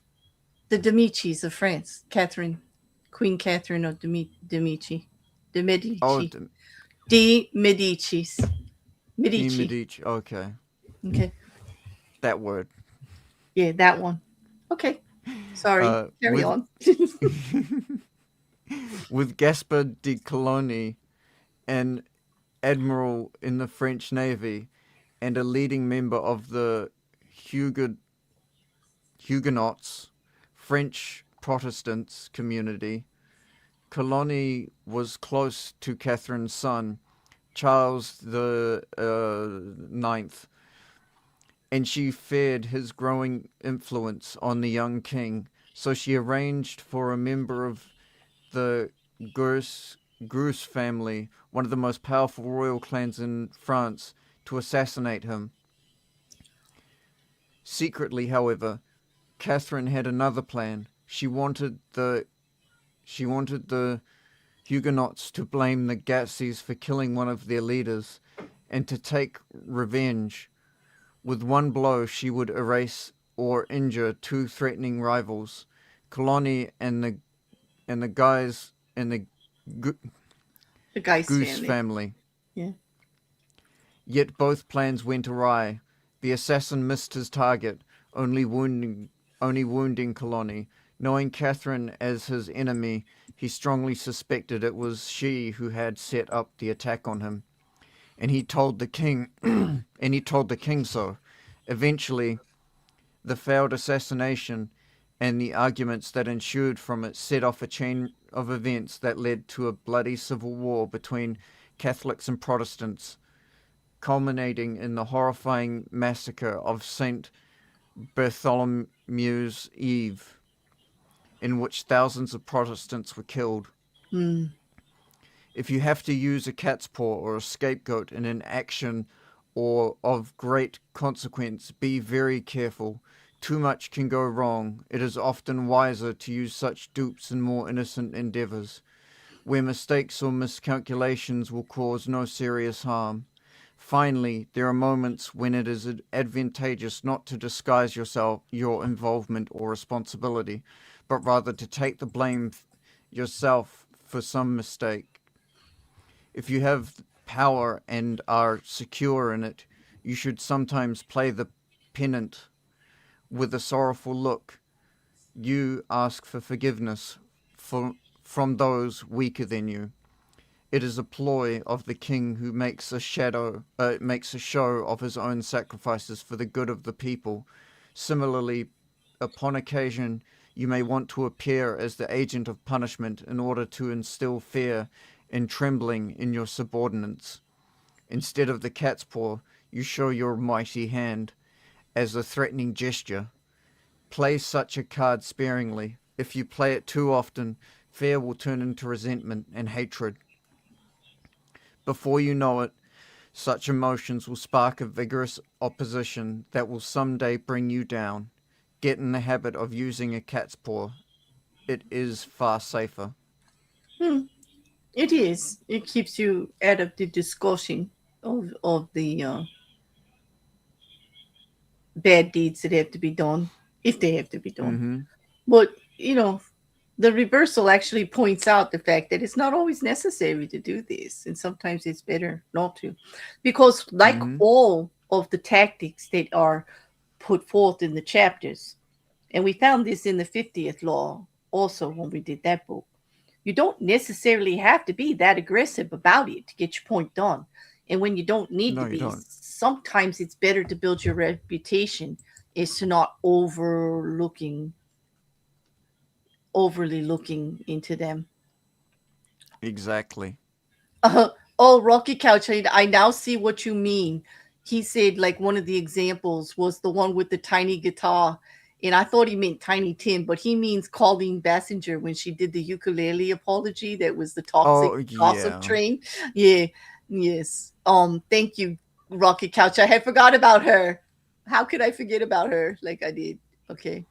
the de Medicis of France. Catherine, Queen Catherine of de Medici, de oh, Medici, de Medicis, de Medici. Medici. Okay, Okay, that word. yeah, that one. Okay, sorry. Carry With on. with Gaspard de Colony, an admiral in the French Navy and a leading member of the Huguenot Huguenots, French Protestants community. Colony was close to Catherine's son, Charles the Ninth, and she feared his growing influence on the young king. So she arranged for a member of the Grus family, one of the most powerful royal clans in France, to assassinate him. Secretly, however, Catherine had another plan. She wanted the Huguenots to blame the Gatsies for killing one of their leaders and to take revenge. With one blow, she would erase or injure two threatening rivals, Colony and the guys in the The guy's Goose family. family. Yeah. Yet both plans went awry. The assassin missed his target, only wounding Colony. Knowing Catherine as his enemy, he strongly suspected it was she who had set up the attack on him, and he told the king, so. Eventually, the failed assassination and the arguments that ensued from it set off a chain of events that led to a bloody civil war between Catholics and Protestants, culminating in the horrifying massacre of St. Bartholomew's Eve, in which thousands of Protestants were killed. Hmm. If you have to use a cat's paw or a scapegoat in an action or of great consequence, be very careful. Too much can go wrong. It is often wiser to use such dupes in more innocent endeavors, where mistakes or miscalculations will cause no serious harm. Finally, there are moments when it is advantageous not to disguise your involvement or responsibility, but rather to take the blame yourself for some mistake. If you have power and are secure in it, you should sometimes play the penitent with a sorrowful look. You ask for forgiveness from those weaker than you. It is a ploy of the king who makes a show of his own sacrifices for the good of the people. Similarly, upon occasion, you may want to appear as the agent of punishment in order to instill fear and trembling in your subordinates. Instead of the cat's paw, you show your mighty hand as a threatening gesture. Play such a card sparingly. If you play it too often, fear will turn into resentment and hatred. Before you know it, such emotions will spark a vigorous opposition that will someday bring you down. Get in the habit of using a cat's paw. It is far safer. Hmm. It is. It keeps you out of the discussion of the bad deeds that have to be done, if they have to be done. Mm-hmm. But, the reversal actually points out the fact that it's not always necessary to do this. And sometimes it's better not to. Because, like Mm-hmm. all of the tactics that are put forth in the chapters, and we found this in the 50th law also when we did that book, you don't necessarily have to be that aggressive about it to get your point done. And when you don't need No, to you be, don't. sometimes it's better to build your reputation is to not overly looking into them. Exactly. Oh, Rocky Couch, I now see what you mean. He said like one of the examples was the one with the tiny guitar. And I thought he meant Tiny Tim, but he means Colleen Bassinger when she did the ukulele apology that was the toxic Oh, gossip yeah. train. Yeah, yes. Thank you, Rocky Couch. I had forgot about her. How could I forget about her like I did? Okay.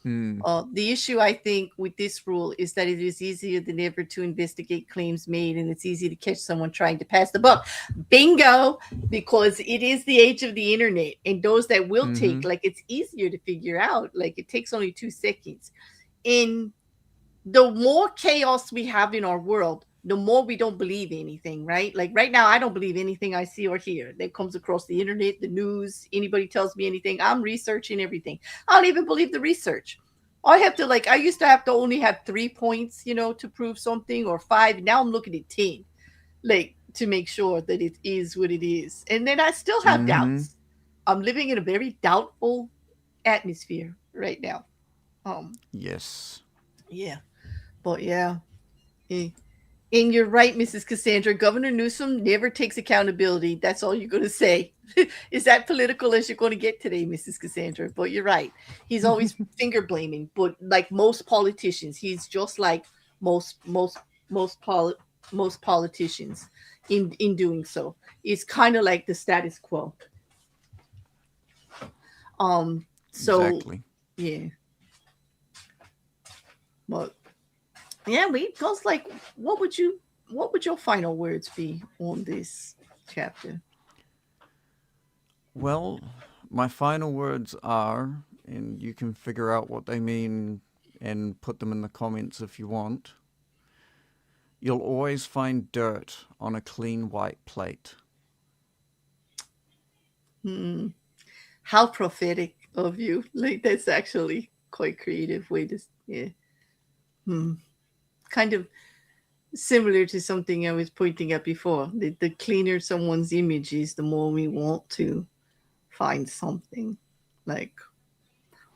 Mm. The issue, I think, with this rule is that it is easier than ever to investigate claims made, and it's easy to catch someone trying to pass the buck. Bingo! Because it is the age of the internet, and those that will take, Mm-hmm. like, it's easier to figure out. Like, it takes only 2 seconds. In the more chaos we have in our world, the more we don't believe anything, right? Like right now, I don't believe anything I see or hear that comes across the internet, the news, anybody tells me anything. I'm researching everything. I don't even believe the research. I have to, like, I used to have to only have 3 points, to prove something, or five. Now I'm looking at 10, like, to make sure that it is what it is. And then I still have Mm-hmm. doubts. I'm living in a very doubtful atmosphere right now. Um, Yes. yeah, but yeah. eh, And you're right, Mrs. Cassandra. Governor Newsom never takes accountability. That's all you're going to say. Is that political as you're going to get today, Mrs. Cassandra? But you're right. He's always finger blaming. But like most politicians, he's just like most most most poli- most politicians in doing so. It's kind of like the status quo. Um. So Exactly. yeah. But yeah, we goes like, what would you? What would your final words be on this chapter? Well, my final words are, and you can figure out what they mean and put them in the comments if you want. You'll always find dirt on a clean white plate. Hmm. How prophetic of you. Like, that's actually quite creative way to, yeah. Hmm. Kind of similar to something I was pointing at before. The cleaner someone's image is, the more we want to find something. Like,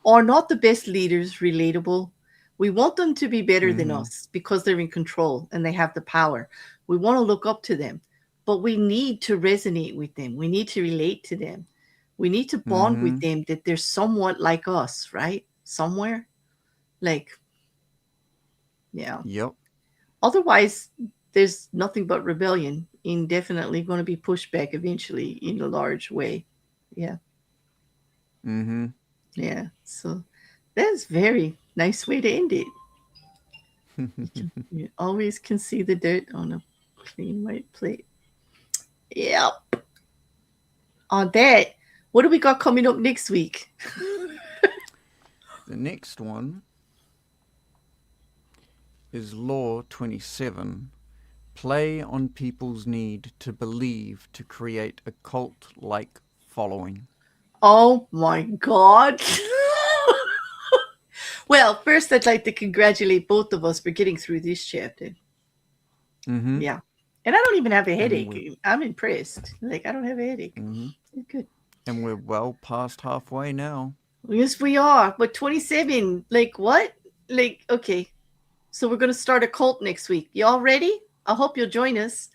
are not the best leaders relatable? We want them to be better than Mm-hmm. us because they're in control and they have the power. We want to look up to them, but we need to resonate with them. We need to relate to them. We need to bond with Mm-hmm. them, that they're somewhat like us, right? Somewhere. Like, yeah. Yep. Otherwise, there's nothing but rebellion, and definitely going to be pushed back eventually in a large way. Yeah. Mm-hmm. Yeah. So that's very nice way to end it. You always can see the dirt on a clean white plate. Yep. On that, what do we got coming up next week? The next one is Law 27. Play on people's need to believe to create a cult like following. Oh my God. Well, first, I'd like to congratulate both of us for getting through this chapter. Mm-hmm. Yeah. And I don't even have a And we're headache. I'm impressed. Like, I don't have a headache. mm-hmm. It's good. And we're well past halfway now. Yes, we are. But 27, like, what? Like, okay. So we're going to start a cult next week. Y'all ready? I hope you'll join us.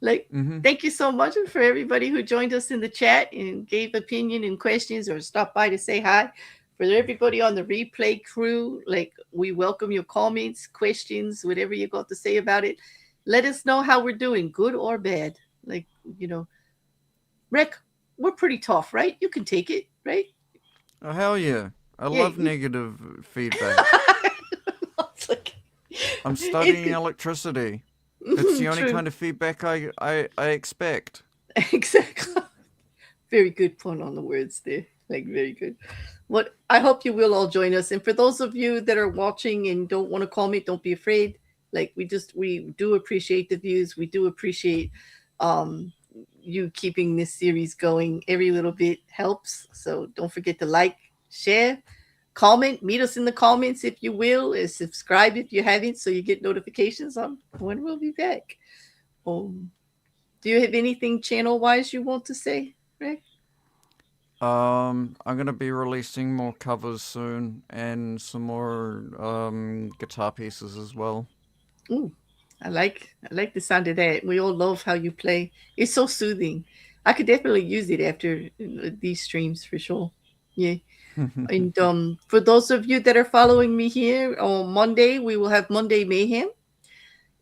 Like, Mm-hmm. thank you so much for everybody who joined us in the chat and gave opinion and questions or stopped by to say hi. For everybody on the replay crew, like, we welcome your comments, questions, whatever you got to say about it. Let us know how we're doing, good or bad. Like, you know, Rick, we're pretty tough, right? You can take it, right? Oh, hell yeah. I Yeah. love negative feedback. It's like, I'm it's studying good. electricity. It's the only True. kind of feedback I expect. Exactly. Very good pun on the words there. Like, very good. What I hope you will all join us. And for those of you that are watching and don't want to comment, don't be afraid. Like, we do appreciate the views. We do appreciate um you keeping this series going. Every little bit helps. So don't forget to like, share, comment, meet us in the comments if you will, and subscribe if you haven't, so you get notifications on when we'll be back. Um, do you have anything channel wise you want to say, Rick? I'm gonna be releasing more covers soon and some more guitar pieces as well. Ooh, I like the sound of that. We all love how you play. It's so soothing. I could definitely use it after these streams for sure. Yeah. And for those of you that are following me here on Monday, we will have Monday Mayhem,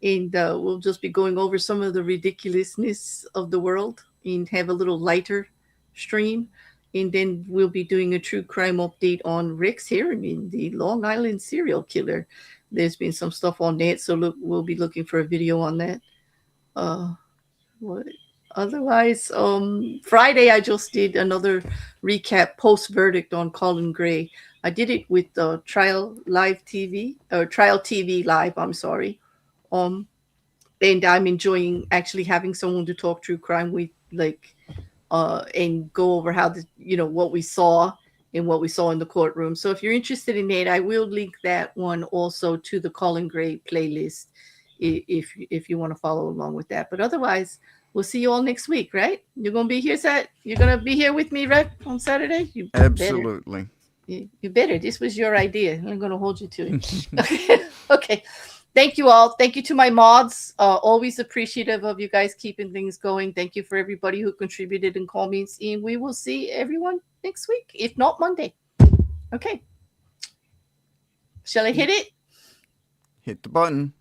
and we'll just be going over some of the ridiculousness of the world and have a little lighter stream. And then we'll be doing a true crime update on Rex Harriman, the Long Island serial killer. There's been some stuff on that, so look, we'll be looking for a video on that. Uh, what? Otherwise, Friday I just did another recap post verdict on Colin Gray. I did it with Trial TV Live. I'm sorry. Um, and I'm enjoying actually having someone to talk true crime with, like, and go over how what we saw and what we saw in the courtroom. So if you're interested in that, I will link that one also to the Colin Gray playlist if you want to follow along with that. But otherwise, we'll see you all next week, right? You're gonna be here, You're gonna be here with me, Rek, on Saturday. You better. Absolutely. You better. This was your idea. I'm gonna hold you to it. Okay. Okay. Thank you all. Thank you to my mods. Always appreciative of you guys keeping things going. Thank you for everybody who contributed in comments. And we will see everyone next week, if not Monday. Okay. Shall I hit it? Hit the button.